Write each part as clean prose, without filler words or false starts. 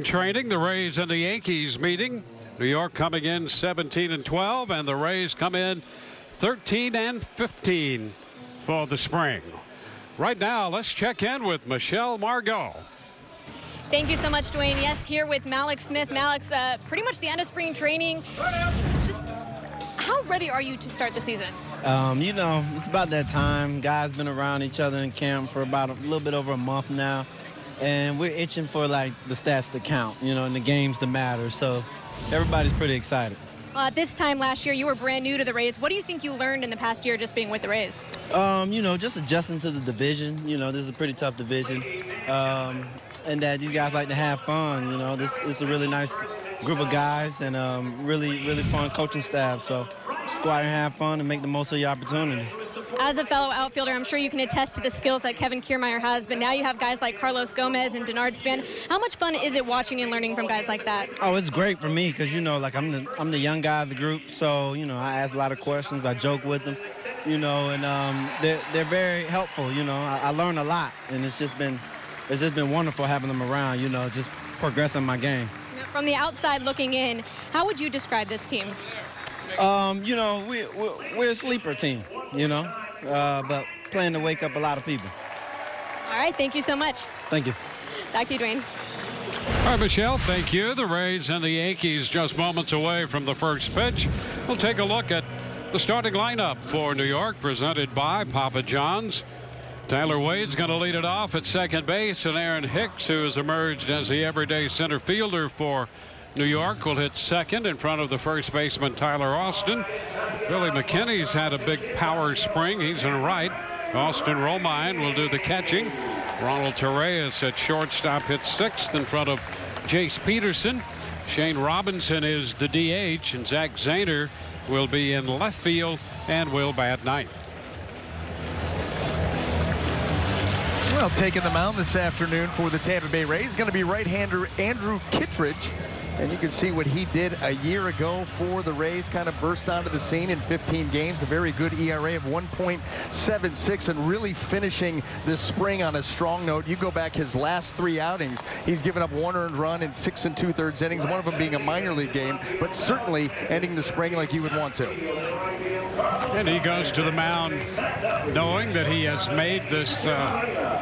Training, the Rays and the Yankees meeting. New York coming in 17-12, and the Rays come in 13-15 for the spring. Right now, let's check in with Michelle Margot. Thank you so much, Dwayne. Yes, here with Mallex Smith. Mallex, pretty much the end of spring training. Just how ready are you to start the season? You know, it's about that time. Guys been around each other in camp for about a little bit over a month now. And we're itching for, like, the stats to count, you know, and the games to matter. So everybody's pretty excited. At this time last year, you were brand new to the Rays. What do you think you learned in the past year just being with the Rays? You know, just adjusting to the division. You know, this is a pretty tough division. And that these guys like to have fun. You know, this is a really nice group of guys and really, really fun coaching staff. So just go out and have fun and make the most of your opportunity. As a fellow outfielder, I'm sure you can attest to the skills that Kevin Kiermaier has, but now you have guys like Carlos Gomez and Denard Span. How much fun is it watching and learning from guys like that? Oh, it's great for me because, you know, like I'm the young guy of the group, so, you know, I ask a lot of questions. I joke with them, you know, and they're very helpful, you know. I learn a lot, and it's just been wonderful having them around, you know, just progressing my game. From the outside looking in, how would you describe this team? You know, we're a sleeper team, you know, but playing to wake up a lot of people. All right, thank you so much. Thank you. Back to you, Dwayne. All right, Michelle, thank you. The Rays and the Yankees just moments away from the first pitch. We'll take a look at the starting lineup for New York, presented by Papa John's. Tyler Wade's going to lead it off at second base, and Aaron Hicks, who has emerged as the everyday center fielder for New York, will hit second in front of the first baseman Tyler Austin. Billy McKinney's had a big power spring. He's in right. Austin Romine will do the catching. Ronald Torreyes at shortstop hits sixth in front of Jace Peterson. Shane Robinson is the DH, and Zach Zaner will be in left field and will bat ninth. Well, taking the mound this afternoon for the Tampa Bay Rays going to be right-hander Andrew Kittredge. And you can see what he did a year ago for the Rays. Kind of burst onto the scene in 15 games. A very good ERA of 1.76 and really finishing this spring on a strong note. You go back his last 3 outings, he's given up 1 earned run in 6 2/3 innings, one of them being a minor league game, but certainly ending the spring like you would want to. And he goes to the mound knowing that he has made this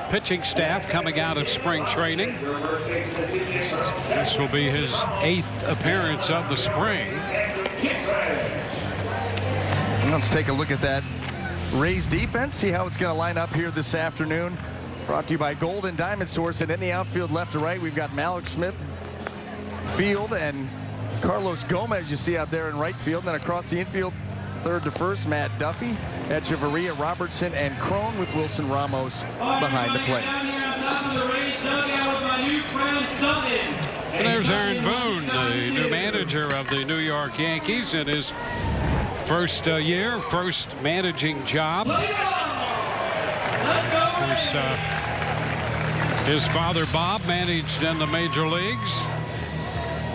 pitching staff coming out of spring training. This will be his 8th appearance of the spring. Let's take a look at that Rays defense, see how it's going to line up here this afternoon. Brought to you by Golden Diamond Source. And in the outfield left to right, we've got Mallex Smith, field, and Carlos Gomez you see out there in right field. And then across the infield, third to first, Matt Duffy, Echeverria, Robertson, and Crone, with Wilson Ramos behind the plate. And there's Aaron Boone, the new manager of the New York Yankees, in his first year, first managing job. His father, Bob, managed in the major leagues.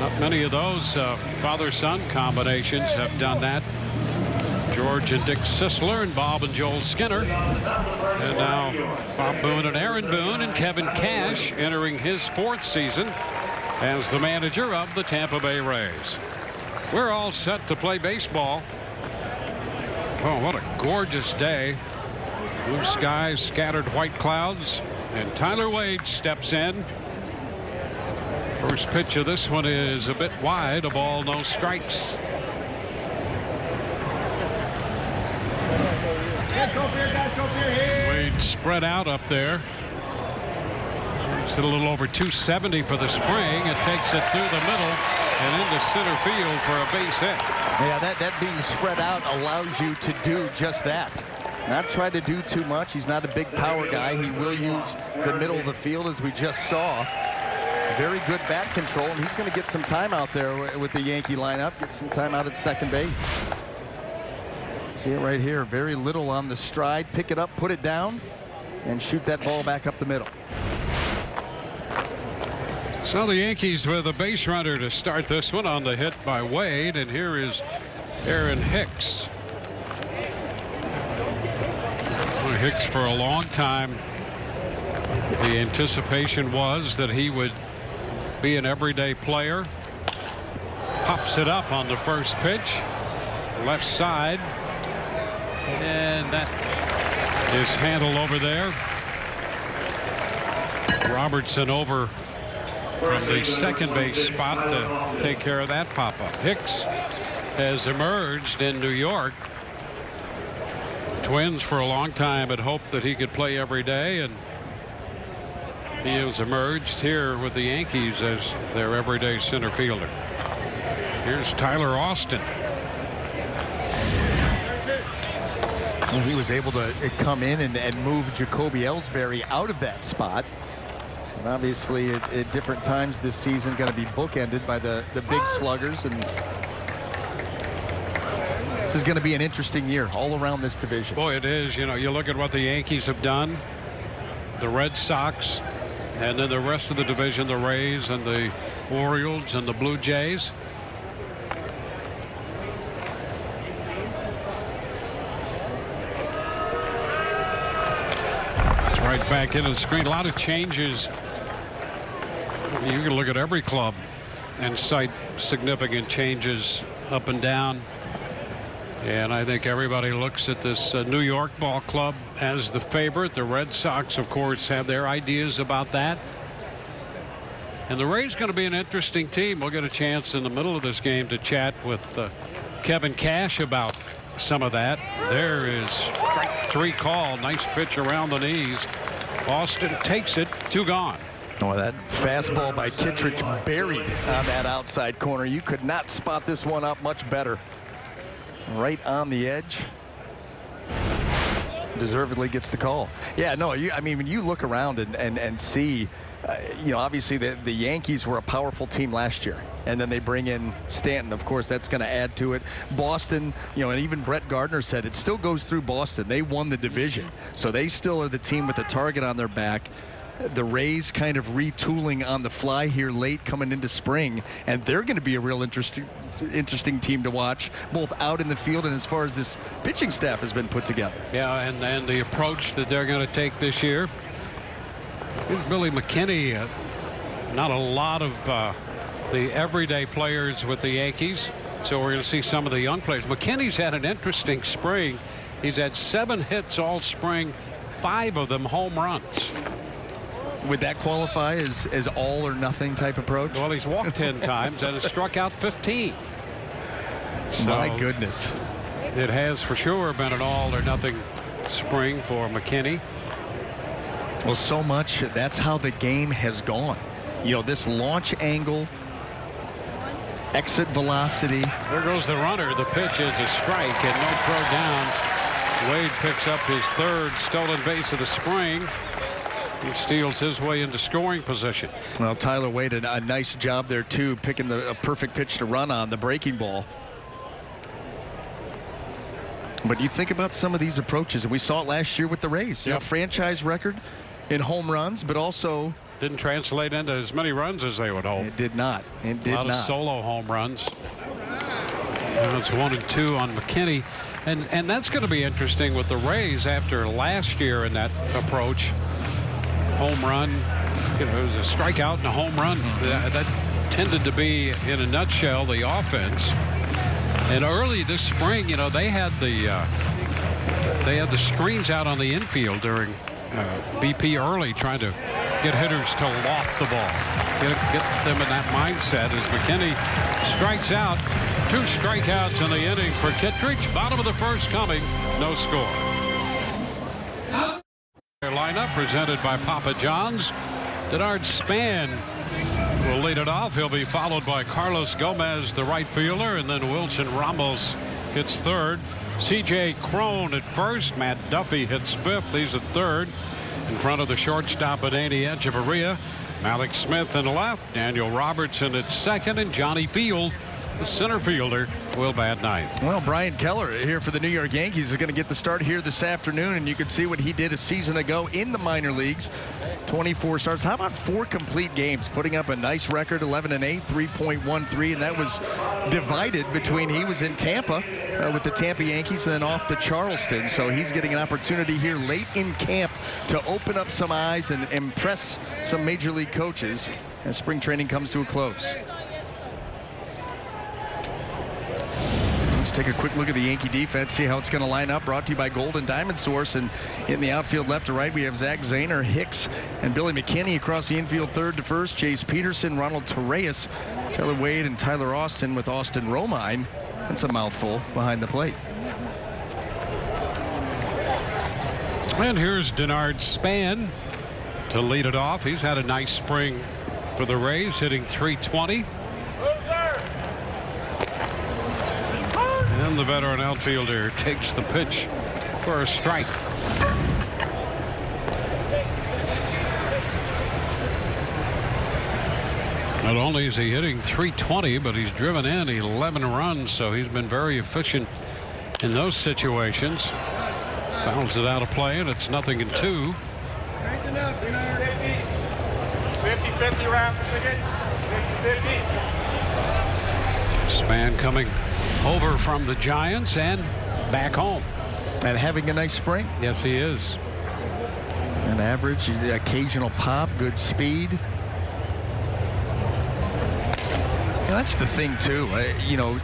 Not many of those father-son combinations have done that. George and Dick Sisler and Bob and Joel Skinner. And now Bob Boone and Aaron Boone and Kevin Cash entering his 4th season as the manager of the Tampa Bay Rays. We're all set to play baseball. Oh, what a gorgeous day. Blue skies, scattered white clouds, and Tyler Wade steps in. First pitch of this one is a bit wide, a ball, no strikes. Wade spread out up there. He's hit a little over 270 for the spring. It takes it through the middle and into center field for a base hit. Yeah, that being spread out allows you to do just that. Not try to do too much. He's not a big power guy. He will use the middle of the field, as we just saw. Very good bat control, and he's going to get some time out there with the Yankee lineup. Get some time out at second base. See it right here. Very little on the stride. Pick it up, put it down, and shoot that ball back up the middle. So the Yankees with a base runner to start this one on the hit by Wade, and here is Aaron Hicks. Well, Hicks, for a long time, the anticipation was that he would be an everyday player. Pops it up on the first pitch. Left side. And that is handled over there. Robertson over from the second base spot to take care of that pop-up. Hicks has emerged in New York. Twins for a long time had hoped that he could play every day, and he has emerged here with the Yankees as their everyday center fielder. Here's Tyler Austin. He was able to come in and move Jacoby Ellsbury out of that spot. And obviously at different times this season going to be bookended by the big sluggers, and this is going to be an interesting year all around this division. Boy, it is. You know, you look at what the Yankees have done, the Red Sox, and then the rest of the division, the Rays and the Orioles and the Blue Jays. It's right back into the screen. A lot of changes. You can look at every club and cite significant changes up and down. And I think everybody looks at this New York ball club as the favorite. The Red Sox, of course, have their ideas about that. And the Rays going to be an interesting team. We'll get a chance in the middle of this game to chat with Kevin Cash about some of that. There is strike 3 call. Nice pitch around the knees. Austin takes it. 2 gone. Oh, that fastball by Kittredge buried on that outside corner. You could not spot this one up much better. Right on the edge. Deservedly gets the call. Yeah, no, I mean, when you look around and see, you know, obviously the Yankees were a powerful team last year, and then they bring in Stanton. Of course, that's going to add to it. Boston, you know, and even Brett Gardner said it still goes through Boston. They won the division, so they still are the team with the target on their back. The Rays kind of retooling on the fly here late coming into spring, and they're going to be a real interesting team to watch, both out in the field and as far as this pitching staff has been put together. Yeah, and the approach that they're going to take this year. Here's Billy McKinney. Not a lot of the everyday players with the Yankees, so we're going to see some of the young players. McKinney's had an interesting spring. He's had 7 hits all spring, 5 of them home runs. Would that qualify as all or nothing type approach? Well, he's walked 10 times and has struck out 15. So my goodness. It has for sure been an all or nothing spring for McKinney. Well, so much, that's how the game has gone. You know, this launch angle, exit velocity. There goes the runner. The pitch is a strike and no throw down. Wade picks up his 3rd stolen base of the spring. He steals his way into scoring position. Well, Tyler Wade did a nice job there too, picking a perfect pitch to run on, the breaking ball. But you think about some of these approaches, and we saw it last year with the Rays. You know, franchise record in home runs, but also didn't translate into as many runs as they would hope. It did not. It did not. A lot of solo home runs. And it's 1 and 2 on McKinney, and that's going to be interesting with the Rays after last year in that approach. Home run, you know, it was a strikeout and a home run. That tended to be, in a nutshell, the offense. And early this spring, you know, they had the screens out on the infield during BP early, trying to get hitters to loft the ball, get them in that mindset. As McKinney strikes out, 2 strikeouts in the inning for Kittredge. Bottom of the first coming, no score. Lineup presented by Papa John's. Denard Span will lead it off. He'll be followed by Carlos Gomez, the right fielder, and then Wilson Ramos hits 3rd. C.J. Crone at 1st. Matt Duffy hits 5th. He's at 3rd. In front of the shortstop, Adeiny Echeverria. Malik Smith in left. Daniel Robertson at 2nd, and Johnny Field, the center fielder, will bat 9th. Well, Brian Keller here for the New York Yankees is going to get the start here this afternoon, and you can see what he did a season ago in the minor leagues. 24 starts. How about 4 complete games, putting up a nice record, 11-8, 3.13, and that was divided between he was in Tampa with the Tampa Yankees and then off to Charleston. So he's getting an opportunity here late in camp to open up some eyes and impress some major league coaches. as spring training comes to a close. Let's take a quick look at the Yankee defense, see how it's going to line up. Brought to you by Golden Diamond Source. And in the outfield left to right, we have Zach Zahner, Hicks, and Billy McKinney. Across the infield, third to first, Chase Peterson, Ronald Torreyes, Taylor Wade, and Tyler Austin with Austin Romine. That's a mouthful behind the plate. And here's Denard Span to lead it off. He's had a nice spring for the Rays, hitting .320. And the veteran outfielder takes the pitch for a strike. Not only is he hitting .320, but he's driven in 11 runs, so he's been very efficient in those situations. Fouls it out of play, and it's 0-2. 50-50 round. 50-50. Span coming over from the Giants and back home. And having a nice spring. Yes, he is. An average, occasional pop, good speed. That's the thing, too. You know,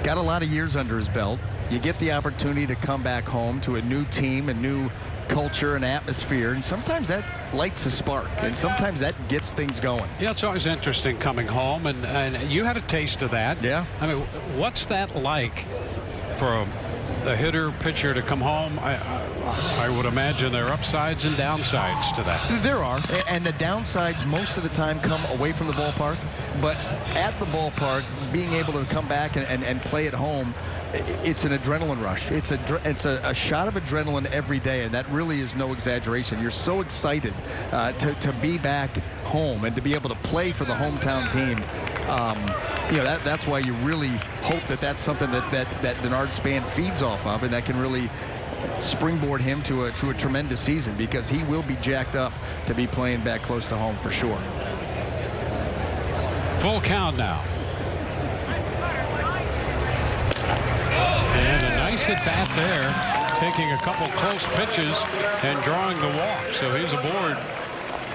got a lot of years under his belt. You get the opportunity to come back home to a new team, a new culture and atmosphere, and sometimes that lights a spark, and sometimes that gets things going. Yeah, it's always interesting coming home, and you had a taste of that. Yeah. I mean, what's that like for a hitter, pitcher to come home? I would imagine there are upsides and downsides to that. There are, and the downsides most of the time come away from the ballpark, but at the ballpark, being able to come back and play at home, it's an adrenaline rush. It's a shot of adrenaline every day, and that really is no exaggeration. You're so excited to be back home and to be able to play for the hometown team. You know, that's why you really hope that that's something that Denard Span feeds off of, and that can really springboard him to a tremendous season, because he will be jacked up to be playing back close to home for sure. Full count now. And a nice at bat there, taking a couple close pitches and drawing the walk. So he's aboard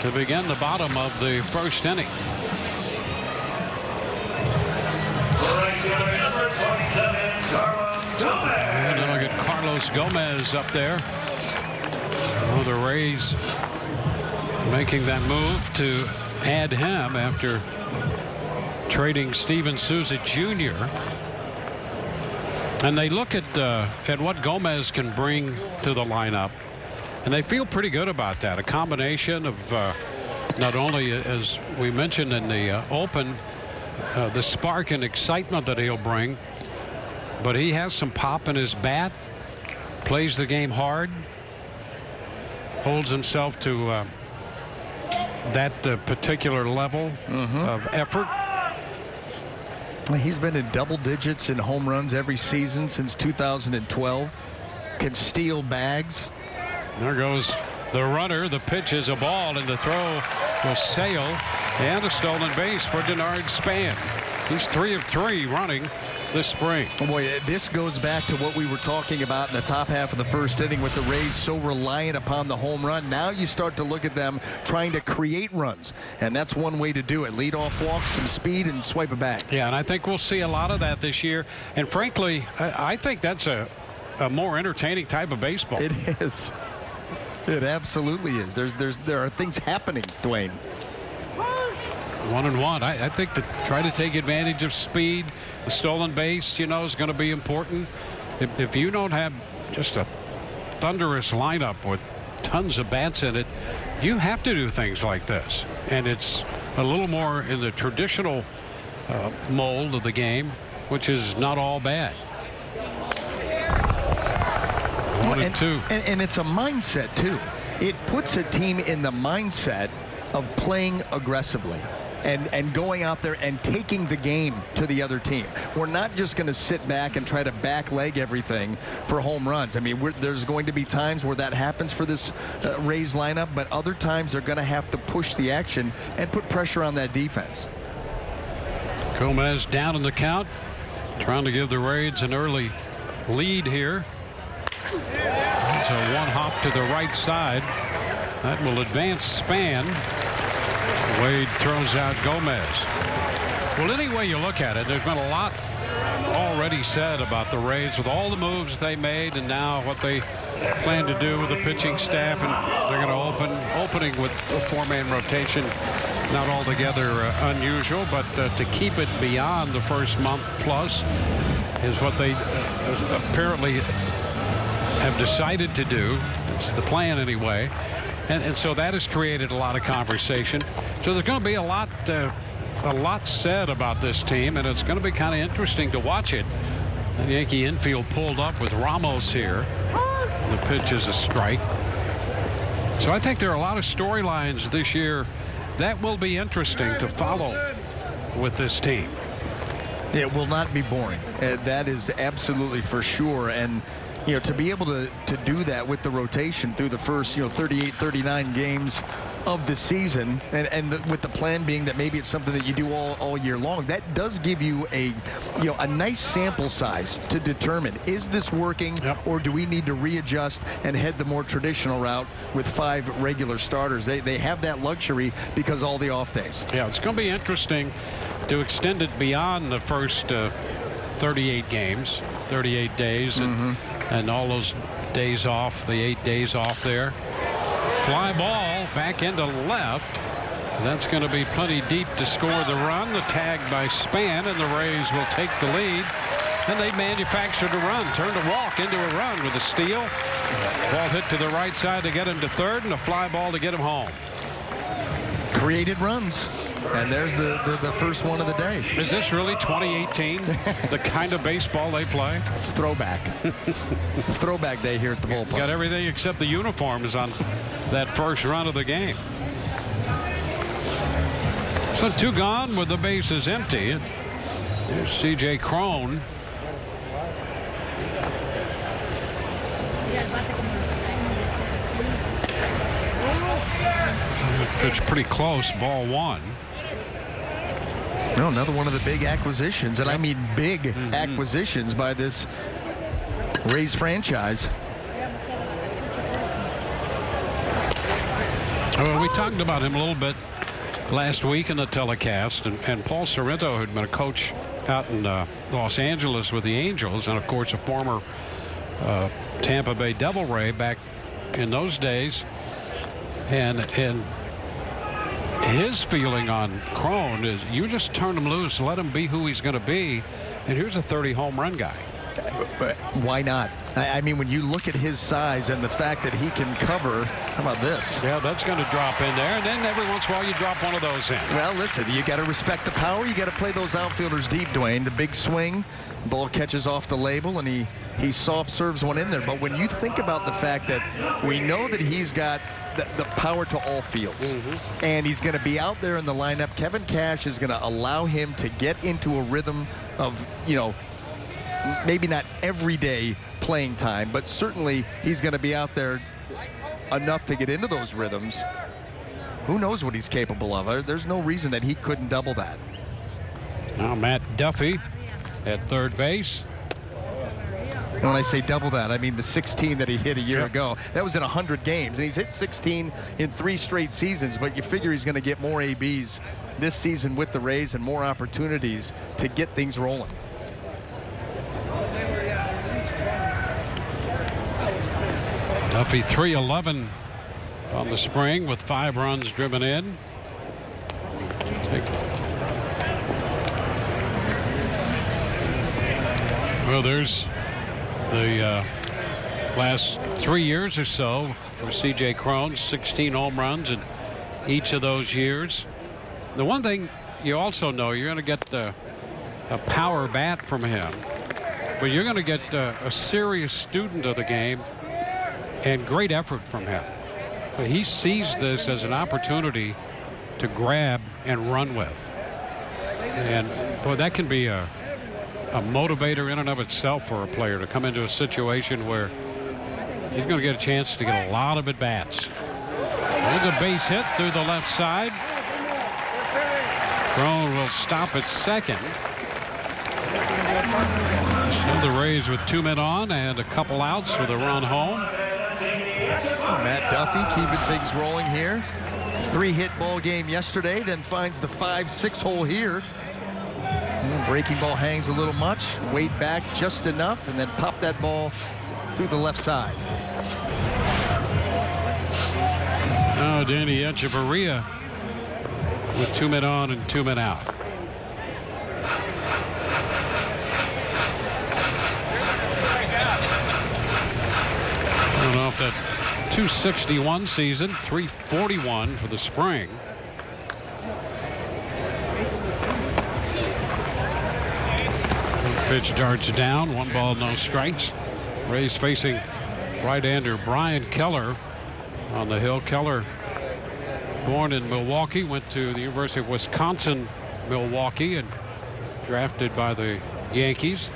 to begin the bottom of the first inning. And look at Carlos Gomez up there. Oh, the Rays making that move to add him after trading Steven Souza Jr. And they look at what Gomez can bring to the lineup, and they feel pretty good about that. A combination of not only, as we mentioned in the open, the spark and excitement that he'll bring, but he has some pop in his bat, plays the game hard, holds himself to that particular level of effort. He's been in double digits in home runs every season since 2012. Can steal bags. There goes the runner. The pitch is a ball, and the throw will sail, and a stolen base for Denard Span. He's 3 of 3 running this spring. Oh boy, this goes back to what we were talking about in the top half of the first inning, with the Rays so reliant upon the home run. Now you start to look at them trying to create runs, and that's one way to do it. Lead off walks, some speed, and swipe it back. Yeah, and I think we'll see a lot of that this year. And frankly, I think that's a more entertaining type of baseball. It is. It absolutely is. There are things happening, Dwayne. 1-1. I think that try to take advantage of speed. The stolen base, you know, is going to be important. If you don't have just a thunderous lineup with tons of bats in it, you have to do things like this. And it's a little more in the traditional mold of the game, which is not all bad. 1-2. And it's a mindset, too. It puts a team in the mindset of playing aggressively and going out there and taking the game to the other team. We're not just going to sit back and try to back leg everything for home runs. I mean, there's going to be times where that happens for this Rays lineup, but other times they're going to have to push the action and put pressure on that defense. Gomez down in the count, trying to give the Rays an early lead here. It's a one hop to the right side. That will advance Span. Wade throws out Gomez. Well, any way you look at it, there's been a lot already said about the Rays with all the moves they made and now what they plan to do with the pitching staff, and they're going to opening with a 4-man rotation. Not altogether unusual, but to keep it beyond the first month plus is what they apparently have decided to do. It's the plan anyway. And so that has created a lot of conversation. So there's going to be a lot said about this team, and it's going to be kind of interesting to watch it. The Yankee infield pulled up with Ramos here. The pitch is a strike. So I think there are a lot of storylines this year that will be interesting to follow with this team. It will not be boring. That is absolutely for sure. And to be able to do that with the rotation through the first 38, 39 games of the season, and with the plan being that maybe it's something that you do all year long, that does give you a nice sample size to determine, is this working? Yep. Or do we need to readjust and head the more traditional route with 5 regular starters? They have that luxury because all the off days. Yeah, it's going to be interesting to extend it beyond the first 38 games, 38 days, and all those days off, the 8 days off there. Fly ball back into left. That's going to be plenty deep to score the run. The tag by Span, and the Rays will take the lead. And they manufactured a run, turned a walk into a run with a steal. Ball hit to the right side to get him to third, and a fly ball to get him home. Created runs. And there's the first one of the day. Is this really 2018? The kind of baseball they play? It's throwback. Throwback day here at the ballpark. Got everything except the uniforms on that first run of the game. So 2 gone with the bases empty. There's C.J. Cron. Pitch pretty close. Ball 1. No, another one of the big acquisitions, and I mean big acquisitions by this Rays franchise. Well, we talked about him a little bit last week in the telecast, and Paul Sorrento, who'd been a coach out in Los Angeles with the Angels, and of course a former Tampa Bay Devil Ray back in those days, and his feeling on Cron is you just turn him loose, let him be who he's going to be, and here's a 30 home run guy. But why not? I mean, when you look at his size and the fact that he can cover, how about this? Yeah, that's going to drop in there, and then every once in a while you drop one of those in. Well, listen, you got to respect the power. You got to play those outfielders deep, Dwayne. The big swing, ball catches off the label, and he soft serves one in there. But when you think about the fact that we know that he's got the power to all fields, and he's going to be out there in the lineup, Kevin Cash is going to allow him to get into a rhythm of, maybe not everyday playing time, but certainly he's going to be out there enough to get into those rhythms. Who knows what he's capable of? There's no reason that he couldn't double that. Now Matt Duffy at third base. And when I say double that, I mean the 16 that he hit a year ago. That was in 100 games, and he's hit 16 in 3 straight seasons, but you figure he's going to get more ABs this season with the Rays and more opportunities to get things rolling. Duffy 311 on the spring with 5 runs driven in. Well, there's the last 3 years or so for C.J. Cron, 16 home runs in each of those years. The one thing you also know, you're going to get a power bat from him, but you're going to get a serious student of the game and great effort from him. But he sees this as an opportunity to grab and run with. And boy, that can be a motivator in and of itself for a player to come into a situation where he's going to get a chance to get a lot of at-bats. There's a base hit through the left side. Cron will stop at second. So the Rays with 2 men on and a couple outs with a run home. Matt Duffy keeping things rolling here. 3-hit ball game yesterday, then finds the 5-6 hole here. Breaking ball hangs a little much, weight back just enough, and then pop that ball through the left side. Oh, Danny Echeverria with 2 men on and 2 men out. I don't know if that 261 season, 341 for the spring. Pitch darts down, 1 ball, no strikes. Rays facing right-hander Brian Keller on the hill. Keller, born in Milwaukee, went to the University of Wisconsin, Milwaukee, and drafted by the Yankees.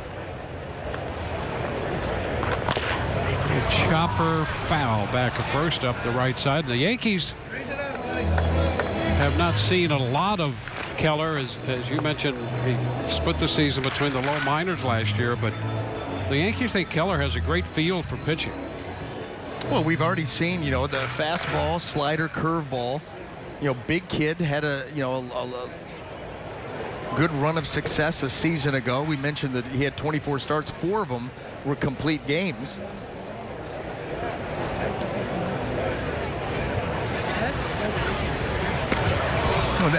A chopper foul back at first up the right side. The Yankees have not seen a lot of Keller, as you mentioned. He split the season between the low minors last year, but the Yankees think Keller has a great feel for pitching. Well, we've already seen, the fastball, slider, curveball. Big kid, had a good run of success a season ago. We mentioned that he had 24 starts, 4 of them were complete games.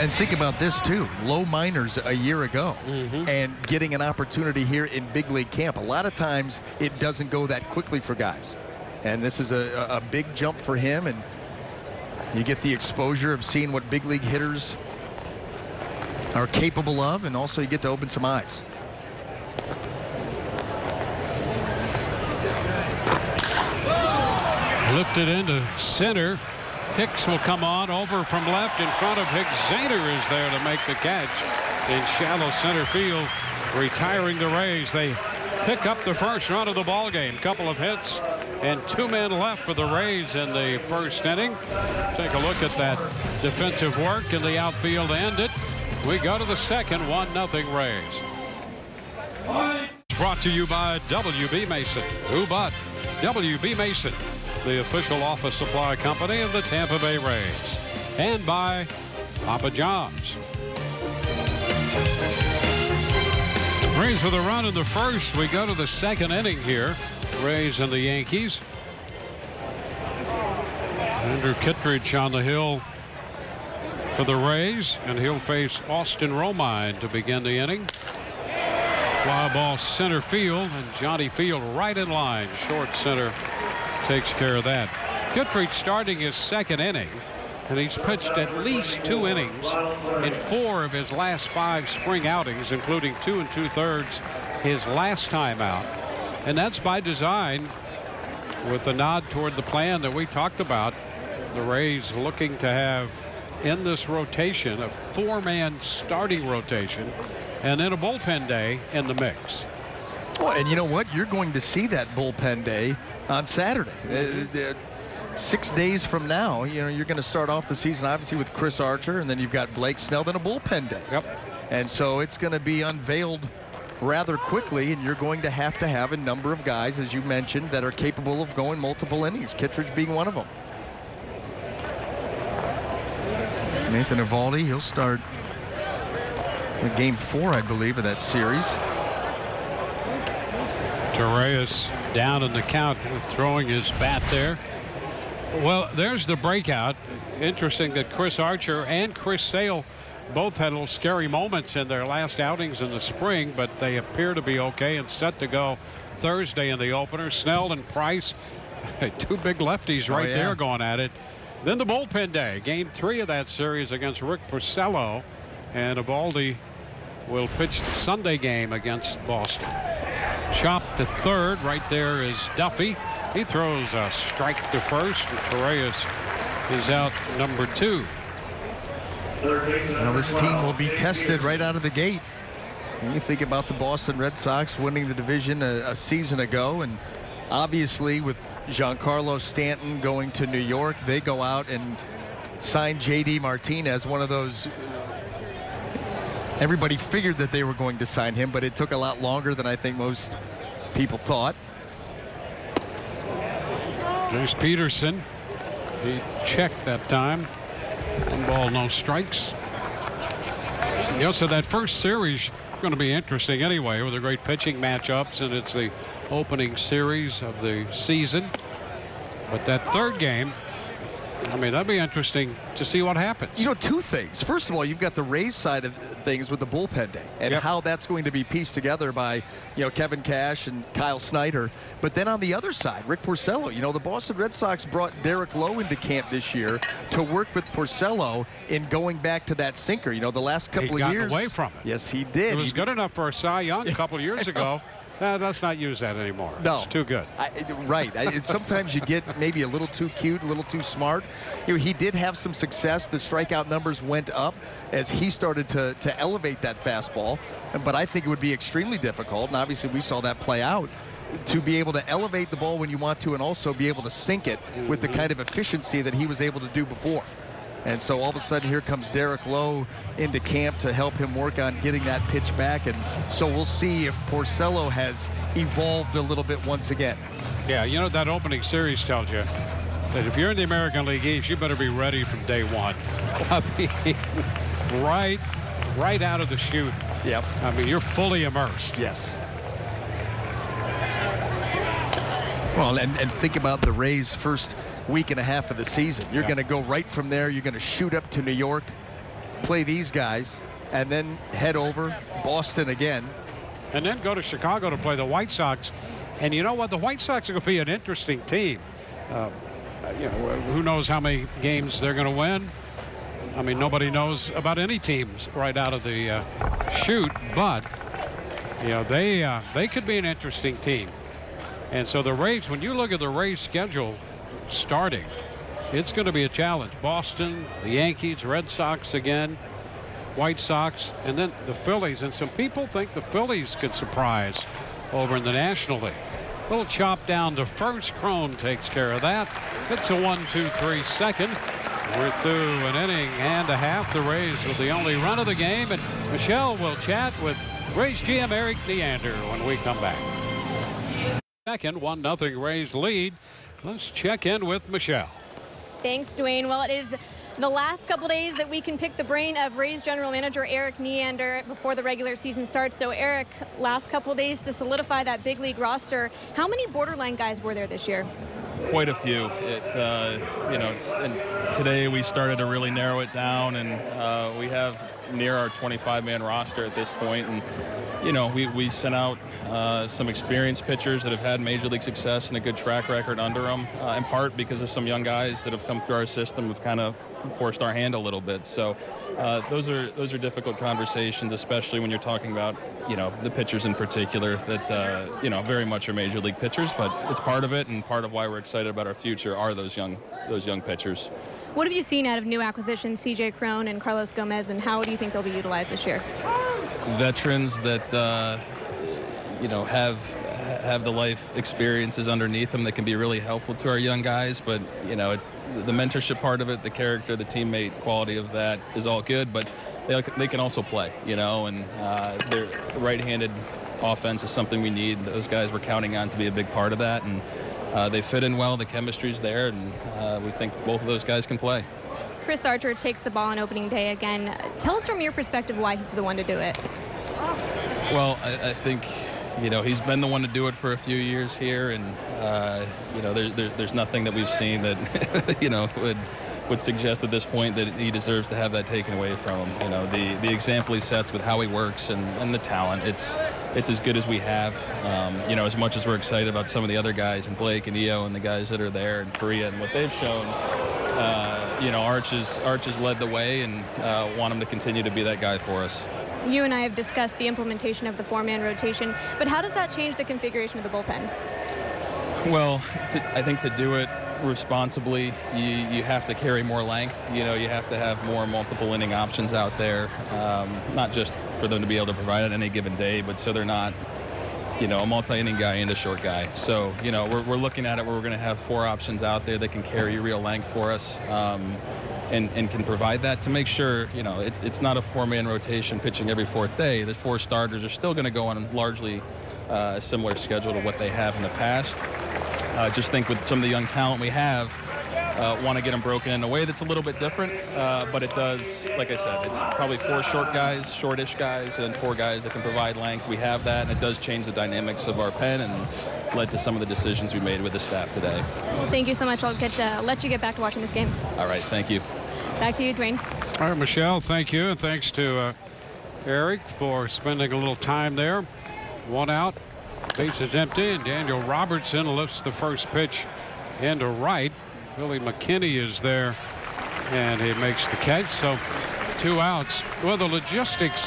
And think about this too, low minors a year ago, and getting an opportunity here in big league camp. A lot of times it doesn't go that quickly for guys, and this is a big jump for him, and you get the exposure of seeing what big league hitters are capable of, and also you get to open some eyes. Lifted into center. Hicks will come on over from left in front of Hicks. Zaner is there to make the catch in shallow center field, retiring the Rays. They pick up the first run of the ball game. Couple of hits and 2 men left for the Rays in the first inning. Take a look at that defensive work in the outfield to end it. We go to the second, 1-0 Rays. Brought to you by W.B. Mason. Who but W.B. Mason, the official office supply company of the Tampa Bay Rays, and by Papa John's. Rays with a run in the first. We go to the second inning here. Rays and the Yankees. Andrew Kittredge on the hill for the Rays, and he'll face Austin Romine to begin the inning. Fly ball center field, and Johnny Field right in line. Short center takes care of that. Kittredge starting his second inning, and he's pitched at least 2 innings in 4 of his last 5 spring outings, including 2 2/3 his last time out. And that's by design, with the nod toward the plan that we talked about. The Rays looking to have in this rotation a 4-man starting rotation, and then a bullpen day in the mix. Well, and you know what? You're going to see that bullpen day on Saturday. 6 days from now, you're going to start off the season obviously with Chris Archer, and then you've got Blake Snell, then a bullpen day. Yep. And so it's going to be unveiled rather quickly, and you're going to have a number of guys, as you mentioned, that are capable of going multiple innings, Kittredge being one of them. Nathan Eovaldi, he'll start in game 4, I believe, of that series. Torreyes down in the count, throwing his bat there. Well, there's the breakout. Interesting that Chris Archer and Chris Sale both had little scary moments in their last outings in the spring, but they appear to be okay and set to go Thursday in the opener. Snell and Price, 2 big lefties right there going at it. Then the bullpen day, game 3 of that series against Rick Porcello, and Eovaldi will pitch the Sunday game against Boston. Chopped to third. Right there is Duffy. He throws a strike to first, and Torreyes is out number 2. Now this team will be tested right out of the gate. When you think about the Boston Red Sox winning the division a season ago, and obviously with Giancarlo Stanton going to New York, they go out and sign J.D. Martinez, one of those. Everybody figured that they were going to sign him, but it took a lot longer than I think most people thought. There's Peterson. He checked that time. 1 ball, no strikes. So that first series is going to be interesting anyway, with the great pitching matchups, and it's the opening series of the season. But that third game, I mean, that'd be interesting to see what happens. You know, two things. First of all, you've got the Rays side of things with the bullpen day and how that's going to be pieced together by, Kevin Cash and Kyle Snyder. But then on the other side, Rick Porcello, the Boston Red Sox brought Derek Lowe into camp this year to work with Porcello in going back to that sinker. The last couple of years. He got away from it. Yes, he did. It was good enough for a Cy Young a couple of years ago. Let's not use that anymore. No. It's too good. Right. Sometimes you get maybe a little too cute, a little too smart. He did have some success. The strikeout numbers went up as he started to elevate that fastball. But I think it would be extremely difficult, and obviously we saw that play out, to be able to elevate the ball when you want to and also be able to sink it with the kind of efficiency that he was able to do before. And so all of a sudden here comes Derek Lowe into camp to help him work on getting that pitch back. And so we'll see if Porcello has evolved a little bit once again. Yeah, that opening series tells you that if you're in the American League East, you better be ready from day one. I mean, right out of the chute. Yep. I mean, you're fully immersed. Yes. Well, and think about the Rays' first week and a half of the season. You're going to go right from there. You're going to shoot up to New York, play these guys, and then head over Boston again. And then go to Chicago to play the White Sox. And you know what? The White Sox are going to be an interesting team. Who knows how many games they're going to win? I mean, nobody knows about any teams right out of the chute. But, they could be an interesting team. And so the Rays, when you look at the Rays schedule starting, it's going to be a challenge. Boston, the Yankees, Red Sox again, White Sox, and then the Phillies. And some people think the Phillies could surprise over in the National League. Little chop down to first. Crone takes care of that. It's a 1-2-3 second. We're through an inning and a half. The Rays with the only run of the game. And Michelle will chat with Rays GM Eric Neander when we come back. Second, 1-0 Rays lead. Let's check in with Michelle. Thanks, Dwayne. Well, it is the last couple days that we can pick the brain of Rays general manager Eric Neander before the regular season starts. So, Eric, last couple days to solidify that big league roster. How many borderline guys were there this year? Quite a few. And today we started to really narrow it down, and we have near our 25-man roster at this point. And we sent out some experienced pitchers that have had major league success and a good track record under them, in part because of some young guys that have come through our system have kind of forced our hand a little bit. So those are difficult conversations, especially when you're talking about the pitchers in particular that very much are major league pitchers. But it's part of it, and part of why we're excited about our future are those young pitchers. What have you seen out of new acquisitions, C.J. Crone and Carlos Gomez, and how do you think they'll be utilized this year? Veterans that have the life experiences underneath them that can be really helpful to our young guys. But the mentorship part of it, the character, the teammate quality of that is all good. But they can also play, and their right-handed offense is something we need. Those guys we're counting on to be a big part of that, and they fit in well. The chemistry's there, and we think both of those guys can play. Chris Archer takes the ball on opening day again. Tell us from your perspective why he's the one to do it. Well, I think he's been the one to do it for a few years here, and there's nothing that we've seen that would suggest at this point that he deserves to have that taken away from him. The example he sets with how he works and the talent, it's as good as we have. As much as we're excited about some of the other guys and Blake and Eo and the guys that are there and Faria and what they've shown, Arch has led the way, and want him to continue to be that guy for us. You and I have discussed the implementation of the four-man rotation, but how does that change the configuration of the bullpen? Well, I think to do it responsibly, you have to carry more length. You have to have more multiple inning options out there, not just for them to be able to provide it any given day, but so they're not, a multi-inning guy and a short guy. So, we're looking at it where we're going to have four options out there that can carry real length for us. And can provide that to make sure, it's not a four-man rotation pitching every fourth day. The four starters are still going to go on largely a similar schedule to what they have in the past. Just think with some of the young talent we have, want to get them broken in a way that's a little bit different, but it does, like I said, it's probably 4 short guys, shortish guys, and 4 guys that can provide length. We have that, and it does change the dynamics of our pen and led to some of the decisions we made with the staff today. Well, thank you so much. I'll let you get back to watching this game. All right, thank you. Back to you, Dwayne. All right, Michelle, thank you. And thanks to Eric for spending a little time there. 1 out, base is empty, and Daniel Robertson lifts the first pitch into right. Billy McKinney is there, and he makes the catch. So 2 outs. Well, the logistics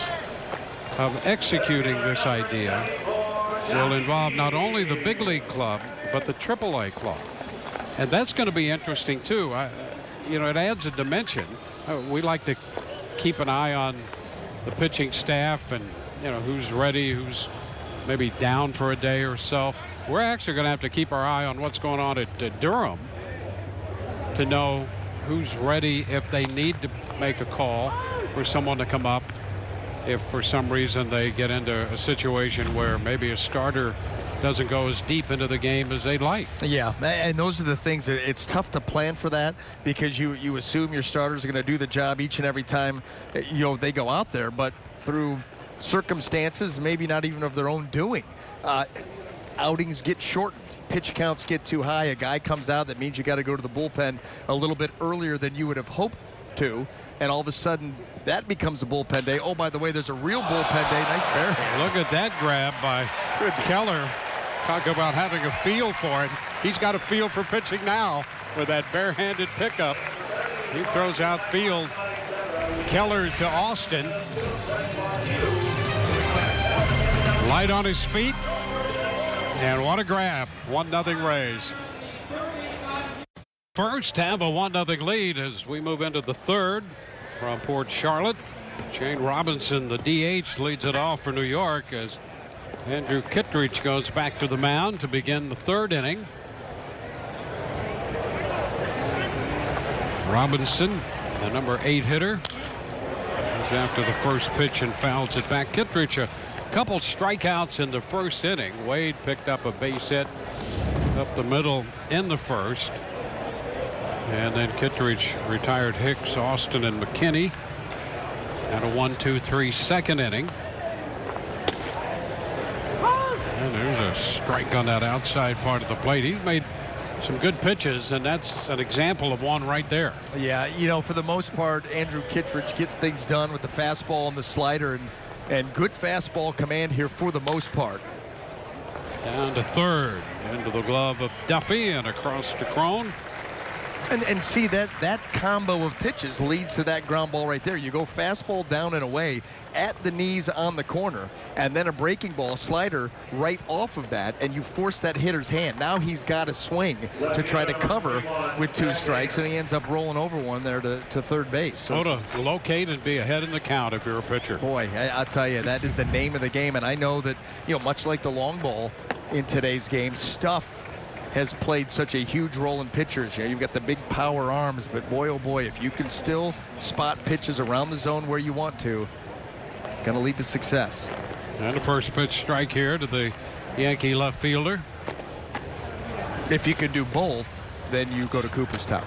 of executing this idea will involve not only the big league club, but the AAA club. And that's going to be interesting, too. You know, it adds a dimension. We like to keep an eye on the pitching staff and, you know, who's ready, who's maybe down for a day or so. We're actually going to have to keep our eye on what's going on at Durham to know who's ready if they need to make a call for someone to come up if for some reason they get into a situation where maybe a starter doesn't go as deep into the game as they'd like. Yeah, and those are the things that it's tough to plan for that, because you assume your starters are going to do the job each and every time they go out there, but through circumstances maybe not even of their own doing, outings get shortened, pitch counts get too high, a guy comes out, that means you got to go to the bullpen a little bit earlier than you would have hoped to, and all of a sudden that becomes a bullpen day. Oh, by the way, there's a real bullpen day. Nice barehand. Look at that grab by Keller. Talk about having a feel for it. He's got a feel for pitching now with that barehanded pickup. He throws outfield. Keller to Austin. Light on his feet. And what a grab. 1-0 Rays. First have a 1-0 lead as we move into the third from Port Charlotte. Shane Robinson, the DH, leads it off for New York as Andrew Kittredge goes back to the mound to begin the third inning. Robinson, the number 8 hitter, is after the first pitch and fouls it back. Kittredge, a couple strikeouts in the first inning. Wade picked up a base hit up the middle in the first. And then Kittredge retired Hicks, Austin, and McKinney. And a 1-2-3 second inning. And there's a strike on that outside part of the plate. He's made some good pitches, and that's an example of one right there. Yeah, for the most part, Andrew Kittredge gets things done with the fastball and the slider, and good fastball command here for the most part. Down to third, into the glove of Duffy and across to Crone. And see, that combo of pitches leads to that ground ball right there. You go fastball down and away at the knees on the corner, and then a breaking ball slider right off of that, and you force that hitter's hand. Now he's got to swing to try to cover with 2 strikes, and he ends up rolling over one there to third base. So to locate and be ahead in the count if you're a pitcher. Boy, I'll tell you, that is the name of the game, and I know that, much like the long ball in today's game, stuff has played such a huge role in pitchers. You've got the big power arms, but boy, oh boy, if you can still spot pitches around the zone where you want to, going to lead to success. And the first pitch strike here to the Yankee left fielder. If you can do both, then you go to Cooperstown.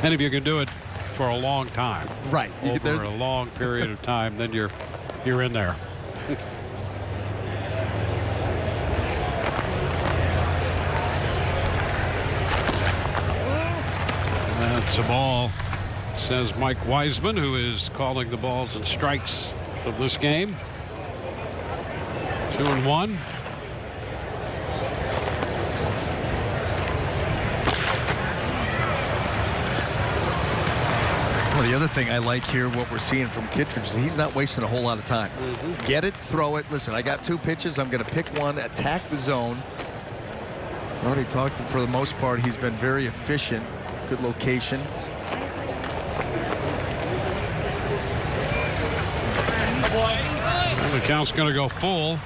And if you can do it for a long time, right, over a long period of time, then you're in there. That's a ball, says Mike Wiseman, who is calling the balls and strikes of this game. 2-1. Well, the other thing I like here, what we're seeing from Kittredge, is he's not wasting a whole lot of time. Get it, throw it. Listen, I got 2 pitches. I'm going to pick one, attack the zone. Already talked, for the most part, he's been very efficient. Good location. And the count's going to go full.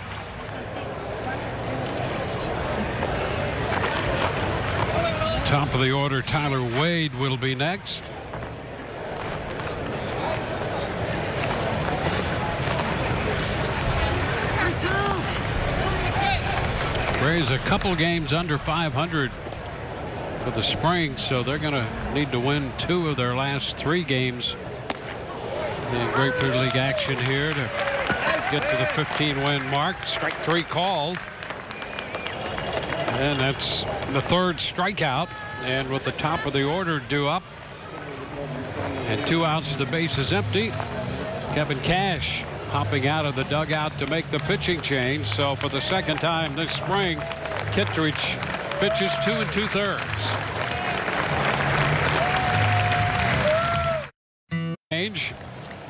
Top of the order, Tyler Wade will be next. Rays a couple games under 500 for the spring, so they're going to need to win 2 of their last 3 games in Grapefruit League action here to get to the 15-win mark. Strike 3 called, and that's the 3rd strikeout. And with the top of the order due up and 2 outs, the base is empty. Kevin Cash hopping out of the dugout to make the pitching change. So for the 2nd time this spring, Kittredge pitches 2 2/3. Change.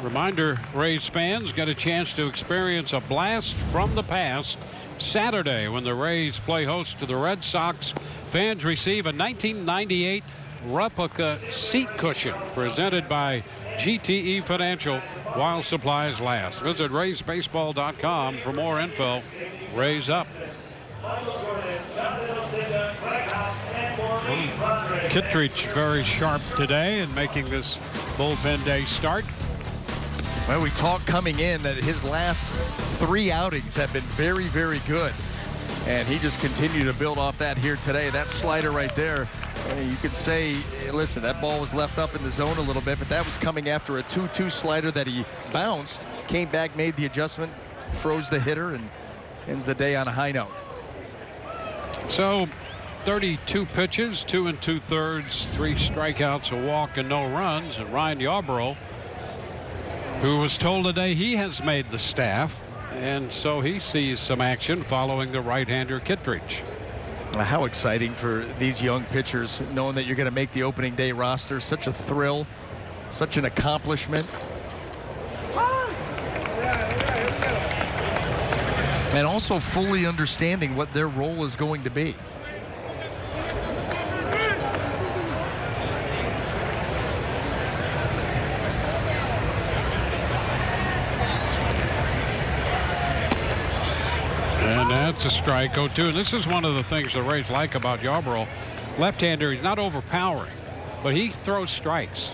Reminder, Rays fans get a chance to experience a blast from the past Saturday when the Rays play host to the Red Sox. Fans receive a 1998 replica seat cushion presented by GTE Financial while supplies last. Visit RaysBaseball.com for more info. Rays up. Kittredge very sharp today and making this bullpen day start. Well, we talked coming in that his last 3 outings have been very, very good. And he just continued to build off that here today. That slider right there, you could say, listen, that ball was left up in the zone a little bit, but that was coming after a 2-2 slider that he bounced, came back, made the adjustment, froze the hitter, and ends the day on a high note. So 32 pitches, 2 2/3, 3 strikeouts, a walk, and no runs. And Ryan Yarbrough, who was told today he has made the staff, and so he sees some action following the right-hander Kittredge. How exciting for these young pitchers, knowing that you're going to make the opening day roster. Such a thrill, such an accomplishment. And also fully understanding what their role is going to be. And that's a strike, 0-2. And this is one of the things the Rays like about Yarbrough. Left-hander, he's not overpowering, but he throws strikes.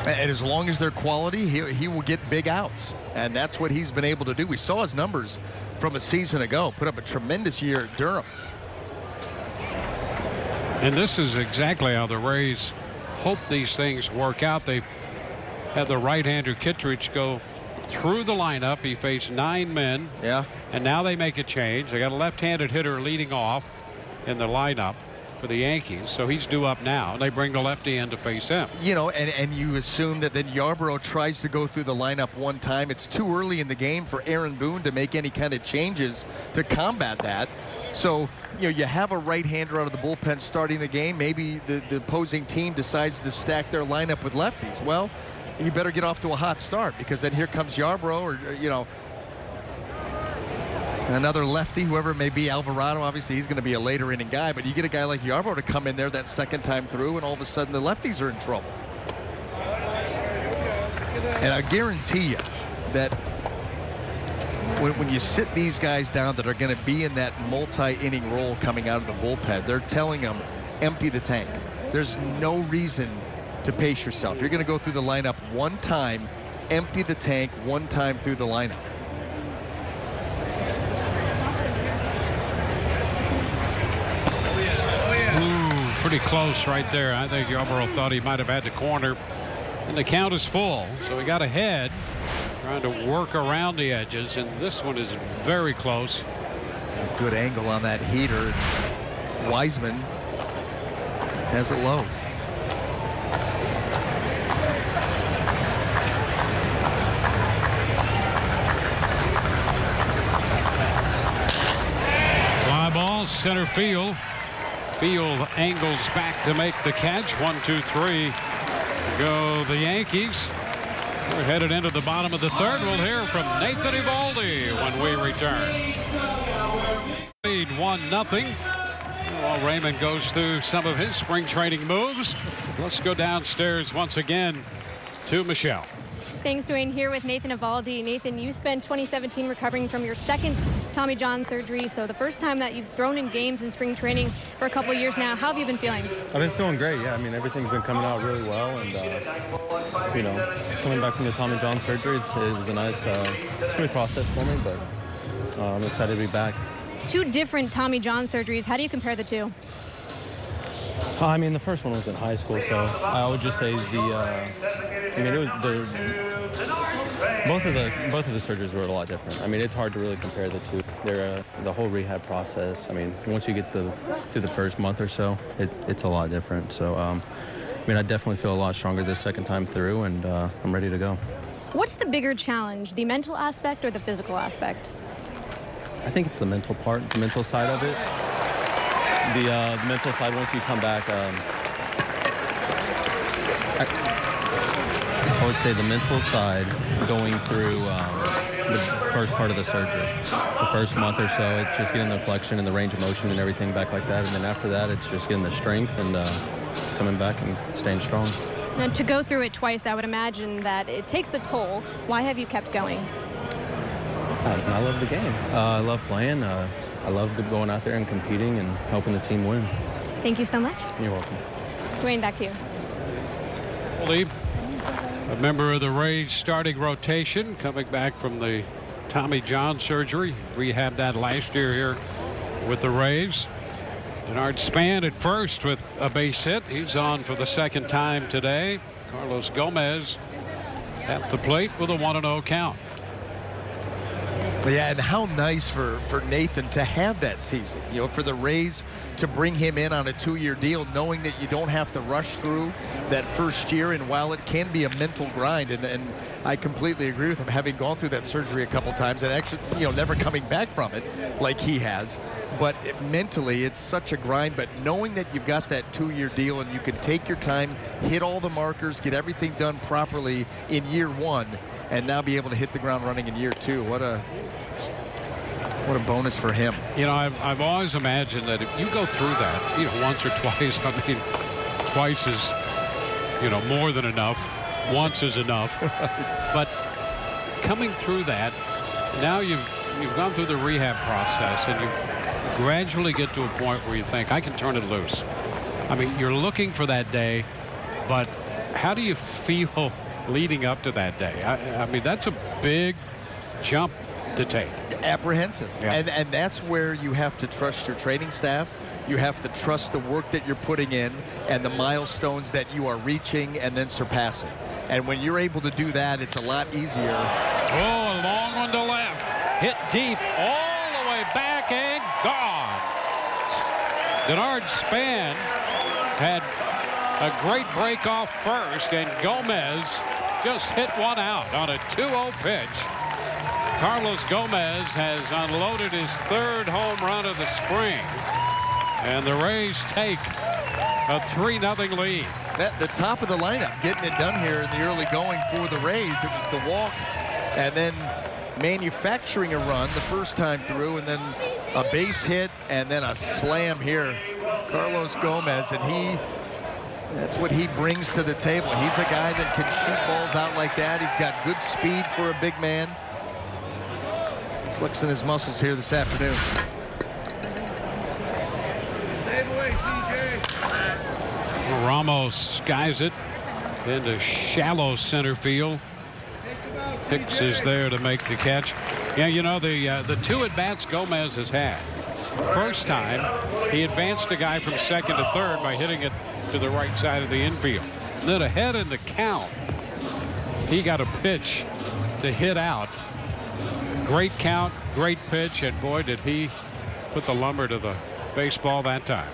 And as long as they're quality, he will get big outs. And that's what he's been able to do. We saw his numbers from a season ago. Put up a tremendous year at Durham. And this is exactly how the Rays hope these things work out. They've had the right-hander Kittredge go through the lineup. He faced 9 men. Yeah. And now they make a change. They got a left-handed hitter leading off in the lineup for the Yankees, so he's due up now. They bring the lefty in to face him. You know, and you assume that then Yarbrough tries to go through the lineup one time. It's too early in the game for Aaron Boone to make any kind of changes to combat that. So, you know, you have a right-hander out of the bullpen starting the game. Maybe the opposing team decides to stack their lineup with lefties. Well, you better get off to a hot start, because then here comes Yarbrough, or you know, another lefty, whoever it may be. Alvarado, obviously he's going to be a later inning guy, but you get a guy like Yarbrough to come in there that 2nd time through, and all of a sudden the lefties are in trouble. And I guarantee you that when you sit these guys down that are going to be in that multi-inning role coming out of the bullpen, they're telling them, empty the tank. There's no reason to pace yourself. You're going to go through the lineup one time, empty the tank one time through the lineup. Pretty close right there. I think Yarbrough thought he might have had the corner, and the count is full, so he got ahead, trying to work around the edges, and this one is very close. A good angle on that heater. Wiseman has it low. Fly ball, center field. Field angles back to make the catch. 1-2-3. Go the Yankees. We're headed into the bottom of the 3rd. We'll hear from Nathan Eovaldi when we return. Lead 1-0. While Raymond goes through some of his spring training moves, let's go downstairs once again to Michelle. Thanks, Dwayne. Here with Nathan Eovaldi. Nathan, you spent 2017 recovering from your 2nd Tommy John surgery, so the first time that you've thrown in games in spring training for a couple of years now. How have you been feeling? I've been feeling great, yeah. I mean, everything's been coming out really well, and, you know, coming back from the Tommy John surgery, it was a nice, smooth process for me, but I'm excited to be back. 2 different Tommy John surgeries. How do you compare the 2? I mean, the first one was in high school, so I would just say both of the surgeries were a lot different. I mean, it's hard to really compare the two. They're the whole rehab process. I mean, once you get through the first month or so, it's a lot different. So, I mean, I definitely feel a lot stronger this second time through, and I'm ready to go. What's the bigger challenge, the mental aspect or the physical aspect? I think it's the mental part, the mental side of it. The mental side, once you come back, I would say the mental side going through the first part of the surgery. The first month or so, it's just getting the flexion and the range of motion and everything back like that. And then after that, it's just getting the strength and coming back and staying strong. Now, to go through it twice, I would imagine that it takes a toll. Why have you kept going? I love the game. I love playing. I love going out there and competing and helping the team win. Thank you so much. You're welcome. Dwayne, back to you. Lee, a member of the Rays starting rotation, coming back from the Tommy John surgery. Rehabbed that last year here with the Rays. Denard Span at first with a base hit. He's on for the second time today. Carlos Gomez at the plate with a 1-0 count. Yeah, and how nice for Nathan to have that season. You know, for the Rays to bring him in on a 2-year deal, knowing that you don't have to rush through that first year. And while it can be a mental grind, and I completely agree with him, having gone through that surgery a couple times and actually, you know, never coming back from it like he has. But mentally, it's such a grind. But knowing that you've got that 2-year deal and you can take your time, hit all the markers, get everything done properly in year 1, and now be able to hit the ground running in year 2. What a bonus for him. You know, I've always imagined that if you go through that, you know, once or twice, I mean, twice is, you know, more than enough. Once is enough. But coming through that, now you've gone through the rehab process and you gradually get to a point where you think, I can turn it loose. I mean, you're looking for that day, but how do you feel leading up to that day? I mean, that's a big jump to take. Apprehensive. Yeah. And that's where you have to trust your training staff. You have to trust the work that you're putting in and the milestones that you are reaching and then surpassing. And when you're able to do that, it's a lot easier. Oh, a long one to left. Hit deep all the way back and gone. Denard Span had a great break off first, and Gomez just hit one out on a 2-0 pitch. Carlos Gomez has unloaded his 3rd home run of the spring, and the Rays take a 3-0 lead. At the top of the lineup, getting it done here in the early going for the Rays. It was the walk and then manufacturing a run the first time through, and then a base hit and then a slam here. Carlos Gomez, and that's what he brings to the table. He's a guy that can shoot balls out like that. He's got good speed for a big man. Flexing his muscles here this afternoon. Save away, CJ. Ramos skies it into shallow center field. Hicks is there to make the catch. Yeah, you know, the 2 at-bats Gomez has had. First time, he advanced a guy from second to third by hitting it to the right side of the infield. Then ahead in the count, he got a pitch to hit out. Great count, great pitch, and boy, did he put the lumber to the baseball that time.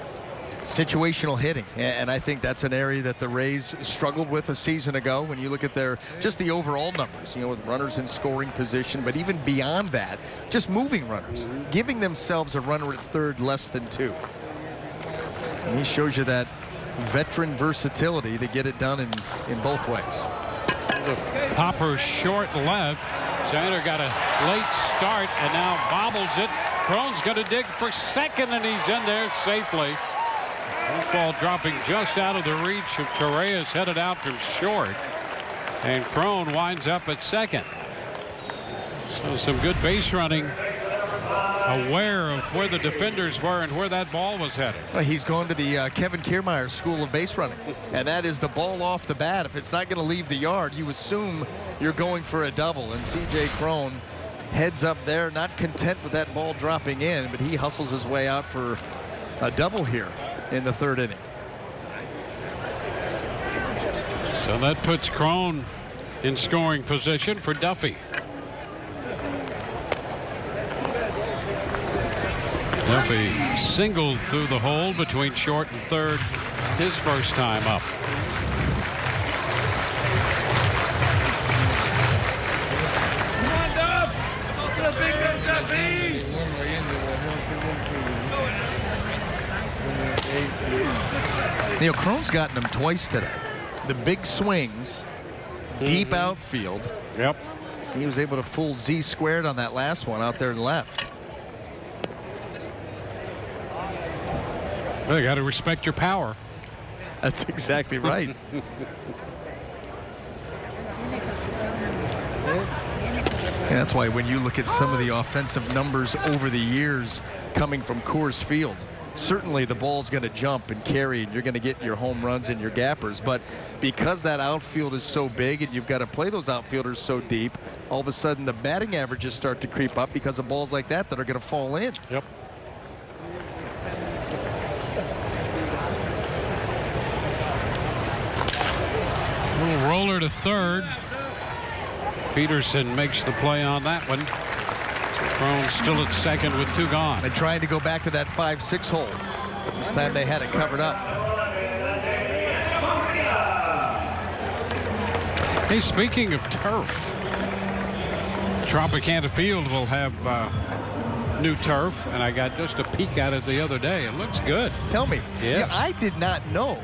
Situational hitting, and I think that's an area that the Rays struggled with a season ago. When you look at just the overall numbers, you know, with runners in scoring position, but even beyond that, just moving runners, giving themselves a runner at third less than 2. And he shows you that veteran versatility to get it done in both ways. The popper short left. Sander got a late start and now bobbles it. Crone's going to dig for second, and he's in there safely. Ball dropping just out of the reach of Torres, headed out from short, and Crone winds up at second. So some good base running, aware of where the defenders were and where that ball was headed. Well, he's going to the Kevin Kiermaier School of Base Running, and that is the ball off the bat. If it's not going to leave the yard, you assume you're going for a double, and C.J. Crone heads up there, not content with that ball dropping in, but he hustles his way out for a double here in the 3rd inning. So that puts Crone in scoring position for Duffy. Duffy singled through the hole between short and third his first time up. Come on, Dub! Go to the big man, Duffy! Neil, Crone's gotten them twice today. The big swings, deep outfield. Yep. He was able to fool Z squared on that last one out there and left. Well, you got to respect your power. That's exactly right. And that's why when you look at some of the offensive numbers over the years coming from Coors Field, certainly the ball's going to jump and carry, and you're going to get your home runs and your gappers. But because that outfield is so big and you've got to play those outfielders so deep, all of a sudden the batting averages start to creep up because of balls like that that are going to fall in. Yep. Little roller to third. Peterson makes the play on that one. Crone still at second with 2 gone. And trying to go back to that 5-6 hole. This time they had it covered up. Hey, speaking of turf, Tropicana Field will have new turf, and I got just a peek at it the other day. It looks good. Tell me. Yeah. I did not know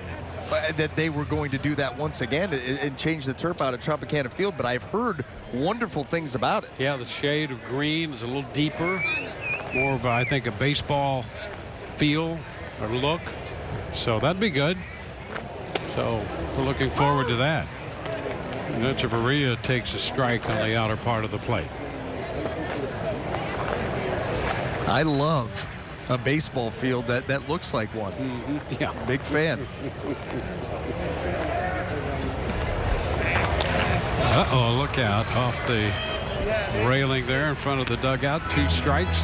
that they were going to do that once again and change the turf out at Tropicana Field, but I've heard wonderful things about it. Yeah, the shade of green is a little deeper, more of, I think, a baseball feel or look. So that'd be good. So we're looking forward to that. And Echeverria takes a strike on the outer part of the plate. I love a baseball field that looks like one. Yeah. Big fan. Uh-oh, look out off the railing there in front of the dugout. 2 strikes.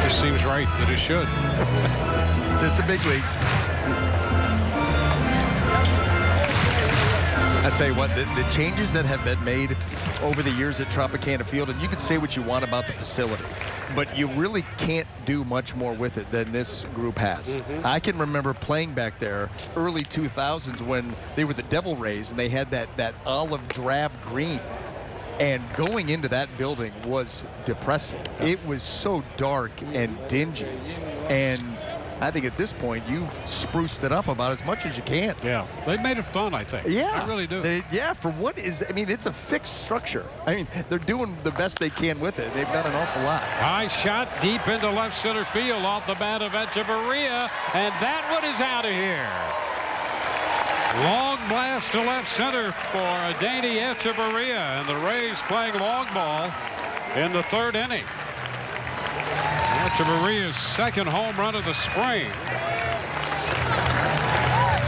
Just seems right that it should. It's just the big leagues. I tell you what, the changes that have been made over the years at Tropicana Field, and you can say what you want about the facility, but you really can't do much more with it than this group has. I can remember playing back there early 2000s when they were the Devil Rays and they had that olive drab green. And going into that building was depressing. It was so dark and dingy. And I think at this point you've spruced it up about as much as you can. Yeah, they've made it fun, I think. Yeah, I really do. Yeah, for what is, I mean, it's a fixed structure. I mean, they're doing the best they can with it. They've done an awful lot. High shot deep into left center field off the bat of Echeverria, and that one is out of here. Long blast to left center for Danny Echeverria, and the Rays playing long ball in the 3rd inning. Echeverria's 2nd home run of the spring.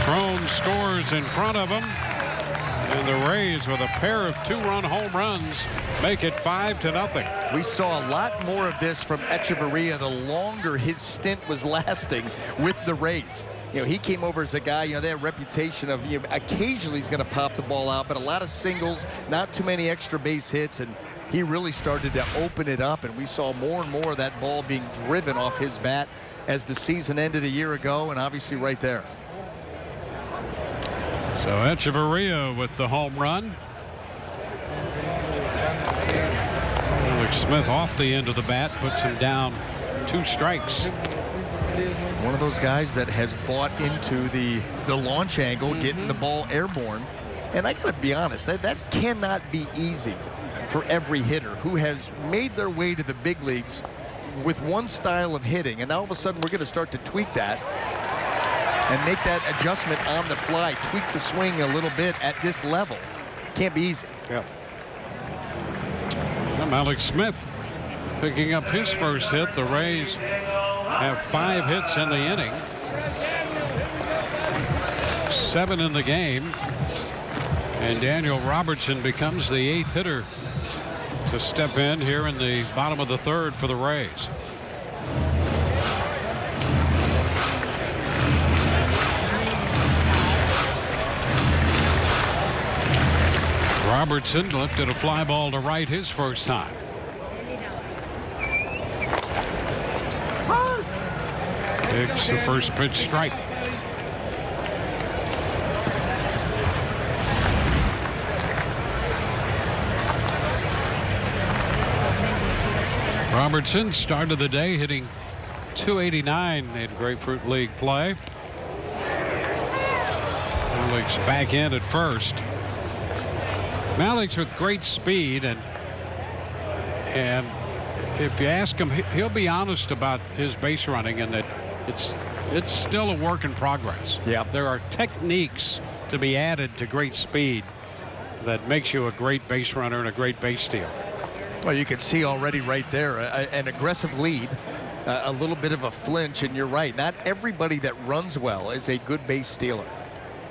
Crone scores in front of him, and the Rays, with a pair of 2-run home runs, make it 5-0. We saw a lot more of this from Echeverria the longer his stint was lasting with the Rays. You know, he came over as a guy, you know, they have a reputation of, you know, occasionally he's going to pop the ball out, but a lot of singles, not too many extra base hits, and he really started to open it up, and we saw more and more of that ball being driven off his bat as the season ended a year ago, and obviously right there. So Echeverria with the home run. Alex Smith off the end of the bat puts him down 2 strikes. One of those guys that has bought into the launch angle, getting the ball airborne. And I gotta be honest, that cannot be easy for every hitter who has made their way to the big leagues with one style of hitting, and now all of a sudden we're going to start to tweak that and make that adjustment on the fly, tweak the swing a little bit at this level. Can't be easy. Yep. Alex Smith picking up his first hit. The Rays have 5 hits in the inning, 7 in the game, and Daniel Robertson becomes the 8th hitter to step in here in the bottom of the 3rd for the Rays. Robertson lifted a fly ball to right his first time. Takes the first pitch strike. Robertson started the day hitting .289 in Grapefruit League play. Malik's back in at first. Malik's with great speed, and if you ask him, he'll be honest about his base running, and that it's still a work in progress. Yeah. There are techniques to be added to great speed that makes you a great base runner and a great base stealer. Well, you can see already right there an aggressive lead, a little bit of a flinch, and you're right. Not everybody that runs well is a good base stealer.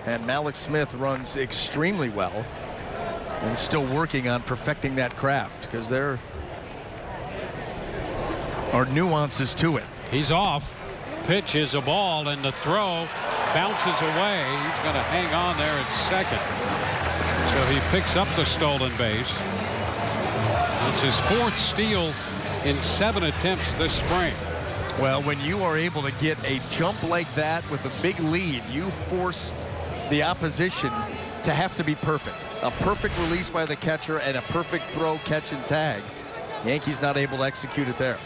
And Malik Smith runs extremely well and still working on perfecting that craft, because there are nuances to it. He's off. Pitch is a ball, and the throw bounces away. He's going to hang on there at second. So he picks up the stolen base. It's his fourth steal in 7 attempts this spring. Well, when you are able to get a jump like that with a big lead, you force the opposition to have to be perfect. A perfect release by the catcher and a perfect throw, catch, and tag. Yankees not able to execute it there.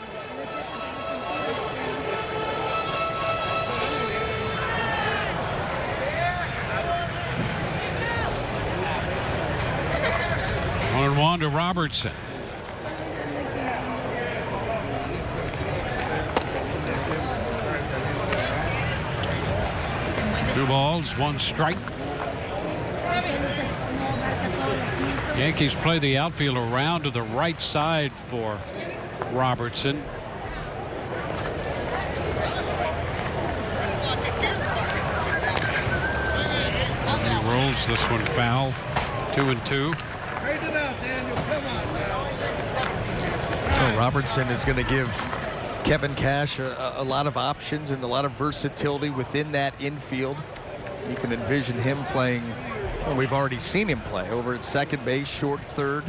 On 1 to Robertson. Two balls, 1 strike. Yankees play the outfield around to the right side for Robertson. He rolls this one foul. 2-2. Well, Robertson is going to give Kevin Cash a lot of options and a lot of versatility within that infield. You can envision him playing, well, we've already seen him play over at second base, short third.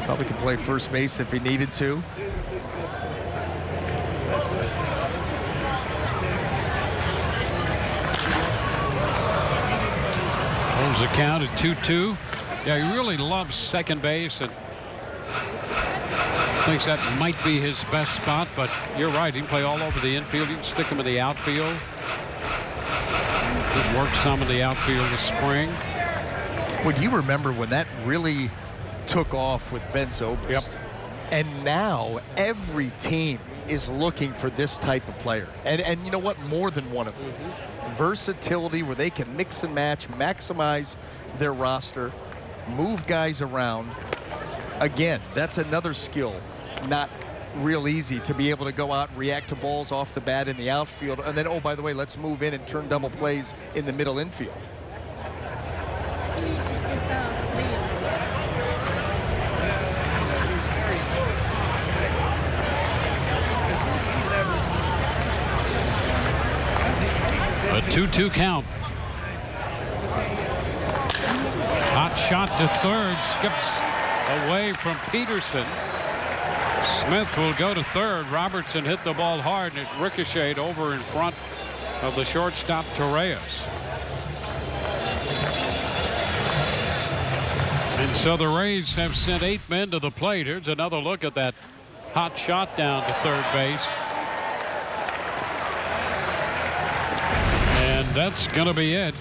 Probably could play first base if he needed to. Holds the count at 2-2. Yeah, he really loves second base and thinks that might be his best spot, but you're right. He can play all over the infield. You can stick him in the outfield. He's worked some in the outfield this spring. Would you remember when that really took off with Ben Zobrist? Yep. And now every team is looking for this type of player. And you know what? More than one of them. Versatility where they can mix and match, maximize their roster, move guys around. Again, that's another skill. Not real easy to be able to go out and react to balls off the bat in the outfield. And then, oh, by the way, let's move in and turn double plays in the middle infield. A 2-2 count. Hot shot to third. Skips away from Peterson. Smith will go to third. Robertson hit the ball hard, and it ricocheted over in front of the shortstop Torres. And so the Rays have sent 8 men to the plate. Here's another look at that hot shot down to third base. And that's going to be it.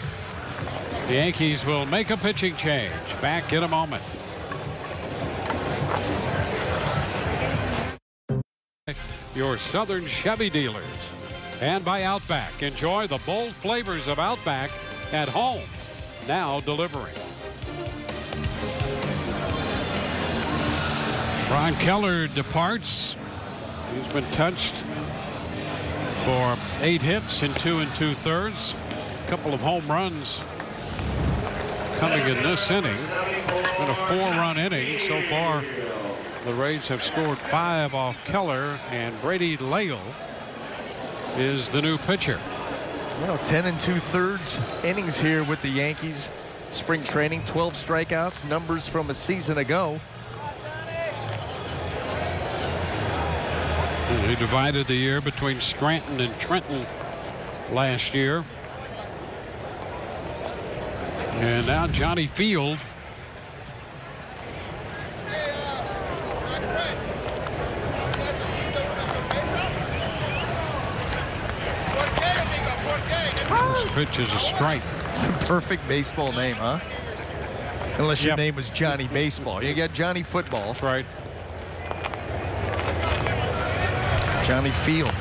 The Yankees will make a pitching change. Back in a moment. Your Southern Chevy dealers. And by Outback. Enjoy the bold flavors of Outback at home. Now delivering. Ron Keller departs. He's been touched for 8 hits in 2 2/3. A couple of home runs coming in this inning. It's been a 4-run inning so far. The Rays have scored 5 off Keller, and Brady Lale is the new pitcher. Well, 10 2/3 innings here with the Yankees. spring training, 12 strikeouts, numbers from a season ago. He divided the year between Scranton and Trenton last year. And now Johnny Field. This pitch is a strike. It's a perfect baseball name, huh? Unless your name was Johnny Baseball. You got Johnny Football. That's right. Johnny Field.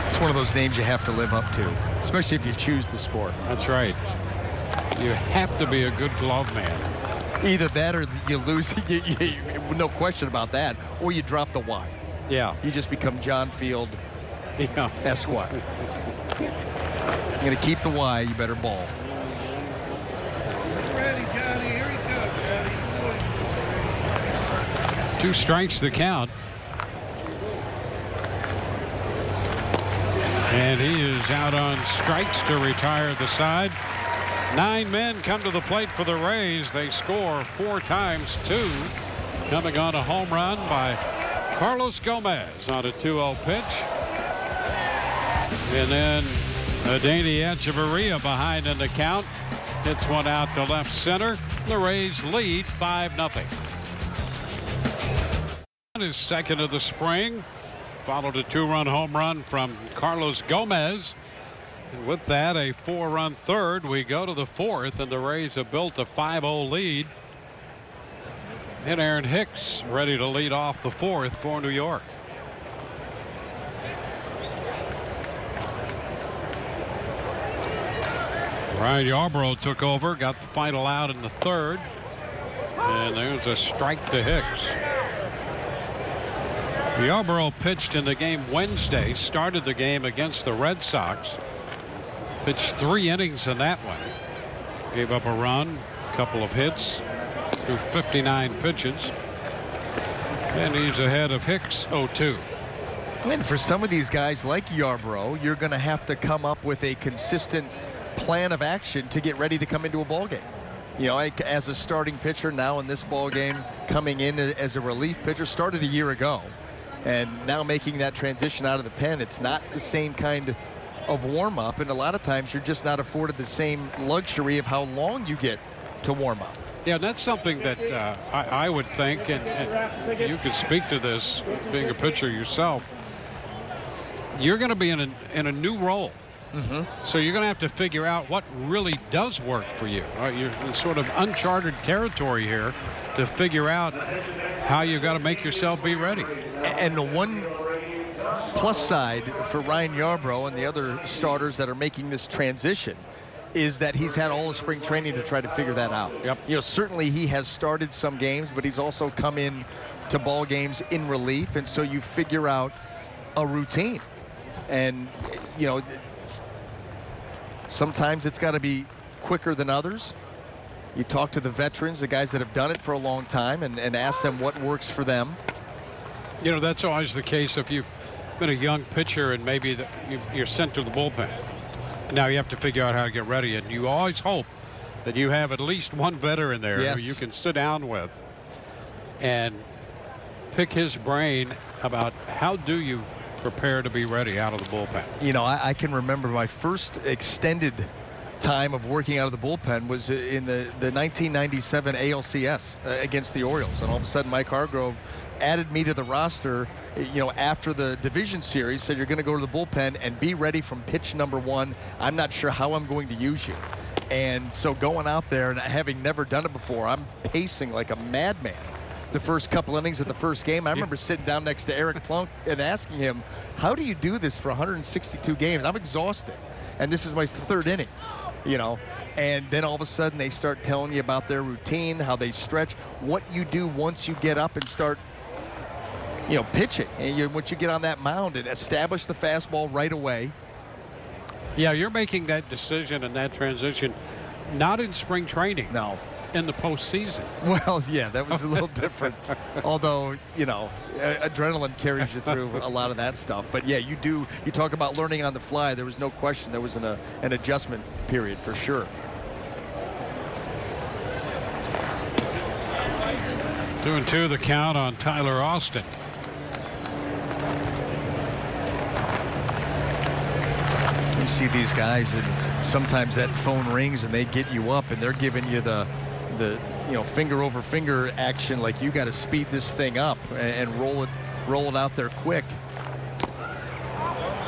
It's one of those names you have to live up to, especially if you choose the sport. That's right. You have to be a good glove man. Either that or you lose, no question about that, or you drop the Y. Yeah. You just become John Field, Esquire. You're going to keep the Y, you better ball. Ready, Johnny. Here he comes, Johnny. 2 strikes to count. And he is out on strikes to retire the side. 9 men come to the plate for the Rays. They score 4 times 2. Coming on a home run by Carlos Gomez on a 2-0 pitch. And then Adeiny Echeverria behind in the count. Hits one out to left center. The Rays lead 5-0. His second of the spring. Followed a 2-run home run from Carlos Gomez. And with that, a 4-run third. We go to the 4th, and the Rays have built a 5-0 lead. And Aaron Hicks ready to lead off the 4th for New York. Ryan Yarbrough took over, got the final out in the 3rd. And there's a strike to Hicks. Yarbrough pitched in the game Wednesday, started the game against the Red Sox. Pitched 3 innings in that one. Gave up a run, a couple of hits through 59 pitches. And he's ahead of Hicks 0-2. And for some of these guys like Yarbrough, you're going to have to come up with a consistent plan of action to get ready to come into a ball game. You know, as a starting pitcher now in this ball game, coming in as a relief pitcher, started a year ago. And now making that transition out of the pen, it's not the same kind of warm-up, and a lot of times you're just not afforded the same luxury of how long you get to warm up. Yeah, that's something that I would think, and you could speak to this being a pitcher yourself. You're going to be in a new role. So you're going to have to figure out what really does work for you. You're in sort of uncharted territory here to figure out how you got to make yourself be ready. And the one plus side for Ryan Yarbrough and the other starters that are making this transition is that he's had all of spring training to try to figure that out. You know, certainly he has started some games, but he's also come in to ball games in relief, and so you figure out a routine. And, you know, sometimes it's got to be quicker than others. You talk to the veterans, the guys that have done it for a long time, and ask them what works for them. You know, that's always the case if you've been a young pitcher and maybe you're sent to the bullpen. Now you have to figure out how to get ready, and you always hope that you have at least one veteran there who you can sit down with and pick his brain about how do you prepare to be ready out of the bullpen. You know, I can remember my first extended time of working out of the bullpen was in the 1997 ALCS against the Orioles, and all of a sudden Mike Hargrove added me to the roster, you know, after the division series, said you're going to go to the bullpen and be ready from pitch number 1. I'm not sure how I'm going to use you. And so going out there and having never done it before, I'm pacing like a madman the first couple innings of the first game. I remember sitting down next to Eric Plunk and asking him, how do you do this for 162 games? I'm exhausted. And this is my 3rd inning, you know. And then all of a sudden they start telling you about their routine, how they stretch, what you do once you get up and start, you know, pitching. And once you get on that mound and establish the fastball right away. Yeah, you're making that decision and that transition not in spring training. No. in the postseason. Well, yeah, that was a little different. Although, you know, adrenaline carries you through a lot of that stuff. But yeah, you talk about learning on the fly. There was no question there was an adjustment period for sure. 2-2 the count on Tyler Austin. You see these guys, and sometimes that phone rings and they get you up and they're giving you the finger over finger action, like you got to speed this thing up and roll it out there quick.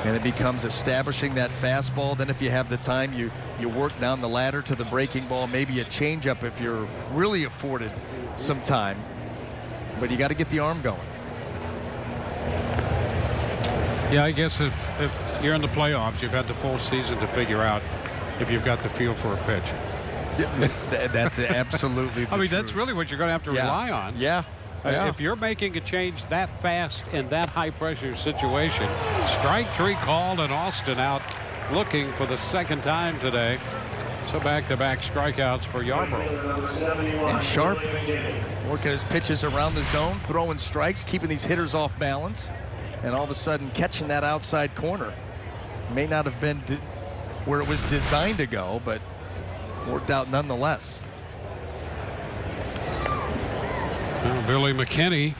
And it becomes establishing that fastball. Then if you have the time, you work down the ladder to the breaking ball, maybe a changeup if you're really afforded some time. But you got to get the arm going. Yeah, I guess if you're in the playoffs, you've had the full season to figure out if you've got the feel for a pitch. That's absolutely the I mean, truth. that's really what you're going to have to rely on. Yeah. If you're making a change that fast in that high-pressure situation, strike 3 called and Austin out looking for the second time today. So back-to-back strikeouts for Yarbrough. And Sharp working his pitches around the zone, throwing strikes, keeping these hitters off balance, and all of a sudden catching that outside corner. May not have been where it was designed to go, but worked out nonetheless. Now Billy McKinney,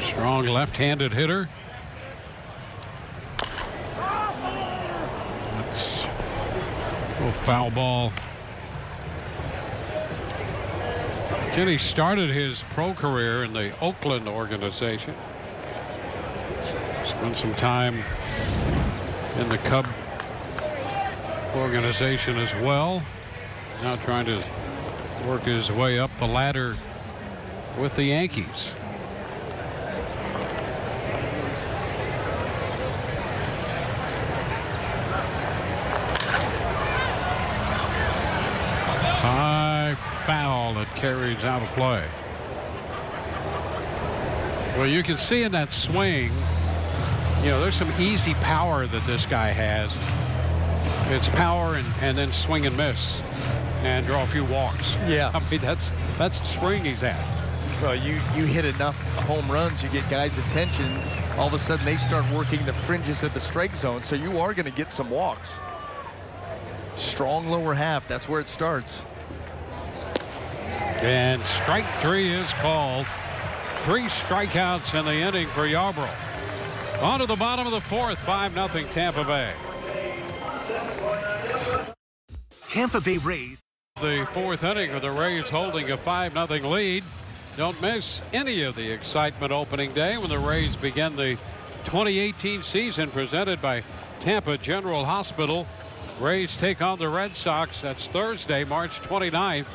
strong left-handed hitter. That's a little foul ball. McKinney started his pro career in the Oakland organization. Spent some time in the Cub organization as well. Now trying to work his way up the ladder with the Yankees. High foul that carries out of play. Well, you can see in that swing, you know, there's some easy power that this guy has. It's power and then swing and miss and draw a few walks. Yeah. I mean, that's the swing he's at. Well, you hit enough home runs, you get guys' attention. All of a sudden, they start working the fringes of the strike zone, so you are going to get some walks. Strong lower half, that's where it starts. And strike 3 is called. 3 strikeouts in the inning for Yarbrough. On to the bottom of the 4th, 5-0 Tampa Bay. Tampa Bay Rays. The 4th inning with the Rays holding a 5-0 lead. Don't miss any of the excitement opening day when the Rays begin the 2018 season, presented by Tampa General Hospital. Rays take on the Red Sox. That's Thursday, March 29th.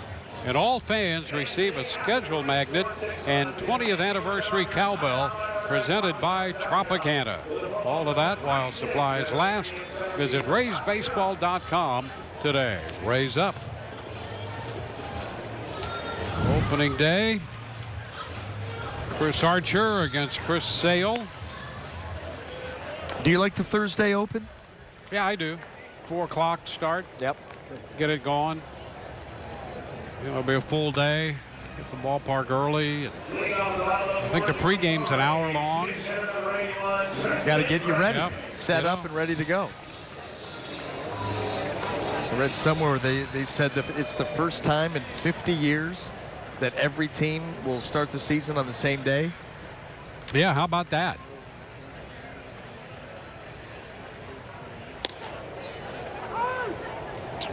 And all fans receive a schedule magnet and 20th anniversary cowbell presented by Tropicana. All of that while supplies last. Visit RaysBaseball.com today. Rays up. Opening day. Chris Archer against Chris Sale. Do you like the Thursday open? Yeah, I do. 4 o'clock start. Yep. Get it going. It'll be a full day. Get the ballpark early. I think the pregame's an hour long. Got to get you ready. Yep. Set up and ready to go. I read somewhere they said that it's the first time in 50 years that every team will start the season on the same day. Yeah, how about that?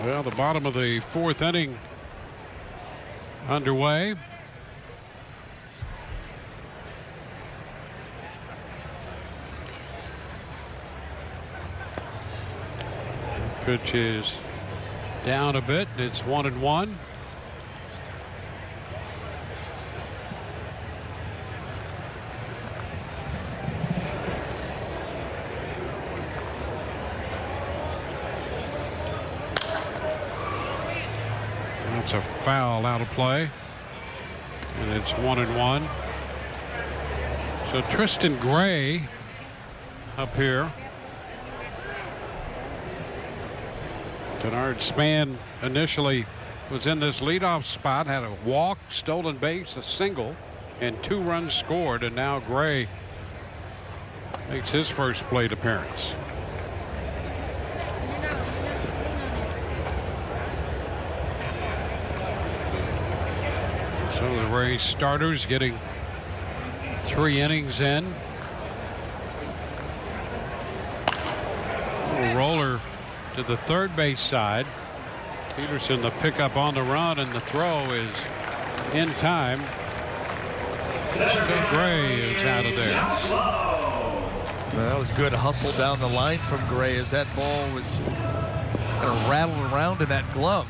Well, the bottom of the 4th inning underway. Pitch is down a bit. It's 1-1. That's a foul out of play. And it's 1-1. So Tristan Gray up here. Denard Span initially was in this leadoff spot, had a walk, stolen base, a single, and 2 runs scored, and now Gray makes his first plate appearance. So the Rays starters getting 3 innings in. A roller to the third base side. Peterson the pickup on the run, and the throw is in time. So Gray is out of there. Well, that was good hustle down the line from Gray as that ball was kind of rattled around in that glove.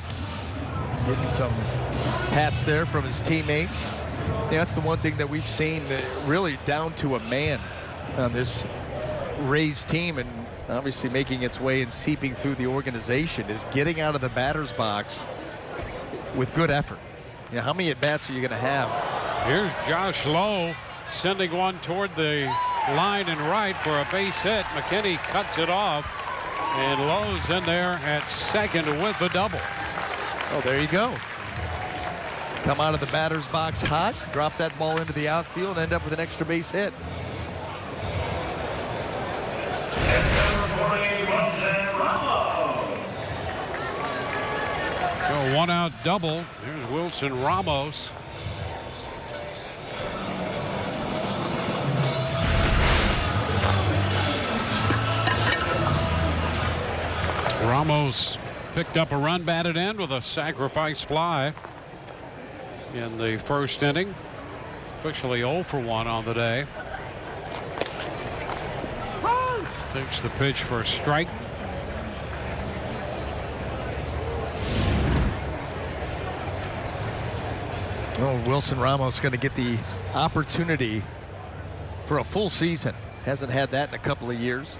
Getting some pats there from his teammates. Yeah, that's the one thing that we've seen really down to a man on this Rays team, and obviously making its way and seeping through the organization, is getting out of the batter's box with good effort. You know, how many at-bats are you going to have? Here's Josh Lowe sending one toward the line and right for a base hit. McKinney cuts it off, and Lowe's in there at second with the double. Oh, there you go. Come out of the batter's box hot, drop that ball into the outfield, and end up with an extra base hit. So 1-out double. Here's Wilson Ramos. Ramos picked up a run batted in with a sacrifice fly in the first inning. Officially 0 for 1 on the day. Takes the pitch for a strike. Well, Wilson Ramos going to get the opportunity for a full season. Hasn't had that in a couple of years.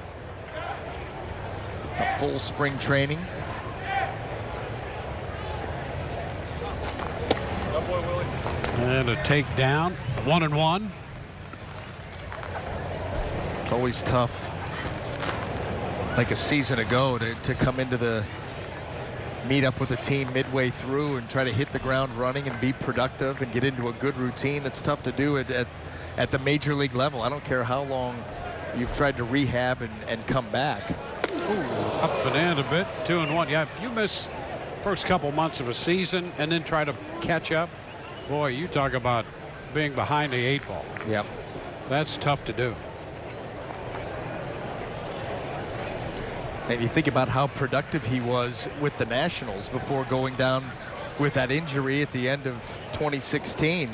A full spring training. And a takedown. 1-1. Always tough, like a season ago, to come into the meet up with a team midway through and try to hit the ground running and be productive and get into a good routine. It's tough to do it at the major league level. I don't care how long you've tried to rehab and come back. Ooh, up and in a bit. 2-1. Yeah, if you miss first couple months of a season and then try to catch up, boy, you talk about being behind the 8 ball. Yep. That's tough to do. And you think about how productive he was with the Nationals before going down with that injury at the end of 2016.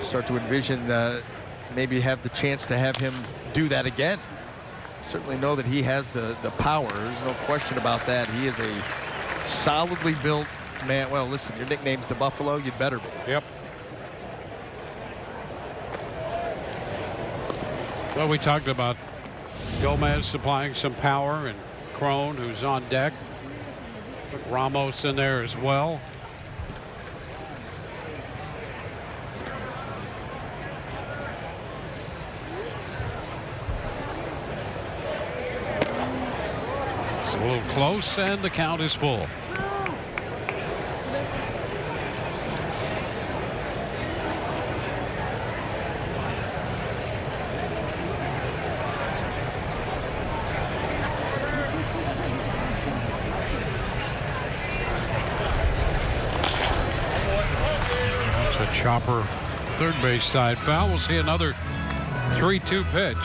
Start to envision maybe have the chance to have him do that again. Certainly know that he has the power. There's no question about that. He is a solidly built man. Well, listen, your nickname's the Buffalo. You'd better be. Yep. Well, we talked about Gomez supplying some power, and Crone, who's on deck. Put Ramos in there as well. It's a little close, and the count is full. Chopper, third base side foul. We'll see another 3-2 pitch.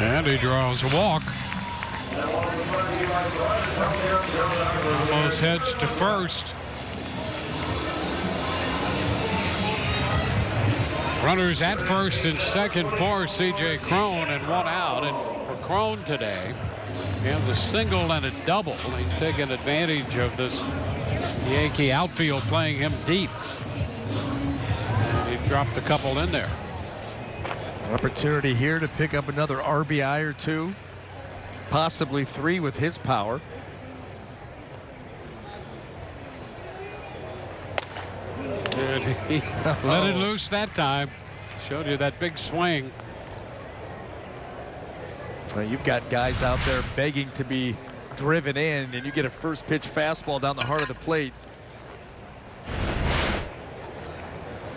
And he draws a walk. Almost heads to first. Runners at first and second for C.J. Crone, and 1 out. And for Crone today, he has a single and a double. He's taking advantage of this Yankee outfield playing him deep. dropped a couple in there. Opportunity here to pick up another RBI or 2, possibly 3 with his power. And he let it loose that time. Showed you that big swing. Well, you've got guys out there begging to be driven in, and you get a first pitch fastball down the heart of the plate.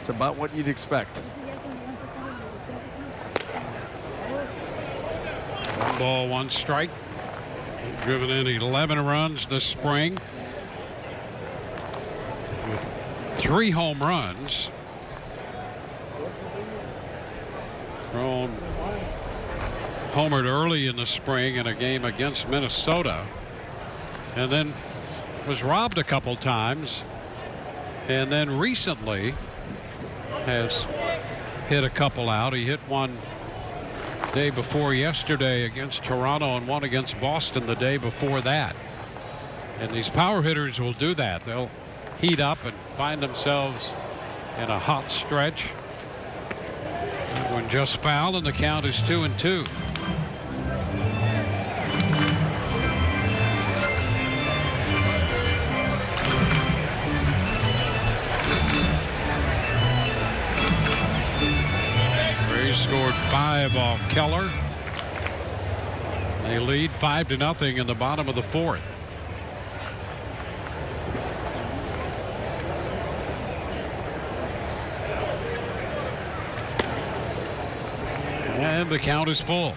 It's about what you'd expect. 1 ball, 1 strike. He's driven in 11 runs this spring. 3 home runs. Thrown homered early in the spring in a game against Minnesota, and then was robbed a couple times, and then recently has hit a couple out. He hit one day before yesterday against Toronto and one against Boston the day before that. And these power hitters will do that. They'll heat up and find themselves in a hot stretch. That one just foul, and the count is 2-2. Rays scored 5 off Keller. They lead 5-0 in the bottom of the 4th. And the count is full.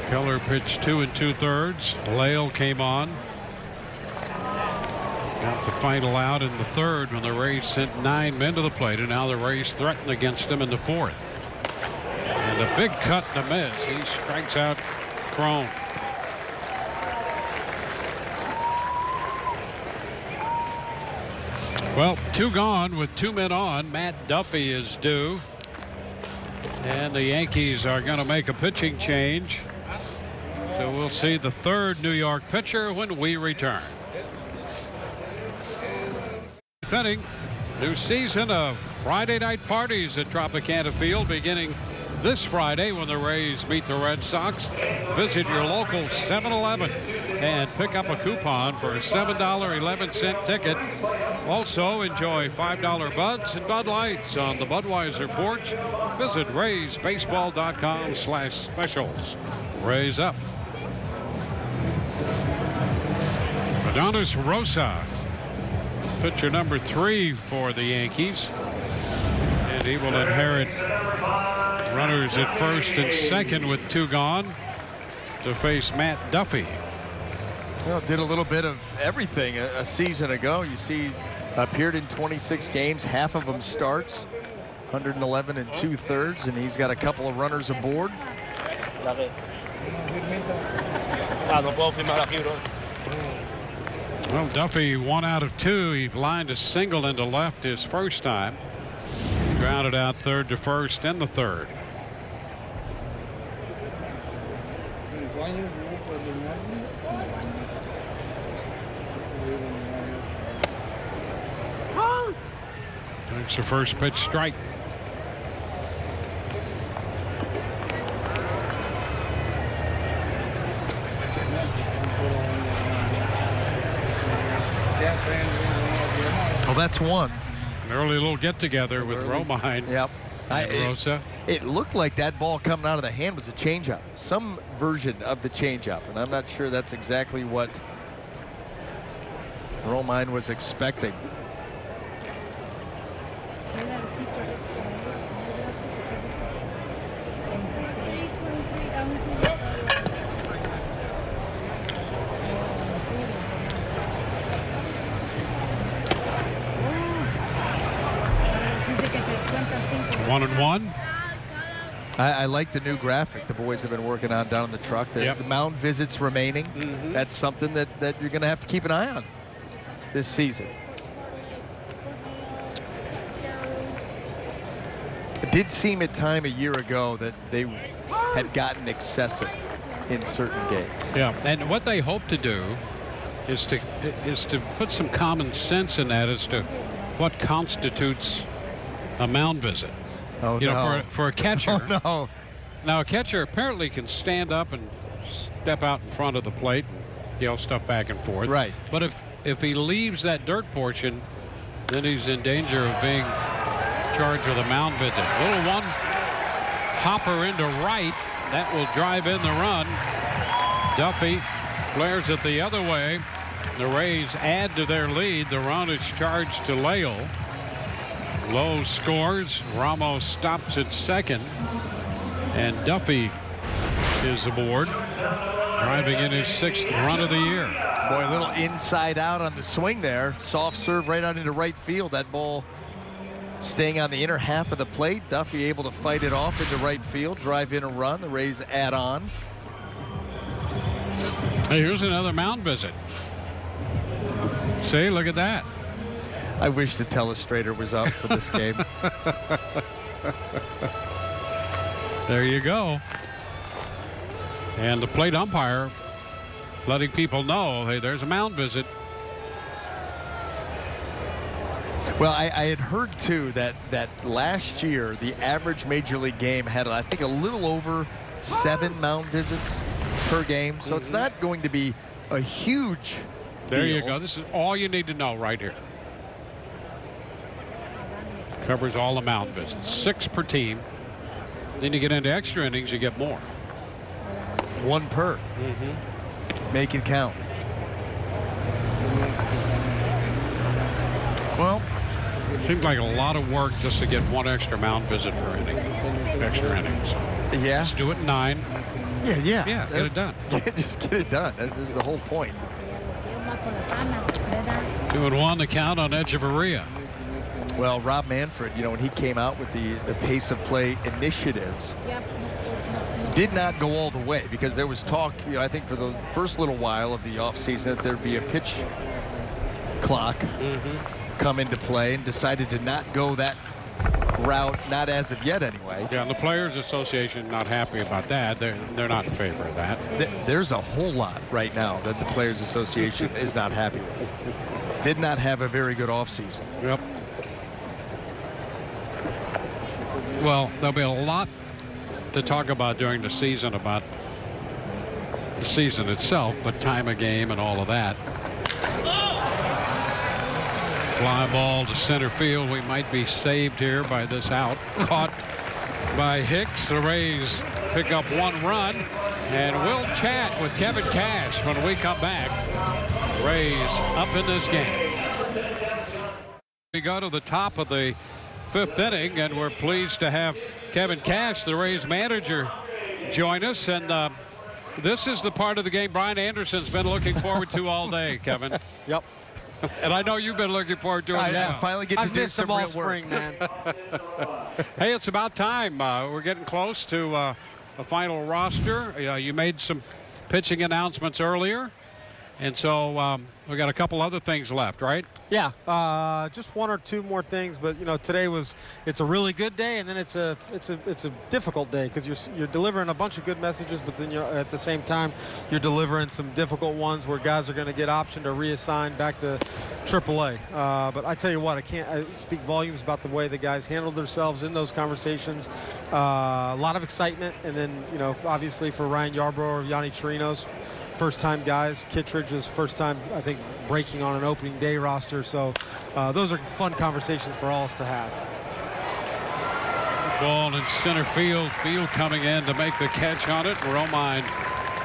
Keller pitched 2 2/3. Lale came on. Got the final out in the 3rd when the Rays sent 9 men to the plate, and now the Rays threaten against him in the 4th. And a big cut and a miss. He strikes out Crone. Well, 2 gone with 2 men on. Matt Duffy is due. And the Yankees are going to make a pitching change. So we'll see the 3rd New York pitcher when we return. Inning, new season of Friday night parties at Tropicana Field beginning this Friday when the Rays meet the Red Sox. Visit your local 7-Eleven and pick up a coupon for a $7.11 ticket. Also enjoy $5 Buds and Bud Lights on the Budweiser porch. Visit RaysBaseball.com/specials. Rays up. Adonis Rosa, pitcher number 3 for the Yankees, and he will inherit runners at 1st and 2nd with 2 gone to face Matt Duffy. Well, did a little bit of everything a season ago. You see, appeared in 26 games, half of them starts, 111 2/3, and he's got a couple of runners aboard. Well, Duffy 1 out of 2. He lined a single into left his first time. Grounded out 3rd to 1st in the 3rd. Takes the first pitch strike. Well, that's one. An early little get-together with Romine. Yep. And Rosa. It looked like that ball coming out of the hand was a changeup, some version of the changeup, and I'm not sure that's exactly what Romine was expecting. One and one. I like the new graphic the boys have been working on down in the truck. The mound visits remaining. That's something that you're going to have to keep an eye on this season. It did seem at time a year ago that they had gotten excessive in certain games. Yeah, and what they hope to do is to put some common sense in that as to what constitutes a mound visit. Oh, you no. know, for a catcher. Oh, no. Now, a catcher apparently can stand up and step out in front of the plate and yell stuff back and forth. Right. But if he leaves that dirt portion, then he's in danger of being charged with a mound visit. Little one hopper into right. That will drive in the run. Duffy flares it the other way. The Rays add to their lead. The run is charged to Lale. Lowe scores. Ramos stops at second. And Duffy is aboard, driving in his 6th run of the year. Boy, a little inside out on the swing there. Soft serve right out into right field. That ball staying on the inner half of the plate. Duffy able to fight it off into right field, drive in a run. The Rays add on. Hey, here's another mound visit. See, look at that. I wish the telestrator was up for this game. There you go. And the plate umpire letting people know, hey, there's a mound visit. Well, I had heard too that last year the average major league game had, I think, a little over 7 mound visits per game. So it's not going to be a huge There deal. you go. This is all you need to know right here. Covers all the mound visits. 6 per team. Then you get into extra innings, you get more. 1 per. Make it count. Well, Seems like a lot of work just to get 1 extra mound visit per inning. Extra innings. yeah. Let's do it in 9. Yeah. Yeah, get it done. Just get it done. That is the whole point. 2-1 the count on Echeverria. Well, Rob Manfred, you know, when he came out with the pace of play initiatives, did not go all the way because there was talk, you know, I think for the first little while of the offseason that there'd be a pitch clock come into play, and decided to not go that route, not as of yet anyway. Yeah, and the Players Association not happy about that. They're not in favor of that. There's a whole lot right now that the Players Association is not happy with. Did not have a very good offseason. Yep. Well, there'll be a lot to talk about during the season about the season itself, but time of game and all of that. Fly ball to center field. We might be saved here by this out. Caught by Hicks. The Rays pick up 1 run, and we'll chat with Kevin Cash when we come back. Rays up in this game. We go to the top of the 5th inning, and we're pleased to have Kevin Cash, the Rays manager, join us. And this is the part of the game Brian Anderson's been looking forward to all day, Kevin. Yep. And I know you've been looking forward to it as well. Finally get to I've do missed some them all real work. spring, man. Hey, it's about time. We're getting close to a final roster. You made some pitching announcements earlier, and so we got a couple other things left, right? Yeah, just 1 or 2 more things, but you know, today it's a really good day, and then it's a difficult day because you're delivering a bunch of good messages, but then at the same time you're delivering some difficult ones where guys are going to get optioned or reassigned back to AAA. But I tell you what, I speak volumes about the way the guys handled themselves in those conversations. A lot of excitement, and then you know, obviously for Ryan Yarbrough or Yanni Chirinos, first-time guys. Kittredge's first time, I think, breaking on an opening day roster. So those are fun conversations for all of us to have. Ball in center field. Field coming in to make the catch on it. Romine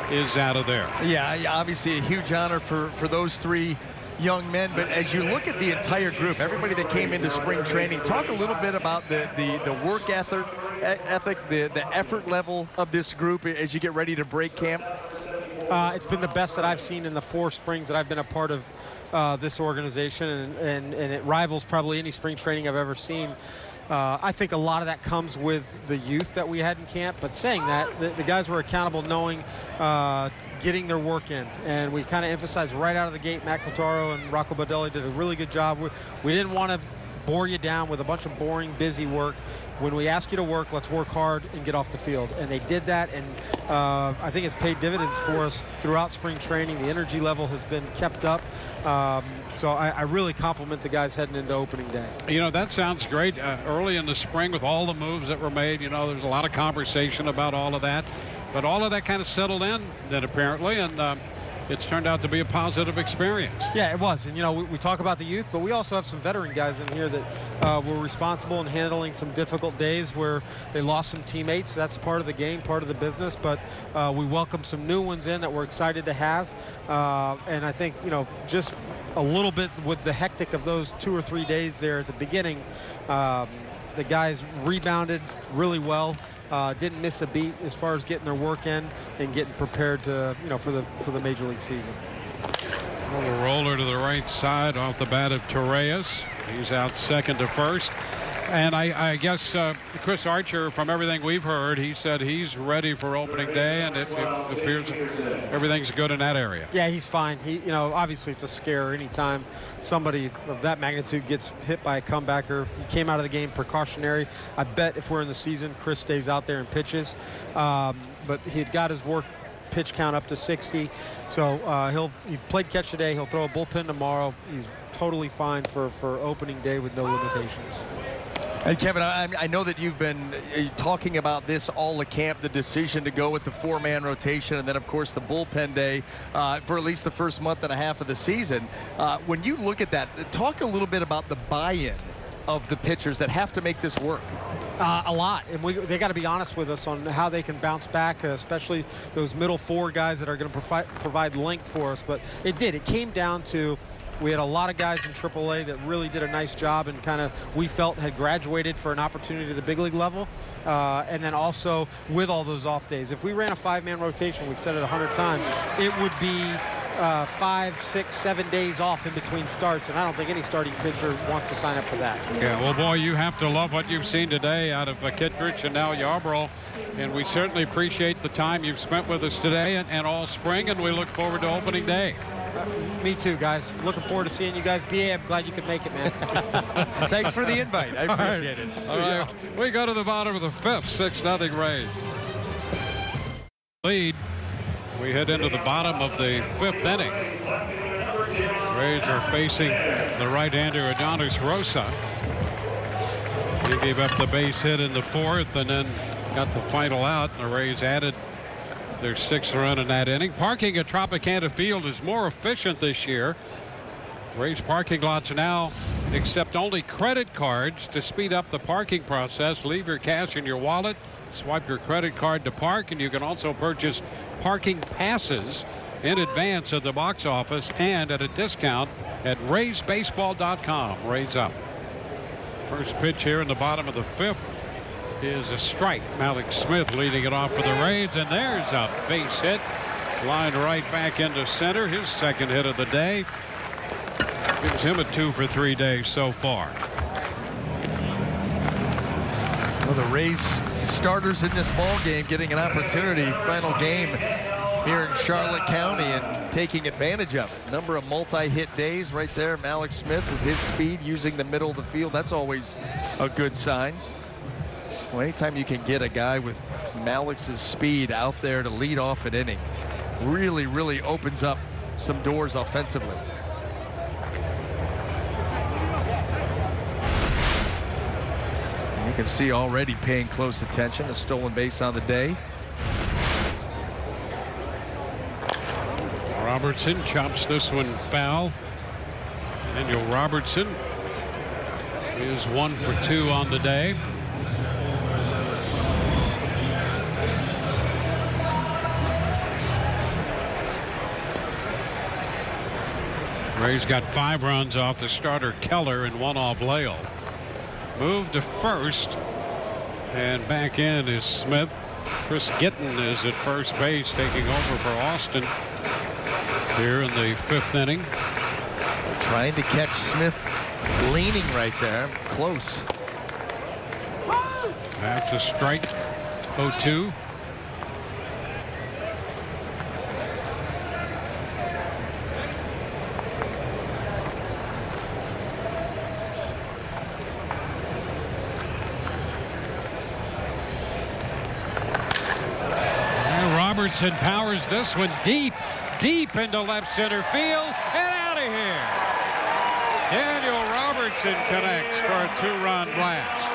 is out of there. Yeah, obviously a huge honor for those 3 young men. But as you look at the entire group, everybody that came into spring training, talk a little bit about the work ethic, the effort level of this group as you get ready to break camp. It's been the best that I've seen in the 4 springs that I've been a part of this organization, and it rivals probably any spring training I've ever seen. I think a lot of that comes with the youth that we had in camp, but saying that, the guys were accountable, knowing getting their work in, and we kind of emphasized right out of the gate. Matt Cotaro and Rocco Baldelli did a really good job. We didn't want to bore you down with a bunch of boring, busy work. when we ask you to work, let's work hard and get off the field. And they did that, and I think it's paid dividends for us throughout spring training. The energy level has been kept up. So I really compliment the guys heading into opening day. You know, that sounds great. Early in the spring with all the moves that were made, you know, there's a lot of conversation about all of that. But all of that kind of settled in then apparently, and it's turned out to be a positive experience. Yeah, it was. And, you know, we talk about the youth, but we also have some veteran guys in here that were responsible in handling some difficult days where they lost some teammates. That's part of the game, part of the business. But we welcome some new ones in that we're excited to have. And I think, you know, just a little bit with the hectic of those 2 or 3 days there at the beginning, the guys rebounded really well. Didn't miss a beat as far as getting their work in and getting prepared to, you know, for the major league season. A little roller to the right side off the bat of Torreyes. He's out second to first. And I guess Chris Archer, from everything we've heard, he said he's ready for opening day, and it appears everything's good in that area. Yeah, he's fine. You know, obviously it's a scare anytime somebody of that magnitude gets hit by a comebacker. He came out of the game precautionary. I bet if we're in the season, Chris stays out there and pitches. But he had got his pitch count up to 60. So he played catch today. He'll throw a bullpen tomorrow. He's totally fine for opening day with no limitations. And Kevin, I know that you've been talking about this all the camp, the decision to go with the 4-man rotation, and then of course the bullpen day for at least the first month and a half of the season. When you look at that, talk a little bit about the buy-in of the pitchers that have to make this work. A lot, and they got to be honest with us on how they can bounce back, especially those middle 4 guys that are going to provide length for us. But it came down to, we had a lot of guys in AAA that really did a nice job and kind of, we felt, had graduated for an opportunity to the big league level. And then also with all those off days. If we ran a 5-man rotation, we've said it 100 times, it would be 5, 6, 7 days off in between starts, and I don't think any starting pitcher wants to sign up for that. Yeah, well, boy, you have to love what you've seen today out of Kittredge and now Yarbrough, and we certainly appreciate the time you've spent with us today and all spring, and we look forward to opening day. Me too, guys. Looking forward to seeing you guys. BA, I'm glad you could make it, man. Thanks for the invite. I appreciate it. All right. We go to the bottom of the 5th, 6-0 Rays. Lead. We head into the bottom of the 5th inning. Rays are facing the right-hander Adonis Rosa. He gave up the base hit in the 4th and then got the final out. The Rays added their 6th run in that inning. Parking at Tropicana Field is more efficient this year. Rays parking lots now accept only credit cards to speed up the parking process. Leave your cash in your wallet, swipe your credit card to park, and you can also purchase parking passes in advance at the box office and at a discount at RaysBaseball.com. Rays up. First pitch here in the bottom of the 5th is a strike. Malik Smith leading it off for the Rays, and there's a base hit. Lined right back into center. His 2nd hit of the day. Gives him a 2 for 3 days so far. Well, the Rays starters in this ball game getting an opportunity. Final game here in Charlotte County and taking advantage of it. Number of multi-hit days right there. Malik Smith with his speed using the middle of the field. That's always a good sign. Well, anytime you can get a guy with Malik's speed out there to lead off an inning, really opens up some doors offensively. And you can see already paying close attention. A stolen base on the day. Robertson chops this one foul. Daniel Robertson is 1 for 2 on the day. Rays got 5 runs off the starter Keller and 1 off Lale. Moved to first, and back in is Smith. Chris Gittin is at first base, taking over for Austin here in the 5th inning. Trying to catch Smith leaning right there. Close. That's a strike. 0-2. Robertson powers this one deep into left center field and out of here. Daniel Robertson connects for a 2-run blast.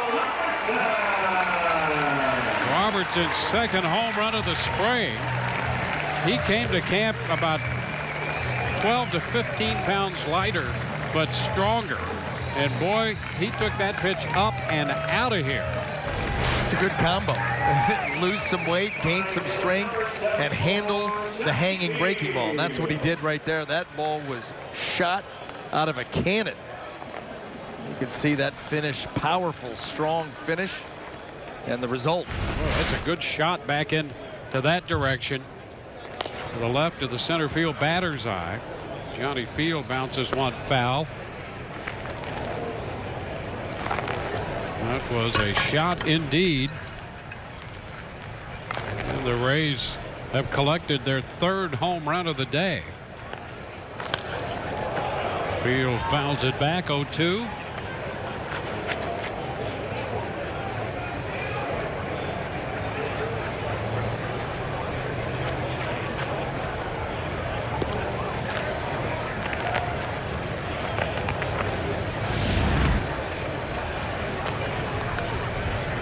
Robertson's second home run of the spring. He came to camp about 12 to 15 pounds lighter, but stronger. And boy, he took that pitch up and out of here. It's a good combo. Lose some weight, gain some strength, and handle the hanging breaking ball. And that's what he did right there. That ball was shot out of a cannon. You can see that finish, powerful, strong finish, and the result. Well, that's a good shot back into that direction. To the left of the center field batter's eye. Johnny Field bounces one foul. That was a shot indeed. And the Rays have collected their 3rd home run of the day. Field fouls it back 0-2.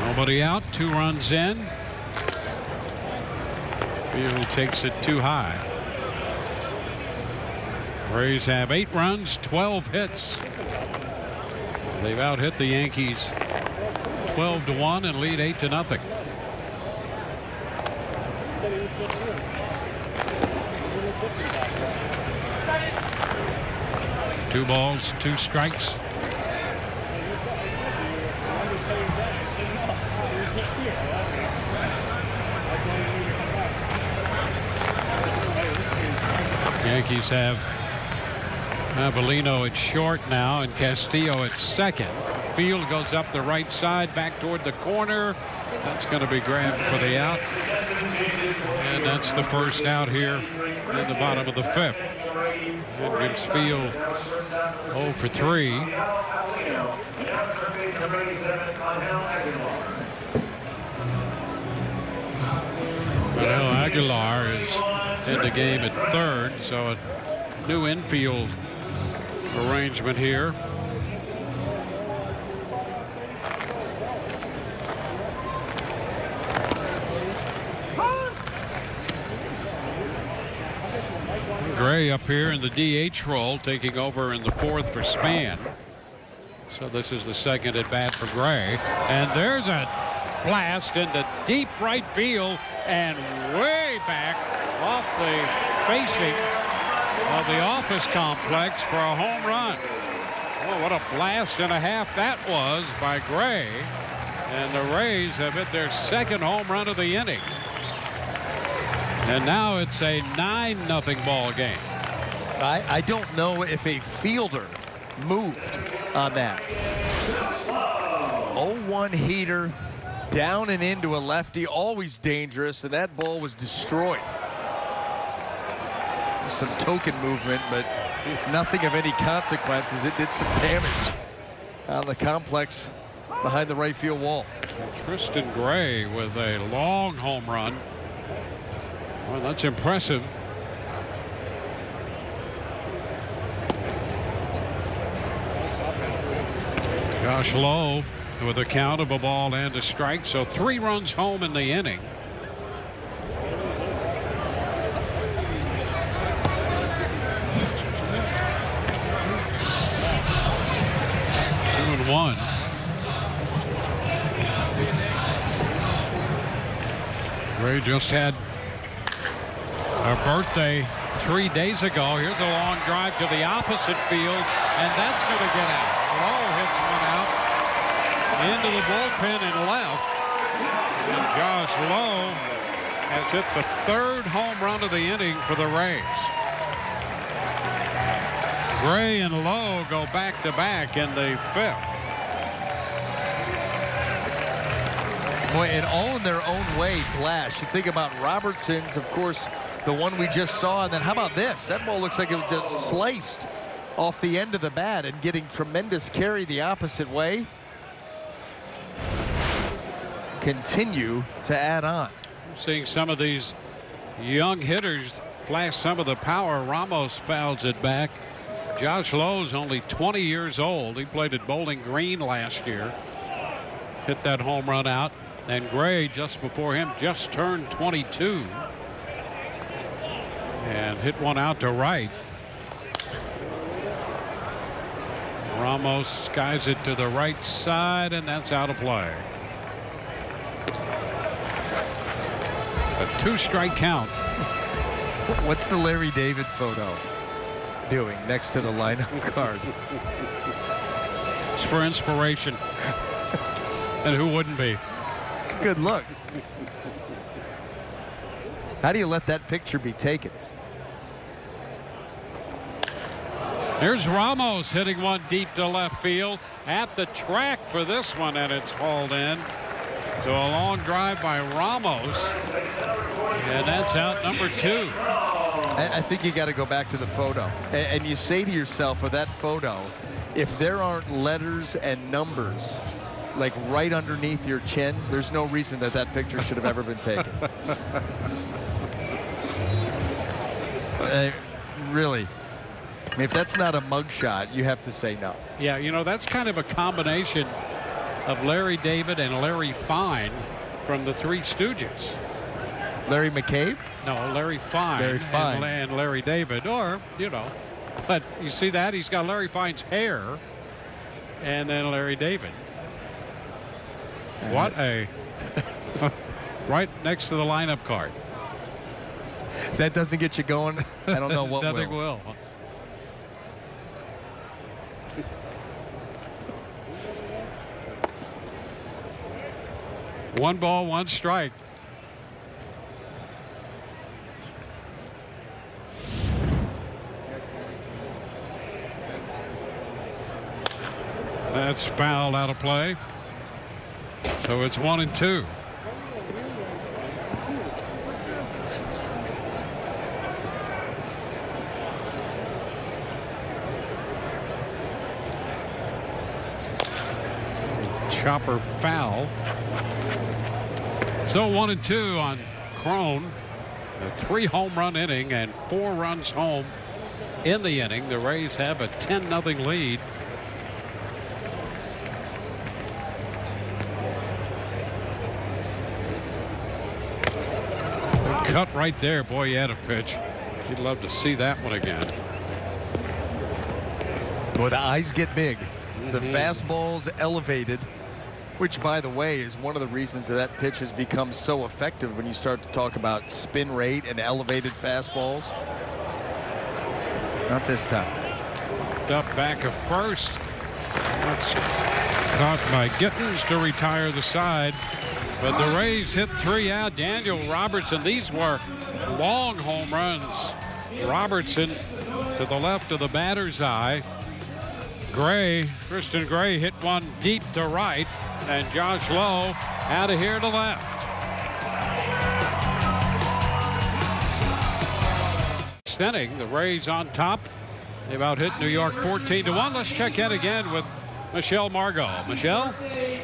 Nobody out, 2 runs in. Field takes it too high. Rays have 8 runs, 12 hits. They've out-hit the Yankees 12-1 and lead 8-0. Two balls, 2 strikes. Yankees have Avellino at short now and Castillo at second. Field goes up the right side back toward the corner. That's going to be grabbed for the out. And that's the first out here in the bottom of the 5th. That gives Field 0 for 3. Manuel Aguilar is in the game at 3rd, so a new infield arrangement here. Gray up here in the DH role, taking over in the 4th for Span. So this is the second at bat for Gray, and there's a blast into deep right field and way back off the facing of the office complex for a home run. Oh, what a blast and a half that was by Gray. And the Rays have hit their 2nd home run of the inning. And now it's a 9-0 ball game. I don't know if a fielder moved on that. 0-1 heater, down and into a lefty, always dangerous, and that ball was destroyed. Some token movement, but nothing of any consequences. It did some damage on the complex behind the right field wall. Tristan Gray with a long home run. Well, that's impressive. Josh Lowe with a count of a ball and a strike, so 3 runs home in the inning. One. Gray just had a birthday 3 days ago. Here's a long drive to the opposite field, and that's going to get out. Lowe hits one out into the bullpen and left. And Josh Lowe has hit the 3rd home run of the inning for the Rays. Gray and Lowe go back to back in the 5th. Boy, and all in their own way, flash. You think about Robertson's, of course, the one we just saw, and then how about this? That ball looks like it was just sliced off the end of the bat and getting tremendous carry the opposite way. Continue to add on. Seeing some of these young hitters flash some of the power. Ramos fouls it back. Josh Lowe's only 20 years old. He played at Bowling Green last year. Hit that home run out. And Gray, just before him, just turned 22. And hit one out to right. Ramos skies it to the right side, and that's out of play. A 2-strike count. What's the Larry David photo doing next to the lineup card? It's for inspiration. And who wouldn't be? It's a good look. How do you let that picture be taken? Here's Ramos hitting one deep to left field at the track for this one, and it's hauled in. So a long drive by Ramos, and that's out number 2. I think you got to go back to the photo, and you say to yourself for that photo, if there aren't letters and numbers like right underneath your chin, there's no reason that that picture should have ever been taken. Really. I mean, if that's not a mugshot, you have to say no. Yeah, you know, that's kind of a combination of Larry David and Larry Fine from the Three Stooges. Larry McCabe? No, Larry Fine. Larry Fine. And Larry David, or, you know, but you see that? He's got Larry Fine's hair and then Larry David. What a... right next to the lineup card. If that doesn't get you going, I don't know what Nothing will. One ball, one strike. That's fouled out of play. So it's 1-2. Chopper foul. So 1-2 on Crone. A 3 home run inning and 4 runs home in the inning. The Rays have a 10-0 lead. Cut right there. Boy, he had a pitch. You'd love to see that one again. Boy, the eyes get big. The fastball's elevated, which, by the way, is one of the reasons that pitch has become so effective when you start to talk about spin rate and elevated fastballs. Not this time. Up back of first. That's caught by Gittens to retire the side. But the Rays hit 3 out. Daniel Robertson. These were long home runs. Robertson to the left of the batter's eye. Christian Gray hit one deep to right. And Josh Lowe out of here to left. Next inning, the Rays on top. They've out hit New York 14-1. Let's check in again with Michelle Margot. Michelle?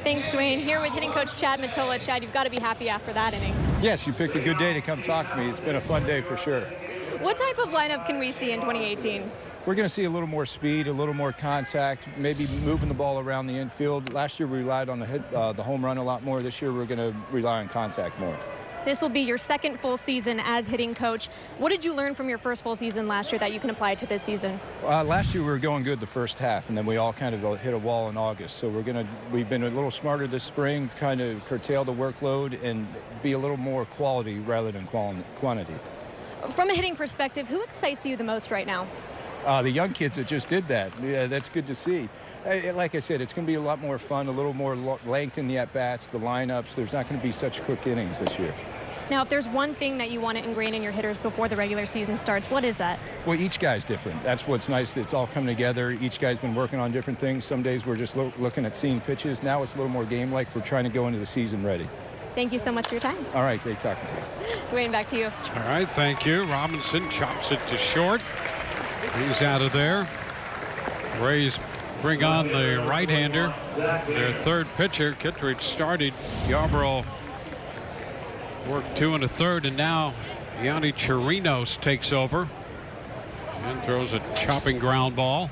Thanks, Dwayne. Here with hitting coach Chad Mottola. Chad, you've got to be happy after that inning. Yes, you picked a good day to come talk to me. It's been a fun day for sure. What type of lineup can we see in 2018? We're going to see a little more speed, a little more contact, maybe moving the ball around the infield. Last year we relied on the home run a lot more. This year we're going to rely on contact more. This will be your second full season as hitting coach. What did you learn from your first full season last year that you can apply to this season? Last year we were going good the first half, and then we all kind of hit a wall in August. So we've been a little smarter this spring, kind of curtail the workload and be a little more quality rather than quantity. From a hitting perspective, who excites you the most right now? The young kids that just did that. Yeah, that's good to see. Like I said, it's going to be a lot more fun, a little more length in the at-bats, the lineups. There's not going to be such quick innings this year. Now, if there's one thing that you want to ingrain in your hitters before the regular season starts, what is that? Well, each guy's different. That's what's nice. It's all come together. Each guy's been working on different things. Some days we're just looking at seeing pitches. Now it's a little more game-like. We're trying to go into the season ready. Thank you so much for your time. All right, great talking to you. Dwayne, back to you. All right, thank you. Robinson chops it to short. He's out of there. Rays bring on the right-hander. Their third pitcher. Kittredge started. Yarborough worked 2 1/3, and now Yanni Chirinos takes over and throws a chopping ground ball.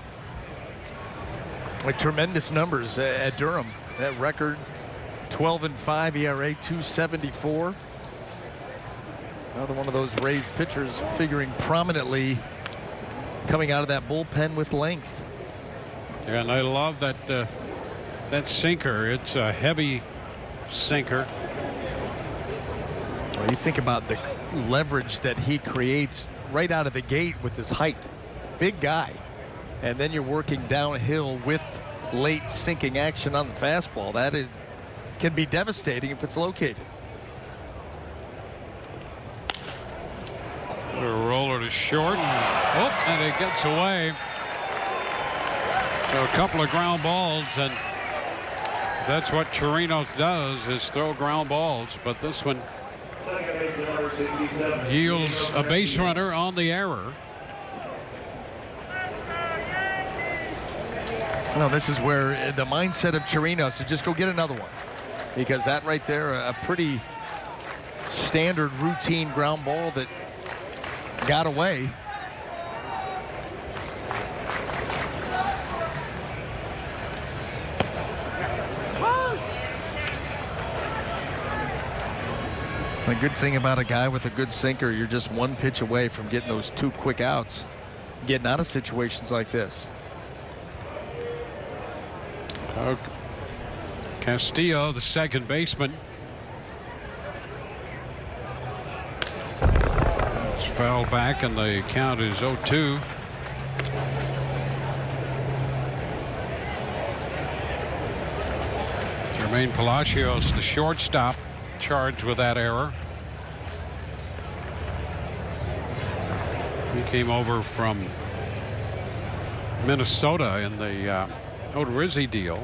Like tremendous numbers at Durham. That record, 12-5 ERA, 2.74. Another one of those Rays pitchers figuring prominently coming out of that bullpen with length. And I love that that sinker. It's a heavy sinker. Well, you think about the leverage that he creates right out of the gate with his height. Big guy. And then you're working downhill with late sinking action on the fastball. That can be devastating if it's located. A roller to short, and it gets away. So a couple of ground balls, and that's what Chirinos does, is throw ground balls. But this one yields a base runner on the error. No, this is where the mindset of Chirinos is just go get another one, because that right there, a pretty standard routine ground ball that got away. The good thing about a guy with a good sinker, you're just one pitch away from getting those 2 quick outs, getting out of situations like this. Castillo, the second baseman. It's fouled back, and the count is 0-2. Jermaine Palacios, the shortstop, charged with that error. He came over from Minnesota in the Odorizzi deal.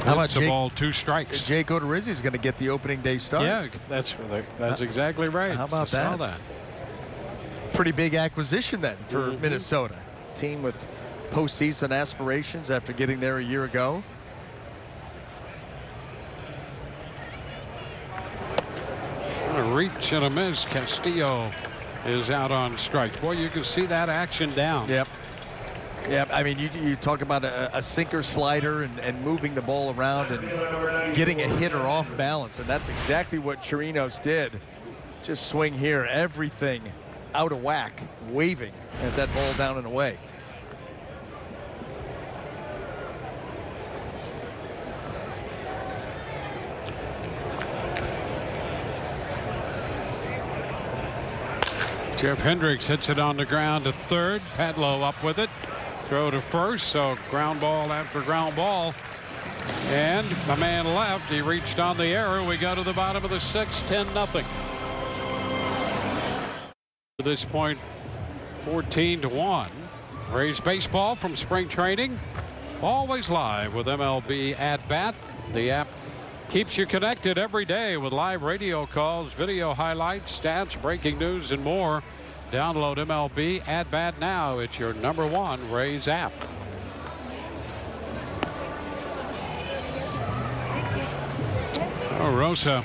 How about the ball, 2 strikes. Jake Odorizzi is going to get the opening day start. Yeah, that's exactly right. How about I saw that? Pretty big acquisition then for Minnesota. Team with postseason aspirations after getting there a year ago. A reach and a miss. Castillo is out on strikes. Boy, you can see that action down. Yep. Yeah, I mean, you talk about a sinker slider and moving the ball around and getting a hitter off balance, and that's exactly what Chirinos did. Just swing here, everything out of whack, waving at that ball down and away. Jeff Hendricks hits it on the ground to third. Padlow up with it. Throw to first, so ground ball after ground ball. And a man left. He reached on the error. We go to the bottom of the 6th, 10-0. At this point, 14-1. Rays baseball from spring training. Always live with MLB At Bat. The app keeps you connected every day with live radio calls, video highlights, stats, breaking news, and more. Download MLB At Bat now. It's your #1 Rays app. Rosa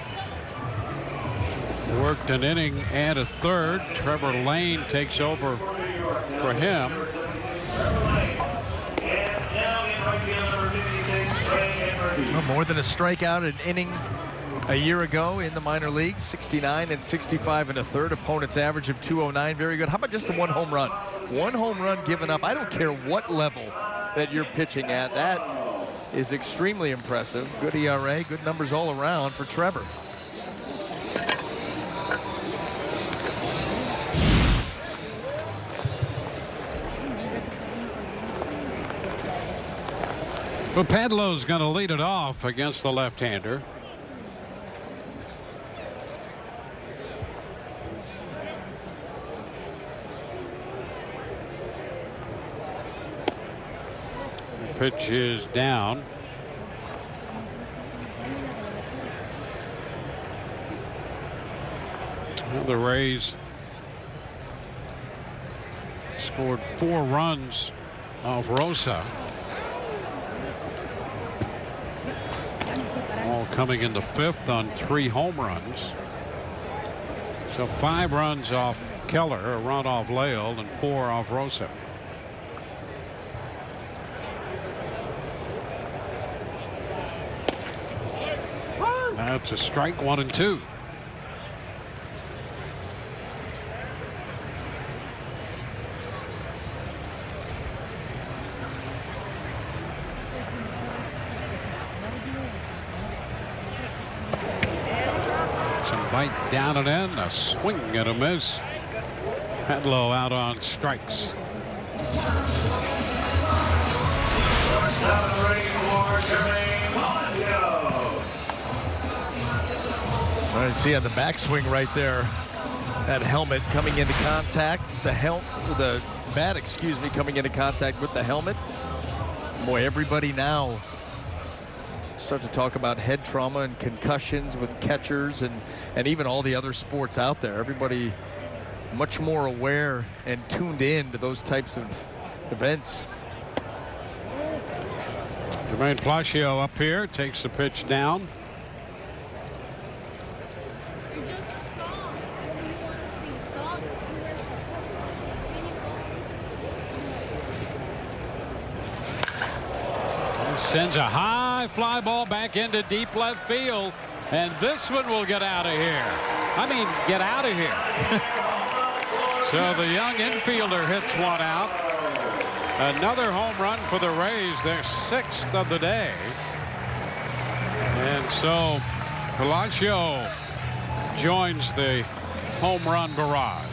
worked an inning and a third. Trevor Lane takes over for him. Well, more than a strikeout an inning a year ago in the minor leagues. 69 and 65 and a third. Opponent's average of 209. Very good. How about just the 1 home run? 1 home run given up. I don't care what level that you're pitching at. That is extremely impressive. Good ERA, good numbers all around for Trevor. Well, Padlow's going to lead it off against the left-hander. The pitch is down. Well, the Rays scored 4 runs off Rosa. coming in the 5th on 3 home runs. So 5 runs off Keller, a run off Leal, and 4 off Rosa. That's a strike, 1 and 2. Bite down and in, a swing and a miss. Hedlow out on strikes. I see on the backswing right there, that helmet coming into contact, the bat, excuse me, coming into contact with the helmet. Boy, everybody now start to talk about head trauma and concussions with catchers and even all the other sports out there. Everybody much more aware and tuned in to those types of events. Jermaine Palacio up here takes the pitch down. Sends a high fly ball back into deep left field, and this one will get out of here. I mean, get out of here. So the young infielder hits one out. Another home run for the Rays, their 6th of the day. And so Palacio joins the home run barrage.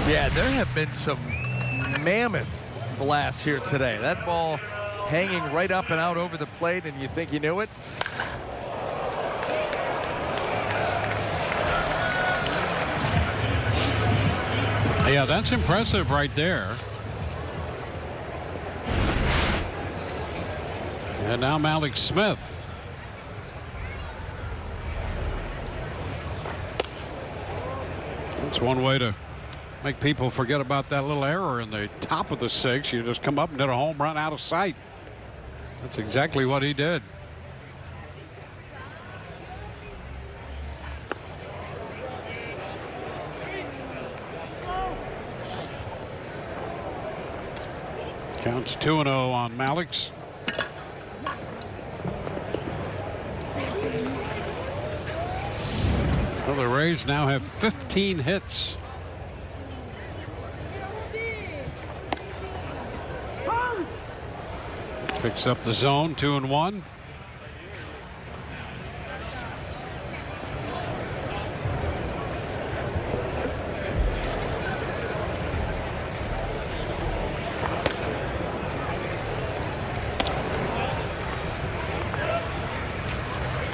Yeah, there have been some mammoth blast here today. That ball hanging right up and out over the plate, and you think you knew it. Yeah, that's impressive right there. And now Malik Smith. That's one way to make people forget about that little error in the top of the 6th. You just come up and hit a home run out of sight. That's exactly what he did. Counts 2-0 on Malik's. Well, the Rays now have 15 hits. Picks up the zone, 2-1.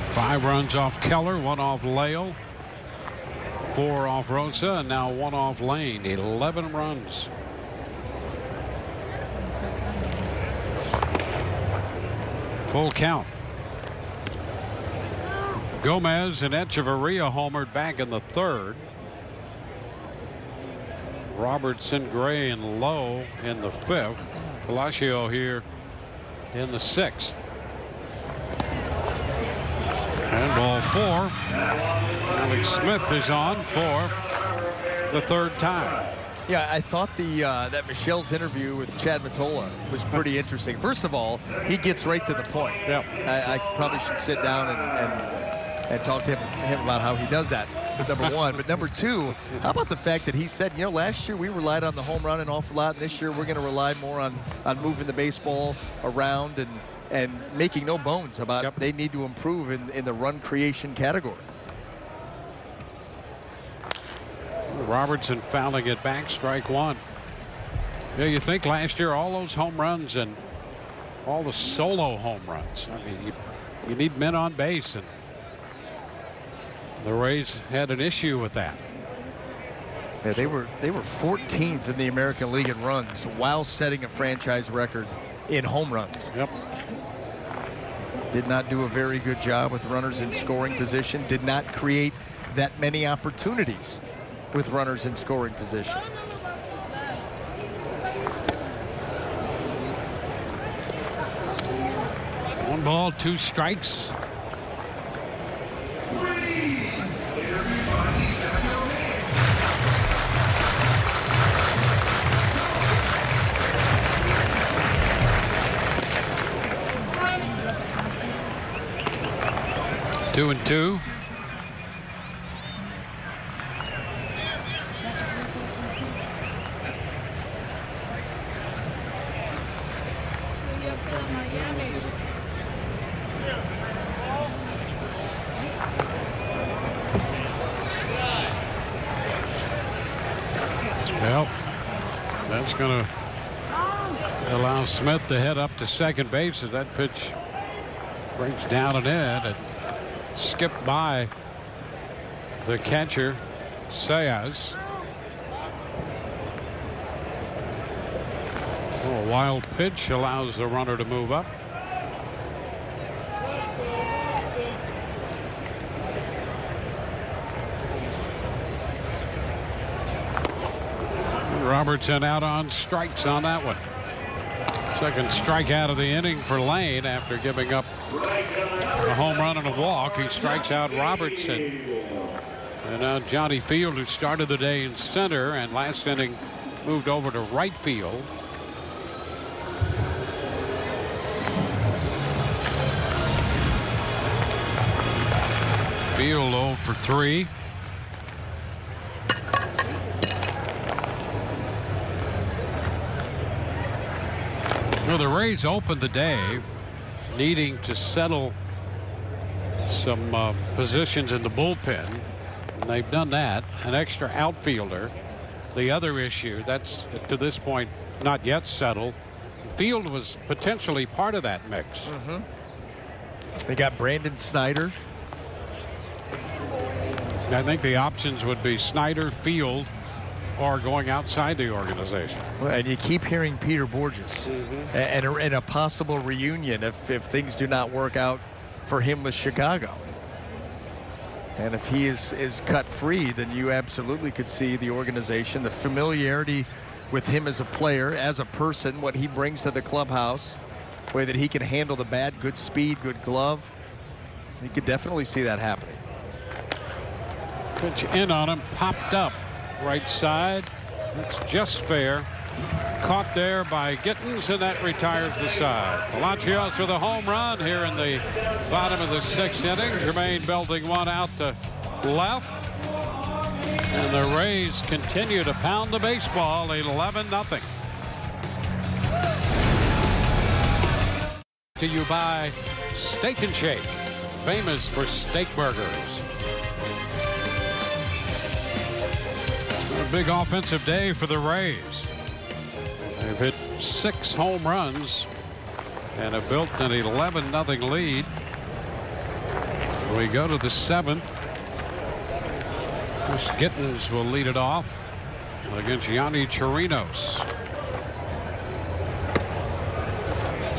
Five runs off Keller, 1 off Leal, 4 off Rosa, and now 1 off Lane. 11 runs. Full count. Gomez and Echeverria homered back in the 3rd. Robertson, Gray, and Lowe in the 5th. Palacio here in the 6th. And ball 4. Alex Smith is on for the 3rd time. Yeah, I thought that Michelle's interview with Chad Mottola was pretty interesting. First of all, he gets right to the point. Yep. I probably should sit down and talk to him about how he does that, number one. But number 2, how about the fact that he said, you know, last year we relied on the home run an awful lot, and this year we're going to rely more on moving the baseball around and making no bones about they need to improve in the run creation category. Robertson fouling it back, strike 1. Yeah, you think last year all those home runs and all the solo home runs. I mean, you need men on base, and the Rays had an issue with that. Yeah, they were 14th in the American League in runs while setting a franchise record in home runs. Yep. Did not do a very good job with runners in scoring position. Did not create that many opportunities with runners in scoring position. 1 ball, 2 strikes. Two and two. Well, that's going to allow Smith to head up to second base as that pitch brings down and in and skipped by the catcher, Sayas. So a wild pitch allows the runner to move up. Robertson out on strikes on that one. Second strikeout of the inning for Lane after giving up a home run and a walk. He strikes out Robertson. And now Johnny Field, who started the day in center and last inning moved over to right field. Field 0 for 3. Well, the Rays opened the day needing to settle some positions in the bullpen, and they've done that. An extra outfielder. The other issue that's to this point not yet settled. Field was potentially part of that mix. They got Brandon Snyder. I think the options would be Snyder, Field, or going outside the organization. And you keep hearing Peter Borges and a possible reunion if things do not work out for him with Chicago. And if he is cut free, then you absolutely could see the organization, the familiarity with him as a player, as a person, what he brings to the clubhouse, the way that he can handle the bat, good speed, good glove. You could definitely see that happening. Pitch in on him, popped up. Right side. It's just fair. Caught there by Gittins, and that retires the side. Palacios with a home run here in the bottom of the 6th inning. Jermaine belting one out to left. And the Rays continue to pound the baseball. 11-0. To you by Steak and Shake, famous for steak burgers. A big offensive day for the Rays. They've hit 6 home runs and have built an 11-0 lead. We go to the 7th. Chris Gittins will lead it off against Yanni Chirinos.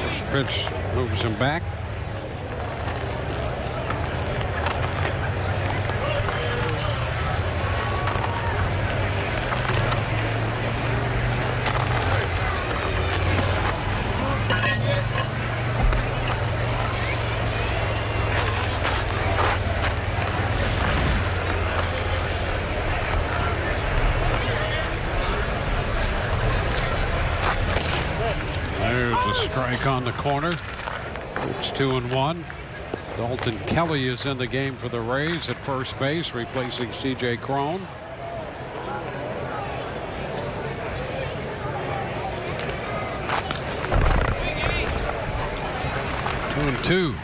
This pitch moves him back. Strike on the corner. It's 2-1. Dalton Kelly is in the game for the Rays at first base, replacing C.J. Cron. Two and two.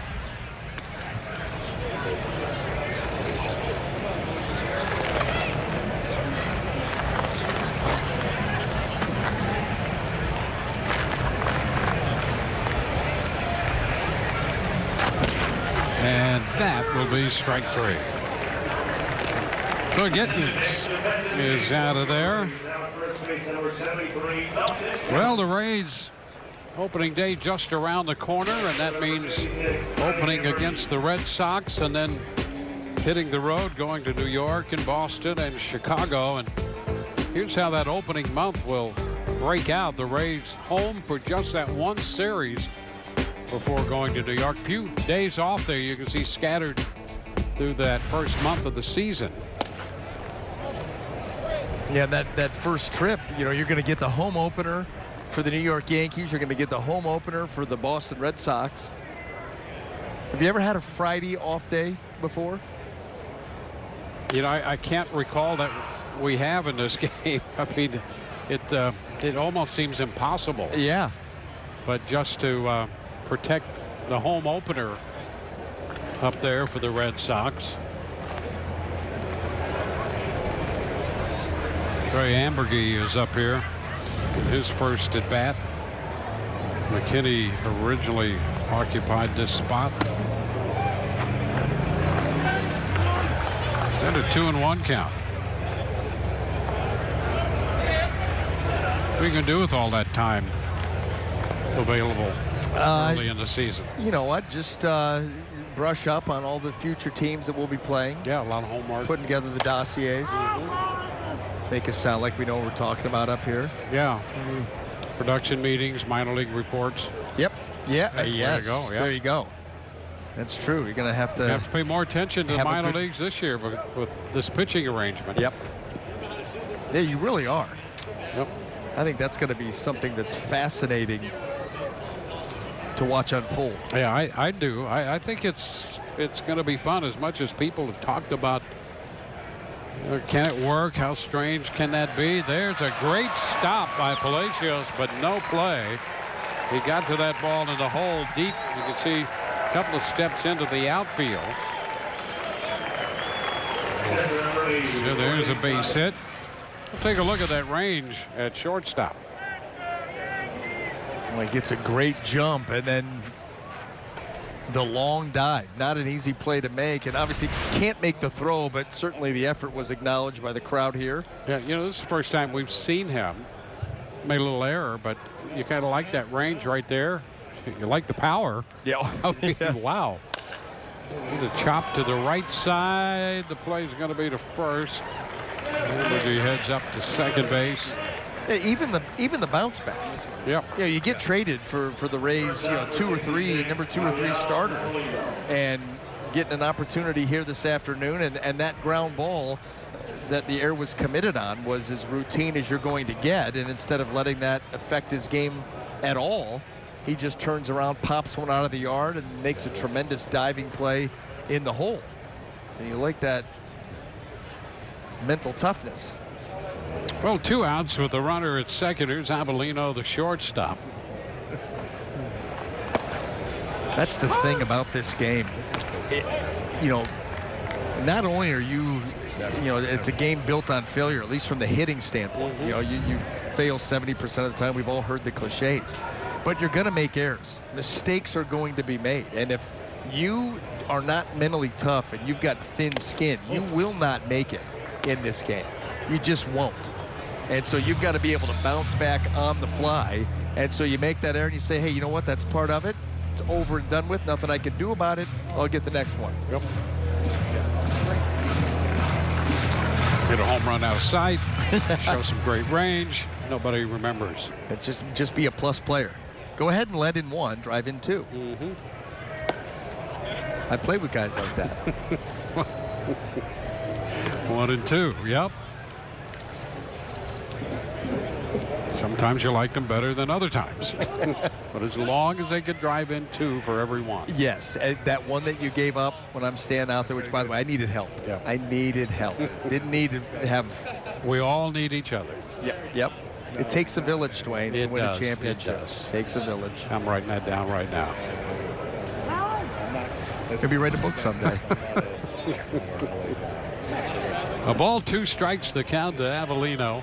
Will be strike 3. So Gittins is out of there. Well, the Rays opening day just around the corner, and that means opening against the Red Sox and then hitting the road, going to New York and Boston and Chicago. And here's how that opening month will break out. The Rays home for just that one series before going to New York. Few days off there you can see scattered through that first month of the season. Yeah, that first trip, you know, you're going to get the home opener for the New York Yankees. You're going to get the home opener for the Boston Red Sox. Have you ever had a Friday off day before? You know, I can't recall that we have in this game. I mean, it almost seems impossible. Yeah. But just to protect the home opener up there for the Red Sox. Trey Ambergy is up here in his first at bat. McKinney originally occupied this spot. And a 2-1 count. What are you going to do with all that time available early in the season? You know what? Just brush up on all the future teams that we'll be playing. Yeah, a lot of homework. Putting together the dossiers. Make us sound like we know what we're talking about up here. Yeah. Production meetings, minor league reports. Yep. Yeah. There Yes. you go. Yeah. There you go. That's true. You're going to have to pay more attention to the minor leagues this year with this pitching arrangement. Yep. Yeah, you really are. Yep. I think that's going to be something that's fascinating to watch unfold. Yeah, I do. I think it's going to be fun as much as people have talked about. Can it work? How strange can that be? There's a great stop by Palacios, but no play. He got to that ball in the hole deep. You can see a couple of steps into the outfield. So there's a base hit. We'll take a look at that range at shortstop. Well, he gets a great jump and then the long dive. Not an easy play to make, and obviously can't make the throw, but certainly the effort was acknowledged by the crowd here. Yeah, you know, this is the first time we've seen him. Made a little error, but you kind of like that range right there. You like the power. Yeah. I mean, Yes. wow. The chop to the right side. The play is going to be to first. He heads up to second base. Yeah, even the bounce back. Yep. You know, you get traded for the Rays, you know, number two or three starter, and getting an opportunity here this afternoon, and that ground ball that the air was committed on was as routine as you're going to get, and instead of letting that affect his game at all, he just turns around, pops one out of the yard, and makes a tremendous diving play in the hole. And you like that mental toughness. Well, 2 outs with the runner at second. Here's Avellino, the shortstop. That's the thing about this game. You know, not only are you know, it's a game built on failure, at least from the hitting standpoint. You know, you fail 70% of the time. We've all heard the cliches. But you're going to make errors. Mistakes are going to be made. And if you are not mentally tough and you've got thin skin, you will not make it in this game. You just won't. And so you've got to be able to bounce back on the fly. And so you make that error and you say, hey, you know what? That's part of it. It's over and done with. Nothing I can do about it. I'll get the next one. Yep. Hit a home run out of sight. Show some great range. Nobody remembers. And just be a plus player. Go ahead and let in one, drive in two. I play with guys like that. 1 and 2. Yep. Sometimes you like them better than other times. But as long as they could drive in 2 for every one. Yes, that one that you gave up when I'm standing out there, which, by the way, I needed help. Yeah. I needed help. Didn't need to have. We all need each other. Yep. It takes a village, Dwayne, to win does. a championship. It does. Takes a village. I'm writing that down right now. Maybe write a book someday. A ball, 2 strikes, the count to Avellino.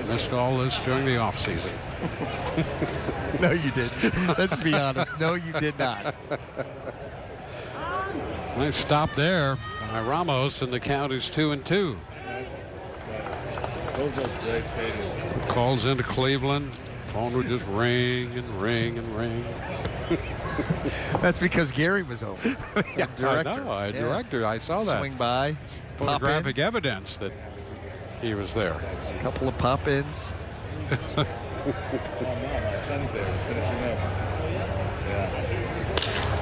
Missed all this during the offseason. No, you didn't. Let's be honest. No, you did not. Nice stop there by Ramos, and the count is 2 and 2. Calls into Cleveland. Phone would just ring and ring and ring. That's because Gary was over. Yeah, director. I know. Director. I saw that. Swing by. Photographic evidence that he was there. A couple of pop-ins.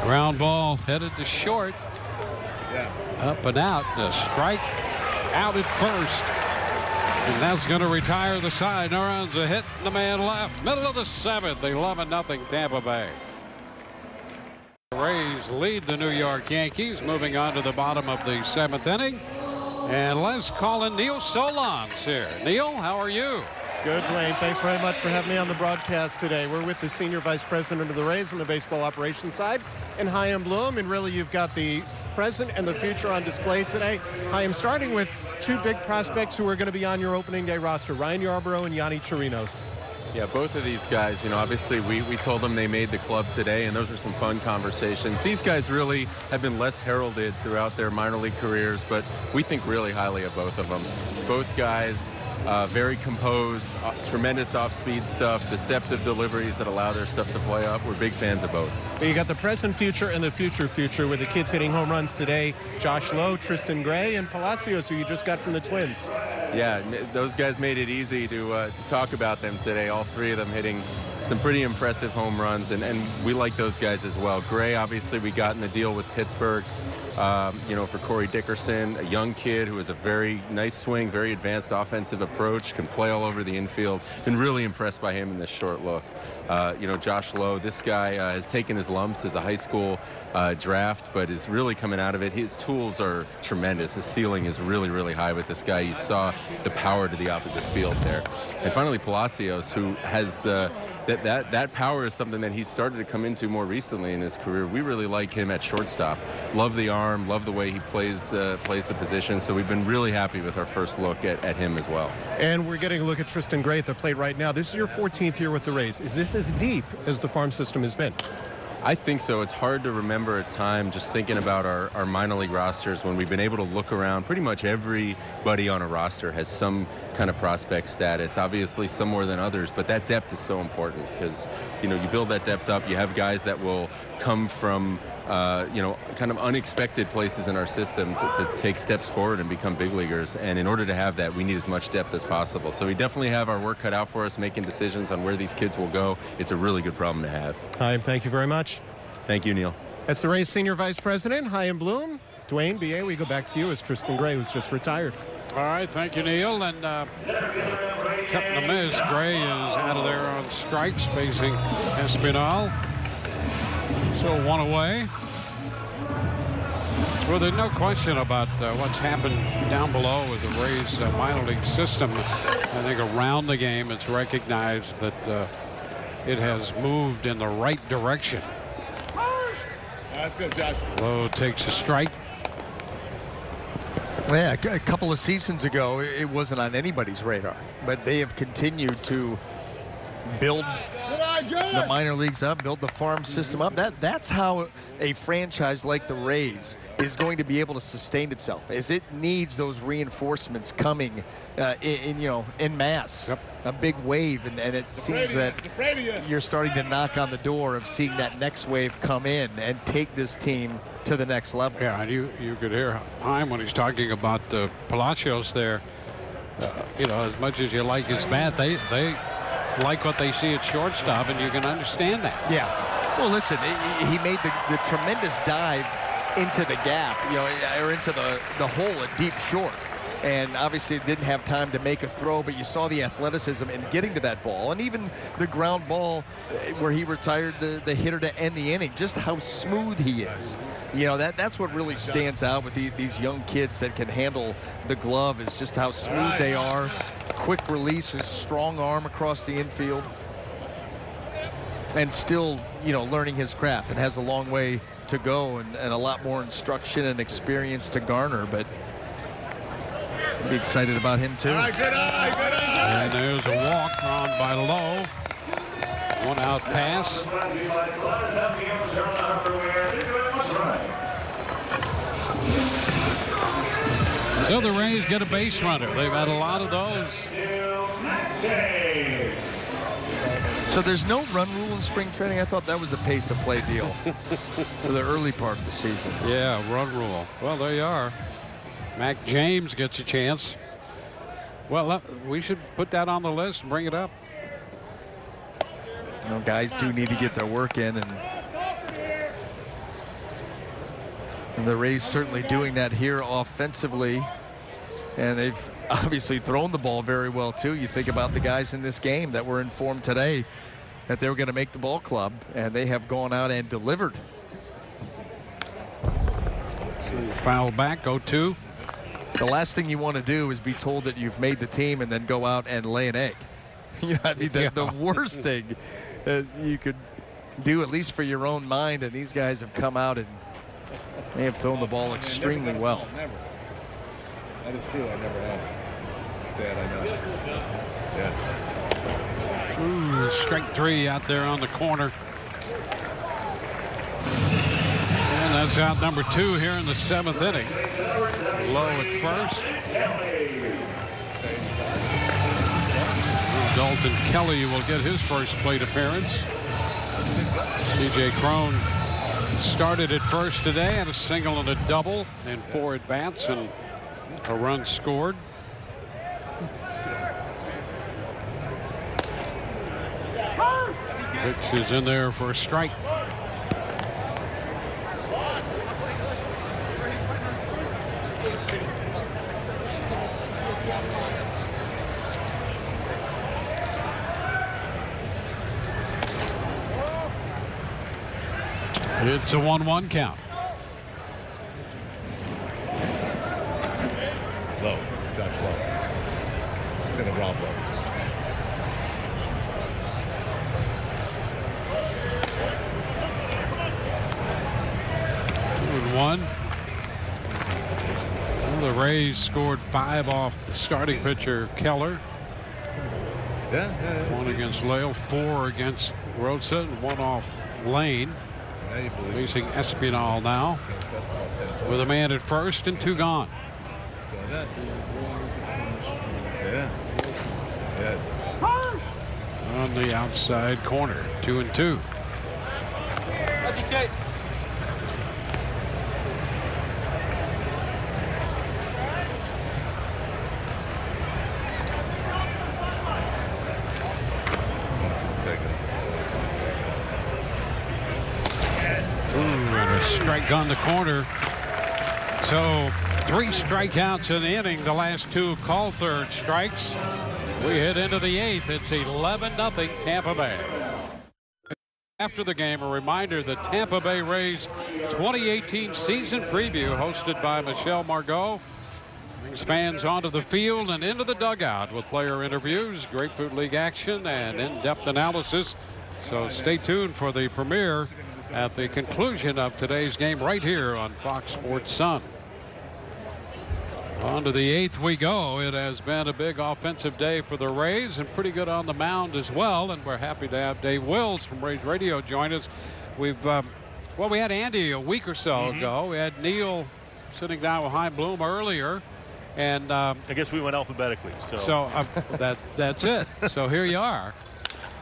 Ground ball headed to short. Up and out. The strike out at first. And that's going to retire the side. No runs, a hit, and the man left. Middle of the 7th. 11-0 Tampa Bay. The Rays lead the New York Yankees, moving on to the bottom of the 7th inning. And let's call in Neil Solondz here. Neil, how are you? Good, Dwayne. Thanks very much for having me on the broadcast today. We're with the Senior Vice President of the Rays on the baseball operations side, and Chaim Bloom. And really, you've got the present and the future on display today. Chaim, starting with two big prospects who are going to be on your opening day roster, Ryan Yarbrough and Yanni Chirinos. Yeah, both of these guys, obviously we told them they made the club today, and those were some fun conversations. These guys really have been less heralded throughout their minor league careers, but we think really highly of both of them. Both guys, very composed, tremendous off-speed stuff, deceptive deliveries that allow their stuff to play up. We're big fans of both. Well, you got the present future and the future with the kids hitting home runs today. Josh Lowe, Tristan Gray, and Palacios, who you just got from the Twins. Yeah, those guys made it easy to talk about them today. All three of them hitting some pretty impressive home runs, and we like those guys as well. Gray, obviously, we got in the deal with Pittsburgh, for Corey Dickerson, a young kid who has a very nice swing, very advanced offensive approach, can play all over the infield. Been really impressed by him in this short look. Josh Lowe, this guy has taken his lumps as a high school draft, but is really coming out of it. His tools are tremendous. His ceiling is really, really high with this guy. You saw the power to the opposite field there. And finally, Palacios, who has that power is something that he's started to come into more recently in his career. We really like him at shortstop. Love the arm, love the way he plays the position. So we've been really happy with our first look at him as well. And we're getting a look at Tristan Gray at the plate right now. This is your 14th year with the Rays. Is this as deep as the farm system has been? I think so. It's hard to remember a time just thinking about our minor league rosters when we've been able to look around. Pretty much everybody on a roster has some kind of prospect status, obviously some more than others, but that depth is so important because, you build that depth up. You have guys that will come from, kind of unexpected places in our system to take steps forward and become big leaguers. And in order to have that, we need as much depth as possible. So we definitely have our work cut out for us making decisions on where these kids will go. It's a really good problem to have. Chaim, thank you very much. Thank you, Neil. That's the Rays Senior Vice President, Chaim Bloom. Dwayne, B.A., we go back to you as Tristan Gray, who's just retired. All right, thank you, Neil. And cutting the miss, Gray is out of there on strikes, facing Espinal. So one away. Well, there's no question about what's happened down below with the Rays minor league system. I think around the game, it's recognized that it has moved in the right direction. That's good, Josh. Lowe takes a strike. Yeah, a couple of seasons ago, it wasn't on anybody's radar, but they have continued to build the minor leagues up, build the farm system up. That's how a franchise like the Rays is going to be able to sustain itself, as it needs those reinforcements coming in mass. Yep. A big wave, and it seems that you're starting to knock on the door of seeing that next wave come in and take this team to the next level. Yeah, and you could hear Chaim when he's talking about Palacios there. As much as you like his bat, they like what they see at shortstop, and you can understand that. Yeah. Well, listen, he made the tremendous dive into the gap, or into the hole at deep short. And obviously didn't have time to make a throw, but you saw the athleticism in getting to that ball. And even the ground ball where he retired the hitter to end the inning, just how smooth he is. That's what really stands out with these young kids that can handle the glove, is just how smooth they are. Quick releases, strong arm across the infield. And still, learning his craft, and has a long way to go and a lot more instruction and experience to garner. But be excited about him too. Good eye. And there's a walk drawn by Lowe. One out pass. So the Rays get a base runner. They've had a lot of those. So there's no run rule in spring training. I thought that was a pace of play deal for the early part of the season. Yeah, run rule. Well, there you are. Mac James gets a chance. Well, we should put that on the list and bring it up. You know, guys do need to get their work in, and the Rays certainly doing that here offensively. And they've obviously thrown the ball very well, too. You think about the guys in this game that were informed today that they were going to make the ball club, and they have gone out and delivered. Foul back, 0-2. The last thing you want to do is be told that you've made the team and then go out and lay an egg. You know, I mean, the worst thing that you could do, at least for your own mind, and these guys have come out and they have thrown the ball extremely well. Never. That is true. I never have. Sad, I know. Yeah. Ooh, strike 3 out there on the corner. And that's out number 2 here in the 7th inning. Low at first. Dalton Kelly will get his first plate appearance. C.J. Cron started at first today, had a single and a double in 4 at-bats and a run scored. Pitch is in there for a strike. It's a 1-1 count. Low. Josh Low. Instead of Rob Low. 2-1. Well, the Rays scored 5 off the starting pitcher Keller. Yeah. 1 against Lale, 4 against Rosa, and 1 off Lane. Facing Espinal now with a man at first and 2 gone. Yeah. Yes. On the outside corner, 2-2. Strike on the corner. So 3 strikeouts in the inning. The last 2 called third strikes. We head into the 8th. It's 11-0 Tampa Bay. After the game, a reminder that Tampa Bay Rays 2018 season preview hosted by Michelle Margot brings fans onto the field and into the dugout with player interviews, Grapefruit League action, and in-depth analysis. So stay tuned for the premiere at the conclusion of today's game right here on Fox Sports Sun. On to the 8th we go. It has been a big offensive day for the Rays and pretty good on the mound as well. And we're happy to have Dave Wills from Rays Radio join us. We've well, we had Andy a week or so ago. We had Neil sitting down with Chaim Bloom earlier, and I guess we went alphabetically. So that's it. So here you are.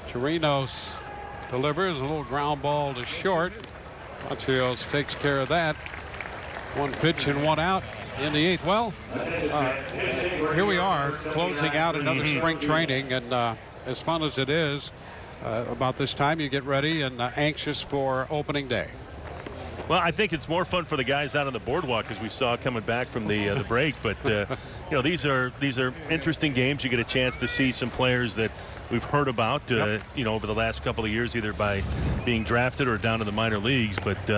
Chirinos delivers a little ground ball to short. Montios takes care of that. 1 pitch and 1 out in the 8th. Well, here we are closing out another spring training, and as fun as it is, about this time you get ready and anxious for opening day. Well, I think it's more fun for the guys out on the boardwalk, as we saw coming back from the break. But you know, these are interesting games. You get a chance to see some players that we've heard about, you know, over the last couple of years, either by being drafted or down to the minor leagues. But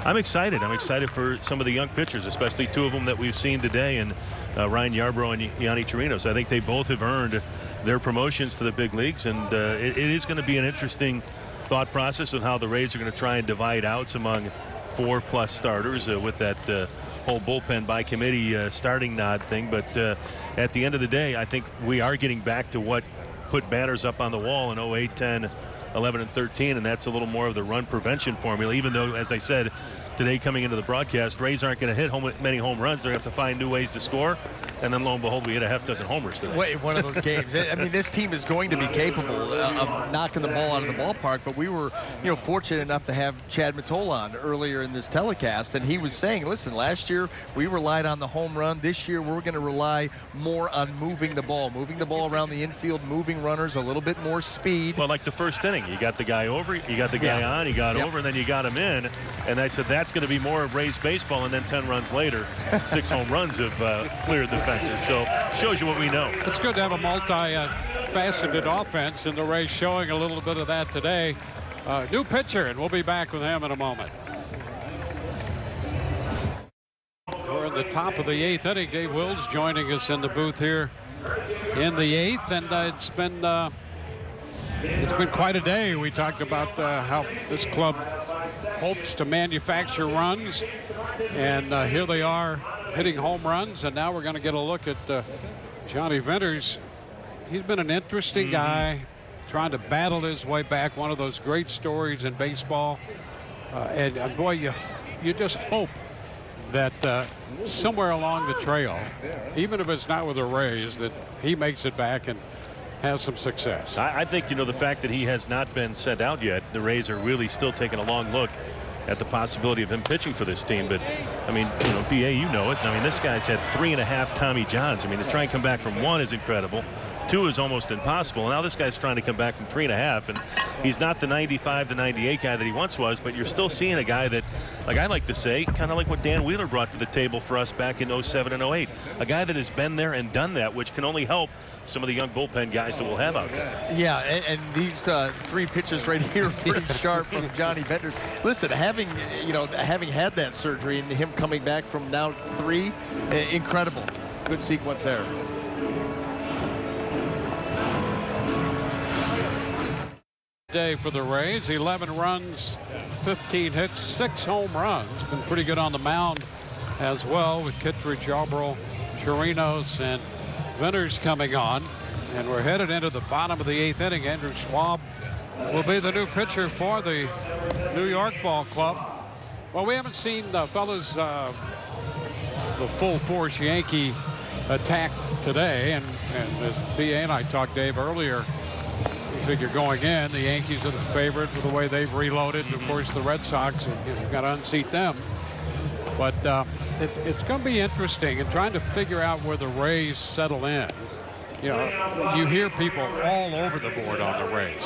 I'm excited. I'm excited for some of the young pitchers, especially 2 of them that we've seen today, and Ryan Yarbrough and Yanni Chirinos. I think they both have earned their promotions to the big leagues, and it is going to be an interesting thought process on how the Rays are going to try and divide outs among 4+ starters with that whole bullpen by committee starting nod thing. But at the end of the day, I think we are getting back to what put banners up on the wall in 08, 10, 11, and 13, and that's a little more of the run prevention formula, even though, as I said, today coming into the broadcast, Rays aren't going to hit many home runs. They're going to have to find new ways to score. And then lo and behold, we hit a half dozen homers today. Wait, one of those games. I mean, this team is going to be capable of knocking the ball out of the ballpark, but we were, fortunate enough to have Chad Mottola on earlier in this telecast, and he was saying, listen, last year we relied on the home run. This year we're going to rely more on moving the ball around the infield, moving runners, a little bit more speed. Well, like the first inning, you got the guy over, you got the guy on, he got over, and then you got him in. And I said, that's going to be more of Rays baseball, and then 10 runs later, 6 home runs have cleared the fences. So shows you what we know. It's good to have a multi-faceted offense, and the Rays showing a little bit of that today. New pitcher, and we'll be back with him in a moment. We're in the top of the 8th inning. Dave Wills joining us in the booth here in the 8th, and it's been quite a day. We talked about how this club hopes to manufacture runs, and here they are hitting home runs. And now we're going to get a look at Johnny Venters. He's been an interesting guy, trying to battle his way back. One of those great stories in baseball, and boy, you just hope that somewhere along the trail, even if it's not with the Rays, that he makes it back and has some success. I think, the fact that he has not been sent out yet, the Rays are really still taking a long look at the possibility of him pitching for this team. But I mean, BA, you know it. I mean, this guy's had 3.5 Tommy Johns. I mean, to try and come back from 1 is incredible. 2 is almost impossible. Now this guy's trying to come back from 3.5, and he's not the 95 to 98 guy that he once was, but you're still seeing a guy that, like I like to say, kind of like what Dan Wheeler brought to the table for us back in 07 and 08. A guy that has been there and done that, which can only help some of the young bullpen guys that we'll have out there. Yeah, and these 3 pitches right here pretty sharp from Johnny Venters. Listen, having had that surgery and him coming back from now 3, incredible. Good sequence there. Day for the Rays, 11 runs, 15 hits, 6 home runs. Been pretty good on the mound as well, with Kittredge, Yarbrough, Chirinos, and Venters coming on. And we're headed into the bottom of the 8th inning. Andrew Schwab will be the new pitcher for the New York Ball Club. Well, we haven't seen, fellas, the full force Yankee attack today, and as BA and I talked, Dave, earlier, I figure going in, the Yankees are the favorite with the way they've reloaded. Of course, the Red Sox, you've got to unseat them. But it's going to be interesting in trying to figure out where the Rays settle in. You hear people all over the board on the Rays,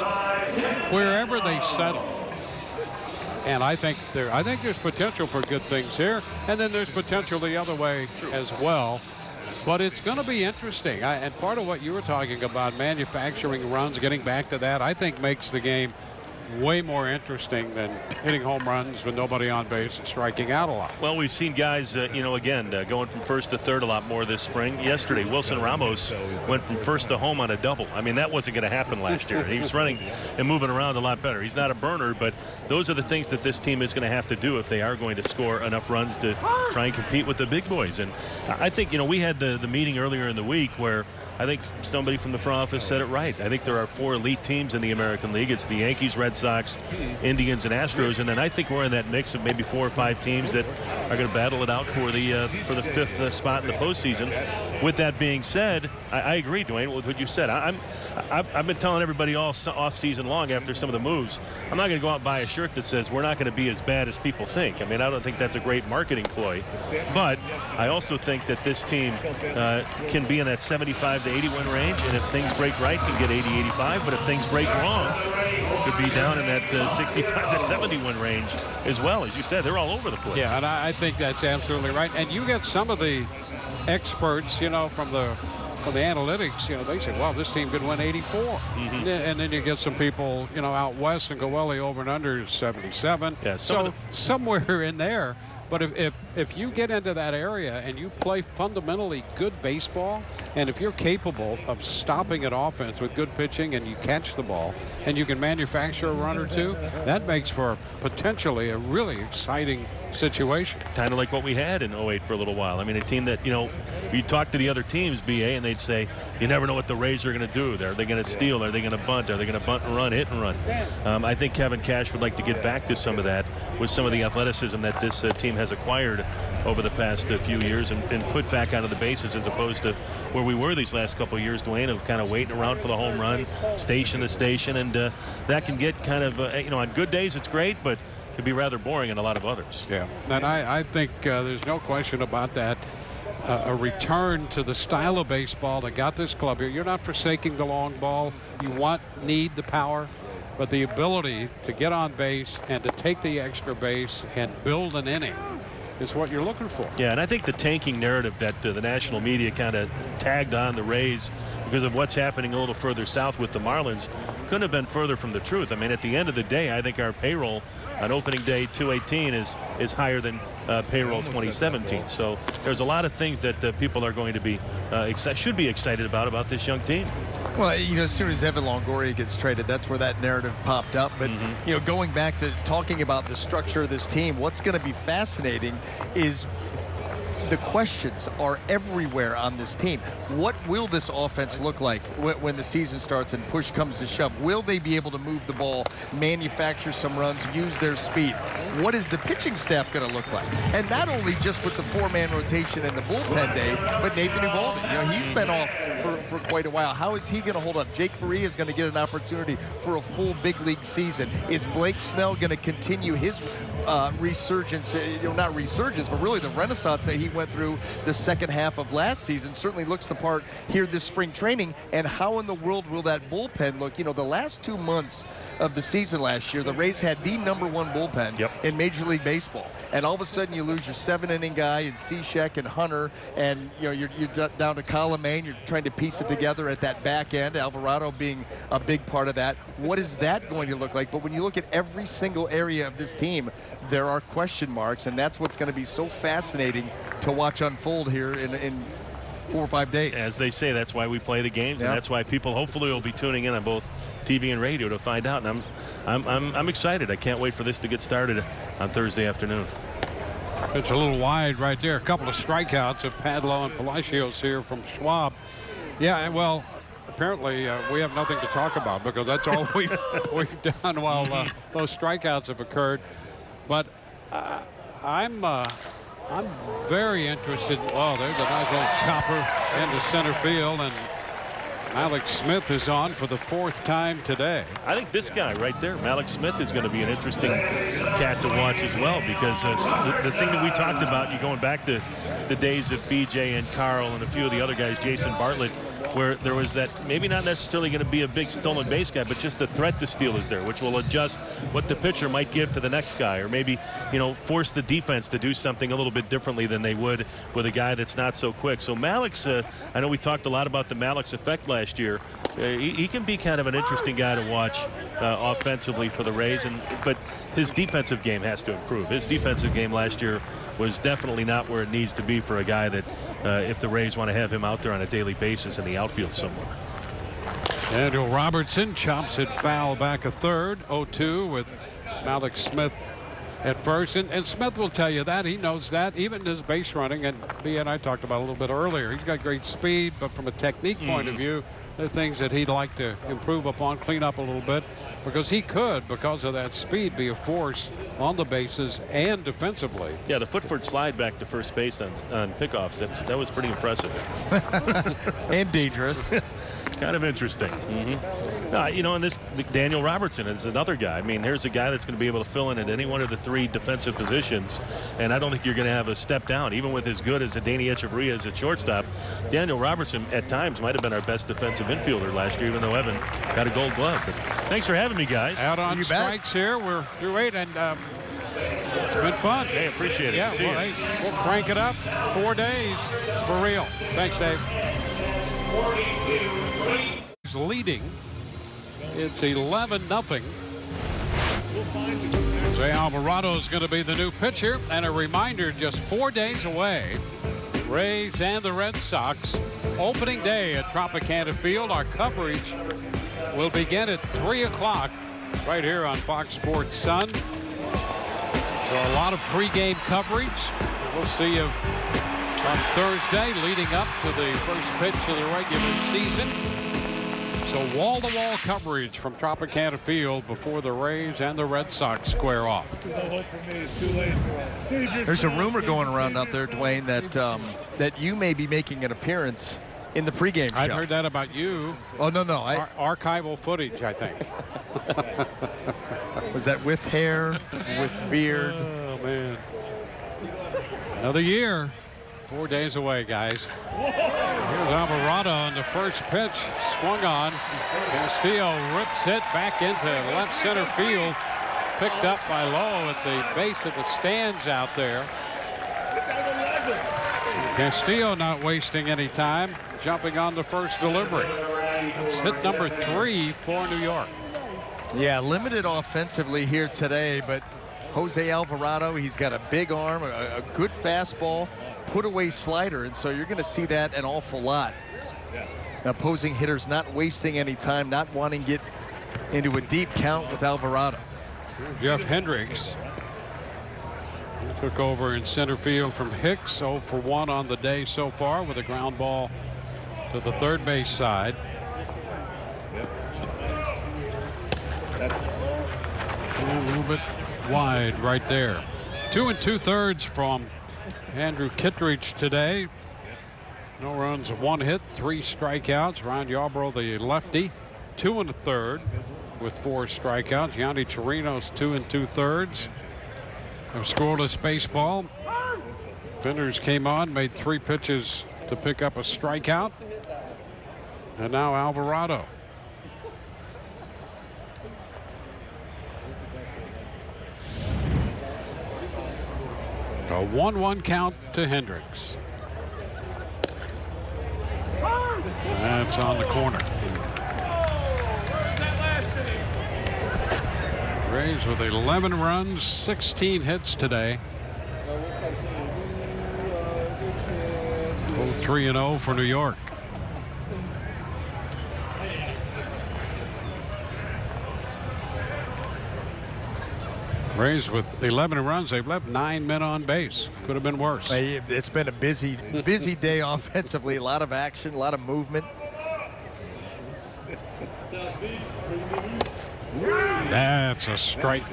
wherever they settle. And I think there's potential for good things here, and then there's potential the other way as well. But it's going to be interesting. And part of what you were talking about, manufacturing runs, getting back to that, I think makes the game way more interesting than hitting home runs with nobody on base and striking out a lot. Well, we've seen guys, going from first to third a lot more this spring. Yesterday, Wilson Ramos went from first to home on a double. I mean, that wasn't going to happen last year. He was running and moving around a lot better. He's not a burner, but those are the things that this team is going to have to do if they are going to score enough runs to try and compete with the big boys. And I think, we had the meeting earlier in the week where I think somebody from the front office said it right. I think there are 4 elite teams in the American League. It's the Yankees, Red Sox, Indians, and Astros. And then I think we're in that mix of maybe 4 or 5 teams that are going to battle it out for the 5th spot in the postseason. With that being said, I agree, Dwayne, with what you said. I've been telling everybody all off season long after some of the moves, I'm not going to go out and buy a shirt that says we're not going to be as bad as people think. I mean, I don't think that's a great marketing ploy. But I also think that this team can be in that 75 to 80 win range, and if things break right, can get 80, 85. But if things break wrong, could be down in that 65 to 70 win range as well. As you said, they're all over the place. Yeah, and I think that's absolutely right. And you get some of the experts, from the analytics, they say, well, this team could win 84. And then you get some people, out west and go, well, the over and under is 77. Yeah, so somewhere in there. But if you get into that area and you play fundamentally good baseball, and if you're capable of stopping an offense with good pitching and you catch the ball and you can manufacture a run or 2, that makes for potentially a really exciting situation. Kind of like what we had in 08 for a little while. I mean, a team that, you talk to the other teams, BA, and they'd say, you never know what the Rays are going to do. Are they going to steal? Are they going to bunt? Are they going to bunt and run, hit and run? I think Kevin Cash would like to get back to some of that. with some of the athleticism that this team has acquired over the past few years and put back onto the bases, as opposed to where we were these last couple of years, Dwayne, of kind of waiting around for the home run, station to station, and that can get kind of, on good days it's great, but it can be rather boring in a lot of others. Yeah, and I think there's no question about that. A return to the style of baseball that got this club here. You're not forsaking the long ball. You need the power, but the ability to get on base and to take the extra base and build an inning is what you're looking for. Yeah, and I think the tanking narrative that the national media kind of tagged on the Rays because of what's happening a little further south with the Marlins couldn't have been further from the truth. I mean, at the end of the day, I think our payroll on opening day 2018 is higher than payroll 2017. So there's a lot of things that people are going to be should be excited about this young team. Well, as soon as Evan Longoria gets traded, that's where that narrative popped up. But, going back to talking about the structure of this team, what's going to be fascinating is the questions are everywhere on this team. What will this offense look like when the season starts and push comes to shove? Will they be able to move the ball, manufacture some runs, use their speed? What is the pitching staff going to look like? And not only just with the four-man rotation and the bullpen day, but Nathan Eovaldi. He's been off for quite a while. How is he going to hold up? Jake Faria is going to get an opportunity for a full big league season. Is Blake Snell going to continue his resurgence, not resurgence, but really the renaissance that he went through the second half of last season? Certainly looks the part here this spring training. And how in the world will that bullpen look? The last 2 months of the season last year, the Rays had the #1 bullpen in Major League Baseball. And all of a sudden you lose your 7-inning guy in Cishek and Hunter, and you're down to Colomane. You're trying to piece it together at that back end, Alvarado being a big part of that. What is that going to look like? But when you look at every single area of this team, there are question marks, and that's what's going to be so fascinating to watch unfold here in 4 or 5 days. As they say, that's why we play the games, and that's why people hopefully will be tuning in on both TV and radio to find out. And I'm excited. I can't wait for this to get started on Thursday afternoon. It's a little wide right there. A couple of strikeouts of Padlo and Palacios here from Schwab. Yeah, well, apparently we have nothing to talk about because that's all we've done while those strikeouts have occurred. But I'm very interested. Oh, there's a nice little chopper into center field, and Malik Smith is on for the 4th time today. I think this guy right there, Malik Smith, is going to be an interesting cat to watch as well, because the thing that we talked about, you going back to the days of BJ and Carl and a few of the other guys, Jason Bartlett, where there was that maybe not necessarily going to be a big stolen base guy, but just the threat to steal is there, which will adjust what the pitcher might give to the next guy, or maybe, force the defense to do something a little bit differently than they would with a guy that's not so quick. So Malik's, I know we talked a lot about the Malik's effect last year. He can be kind of an interesting guy to watch offensively for the Rays, but his defensive game has to improve. His defensive game last year was definitely not where it needs to be for a guy that, if the Rays want to have him out there on a daily basis in the outfield somewhere. Daniel Robertson chops it foul back a third. 0-2 with Malik Smith at first. And Smith will tell you that. He knows that. Even his base running, and B and I talked about a little bit earlier, he's got great speed, but from a technique point of view, there are things that he'd like to improve upon, clean up a little bit, because he could, because of that speed, be a force on the bases and defensively. Yeah, the foot slide back to first base on pickoffs, that was pretty impressive. And dangerous. Kind of interesting. And this Daniel Robertson is another guy. I mean, here's a guy that's going to be able to fill in at any one of the 3 defensive positions, and I don't think you're going to have a step down, even with as good as a Danny Echeverria as at shortstop. Daniel Robertson at times might have been our best defensive infielder last year, even though Evan got a Gold Glove. But thanks for having me, guys. Out on strikes here. We're through 8, and it's been fun. Hey, appreciate it. Yeah, we'll crank it up. 4 days. It's for real. Thanks, Dave. He's leading. It's 11-0. Jose Alvarado is going to be the new pitcher. And a reminder, just 4 days away, Rays and the Red Sox opening day at Tropicana Field. Our coverage will begin at 3 o'clock right here on Fox Sports Sun. So a lot of pregame coverage. We'll see you on Thursday leading up to the first pitch of the regular season. So wall-to-wall coverage from Tropicana Field before the Rays and the Red Sox square off. There's a rumor going around out there, Dwayne, that that you may be making an appearance in the pregame show. I'd heard that about you. Oh, no. Archival footage, I think. Was that with hair, with beard? Oh, man. Another year. 4 days away, guys. Here's Alvarado on the first pitch. Swung on. Castillo rips it back into left center field. Picked up by Lowe at the base of the stands out there. Castillo not wasting any time. Jumping on the first delivery. It's hit number 3 for New York. Yeah, limited offensively here today, but Jose Alvarado, he's got a big arm, a good fastball, put away slider, and so you're going to see that an awful lot. Opposing hitters not wasting any time, not wanting to get into a deep count with Alvarado. Jeff Hendricks took over in center field from Hicks. 0 for 1 on the day so far with a ground ball to the third base side. A little bit wide right there. 2 2/3 from Andrew Kittredge today. No runs, 1 hit, 3 strikeouts. Ryan Yarbrough, the lefty, 2 1/3 with 4 strikeouts. Yanni Chirinos, 2 2/3. A scoreless baseball. Fenders came on, made 3 pitches to pick up a strikeout. And now Alvarado. A 1-1 count to Hendricks. That's on the corner. Rays with 11 runs, 16 hits today. 3-0 for New York. Rays with 11 runs, they've left 9 men on base. Could have been worse. It's been a busy day offensively. A lot of action, a lot of movement. That's a strike.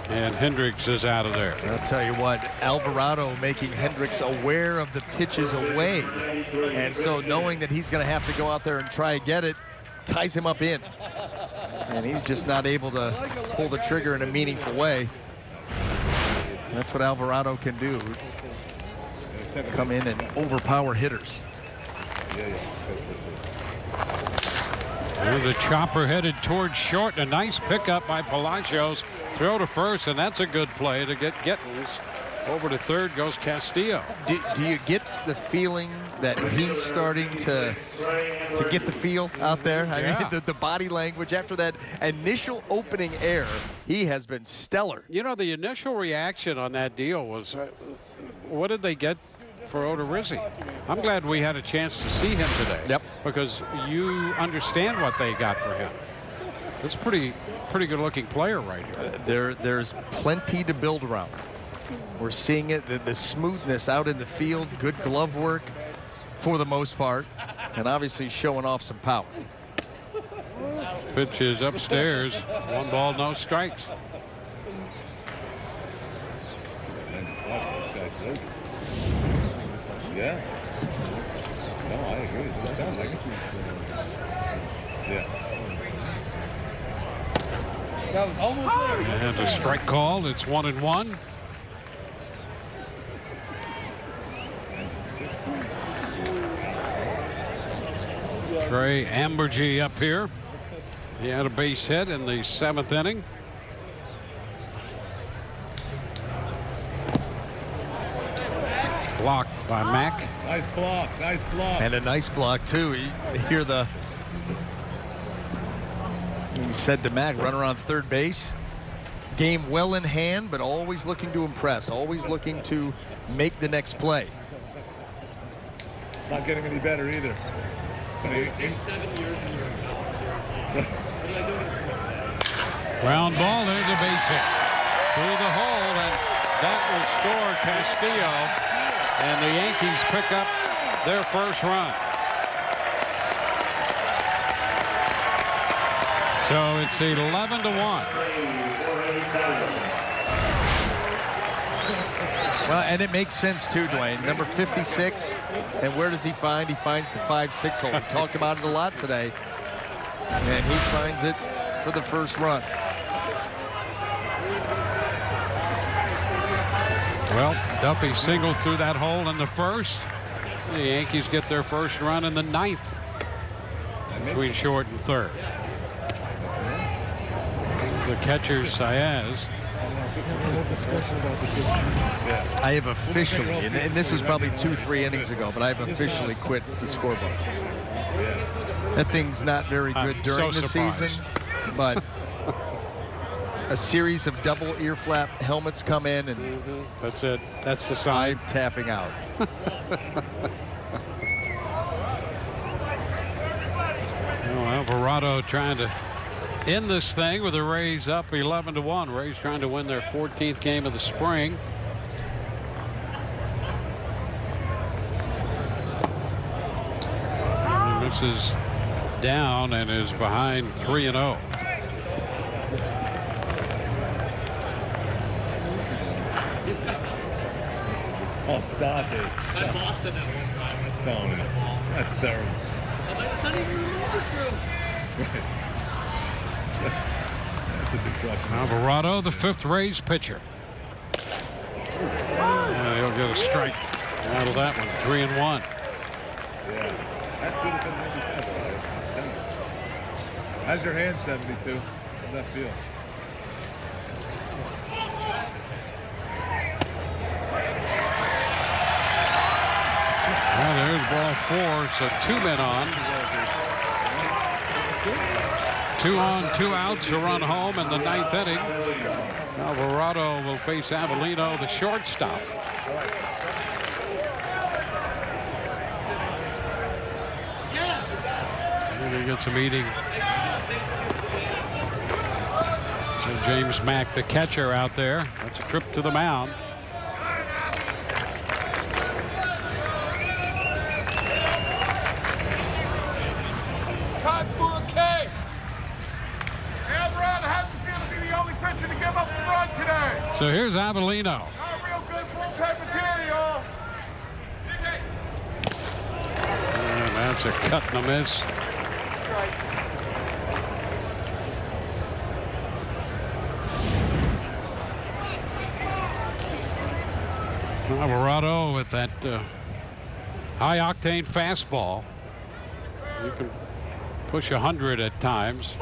And Hendricks is out of there. I'll tell you what, Alvarado making Hendricks aware of the pitches away. And so knowing that he's going to have to go out there and try and get it, ties him up in. And he's just not able to pull the trigger in a meaningful way. That's what Alvarado can do. Come in and overpower hitters. There's a chopper headed towards short. A nice pickup by Palacios. Throw to first, and that's a good play to get Gittins. Over to third goes Castillo. Do you get the feeling that he's starting to get the feel out there? I mean, the body language after that initial opening air, he has been stellar. You know, the initial reaction on that deal was, what did they get for Odorizzi? I'm glad we had a chance to see him today. Yep. Because you understand what they got for him. It's pretty good looking player right here. There's plenty to build around. We're seeing it, the smoothness out in the field, good glove work for the most part, and obviously showing off some power. Pitch is upstairs. 1 ball, no strikes. Yeah. No, I agree. It sounds like he's. Yeah. That was almost there. And a strike called. It's 1-1. Trey Ambergy up here. He had a base hit in the 7th inning. Blocked by Mack. Nice block. Nice block. And a nice block, too. You hear the... He said to Mack, run around third base. Game well in hand, but always looking to impress. Always looking to make the next play. Not getting any better either. 7 years in Ground ball, there's a base hit through the hole, and that will score Castillo, and the Yankees pick up their first run. So it's 11-1. Well, and it makes sense too, Dwayne. Number 56, and where does he find? He finds the 5-6 hole. We talked about it a lot today, and he finds it for the first run. Well, Duffy singled through that hole in the first. The Yankees get their first run in the 9th between short and third. The catcher, Saez. I have officially, and this is probably 2-3 innings ago, but I've officially quit the scorebook. That thing's not very good during the season, but a series of double ear flap helmets come in, and that's it. That's the sign. I'm tapping out. Alvarado trying to end this thing with the Rays up 11-1. Rays trying to win their 14th game of the spring. And this is down and is behind 3-0. Oh, stop it. I lost it that one time. That's terrible. It's not even remotely true. That's a big question. Alvarado, the 5th Rays pitcher. He'll get a strike out of that one. 3-1. Yeah. That could have been 95. How's your hand, 72? How's that feel? Well, there's ball 4, so 2 men on. 2 on, 2 outs, a run home in the 9th inning. Alvarado will face Avellino, the shortstop. And he gets a meeting. So James Mack, the catcher, out there. That's a trip to the mound. So here's Avellino. And that's a cut and a miss. Alvarado with that high octane fastball. You can push 100 at times.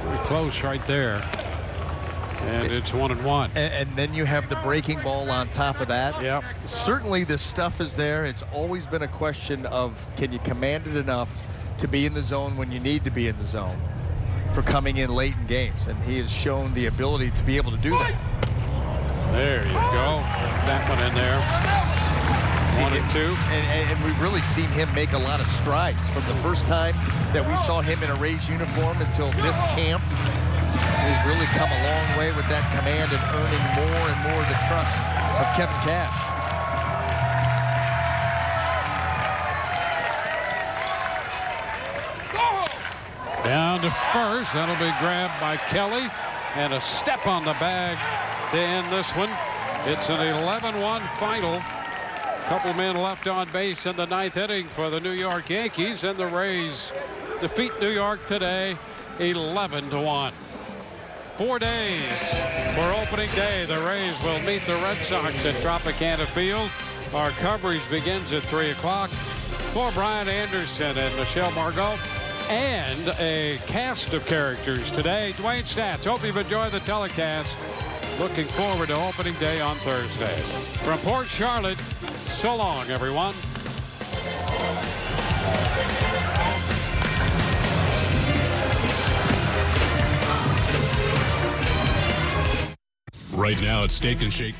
Very close right there. And it's 1-1. And then you have the breaking ball on top of that. Yep. Certainly the stuff is there. It's always been a question of, can you command it enough to be in the zone when you need to be in the zone for coming in late in games? And he has shown the ability to be able to do that. There you go. That one in there. 1-2. And we've really seen him make a lot of strides from the first time that we saw him in a Rays uniform until this camp. He's really come a long way with that command and earning more and more the trust of Kevin Cash. Down to first. That'll be grabbed by Kelly. And a step on the bag to end this one. It's an 11-1 final. Couple men left on base in the 9th inning for the New York Yankees, and the Rays defeat New York today 11-1. 4 days for opening day. The Rays will meet the Red Sox at Tropicana Field. Our coverage begins at 3 o'clock. For Brian Anderson and Michelle Margot and a cast of characters today, Dwayne Stats. Hope you've enjoyed the telecast. Looking forward to opening day on Thursday. From Port Charlotte, so long, everyone. Right now, it's Steak and Shake.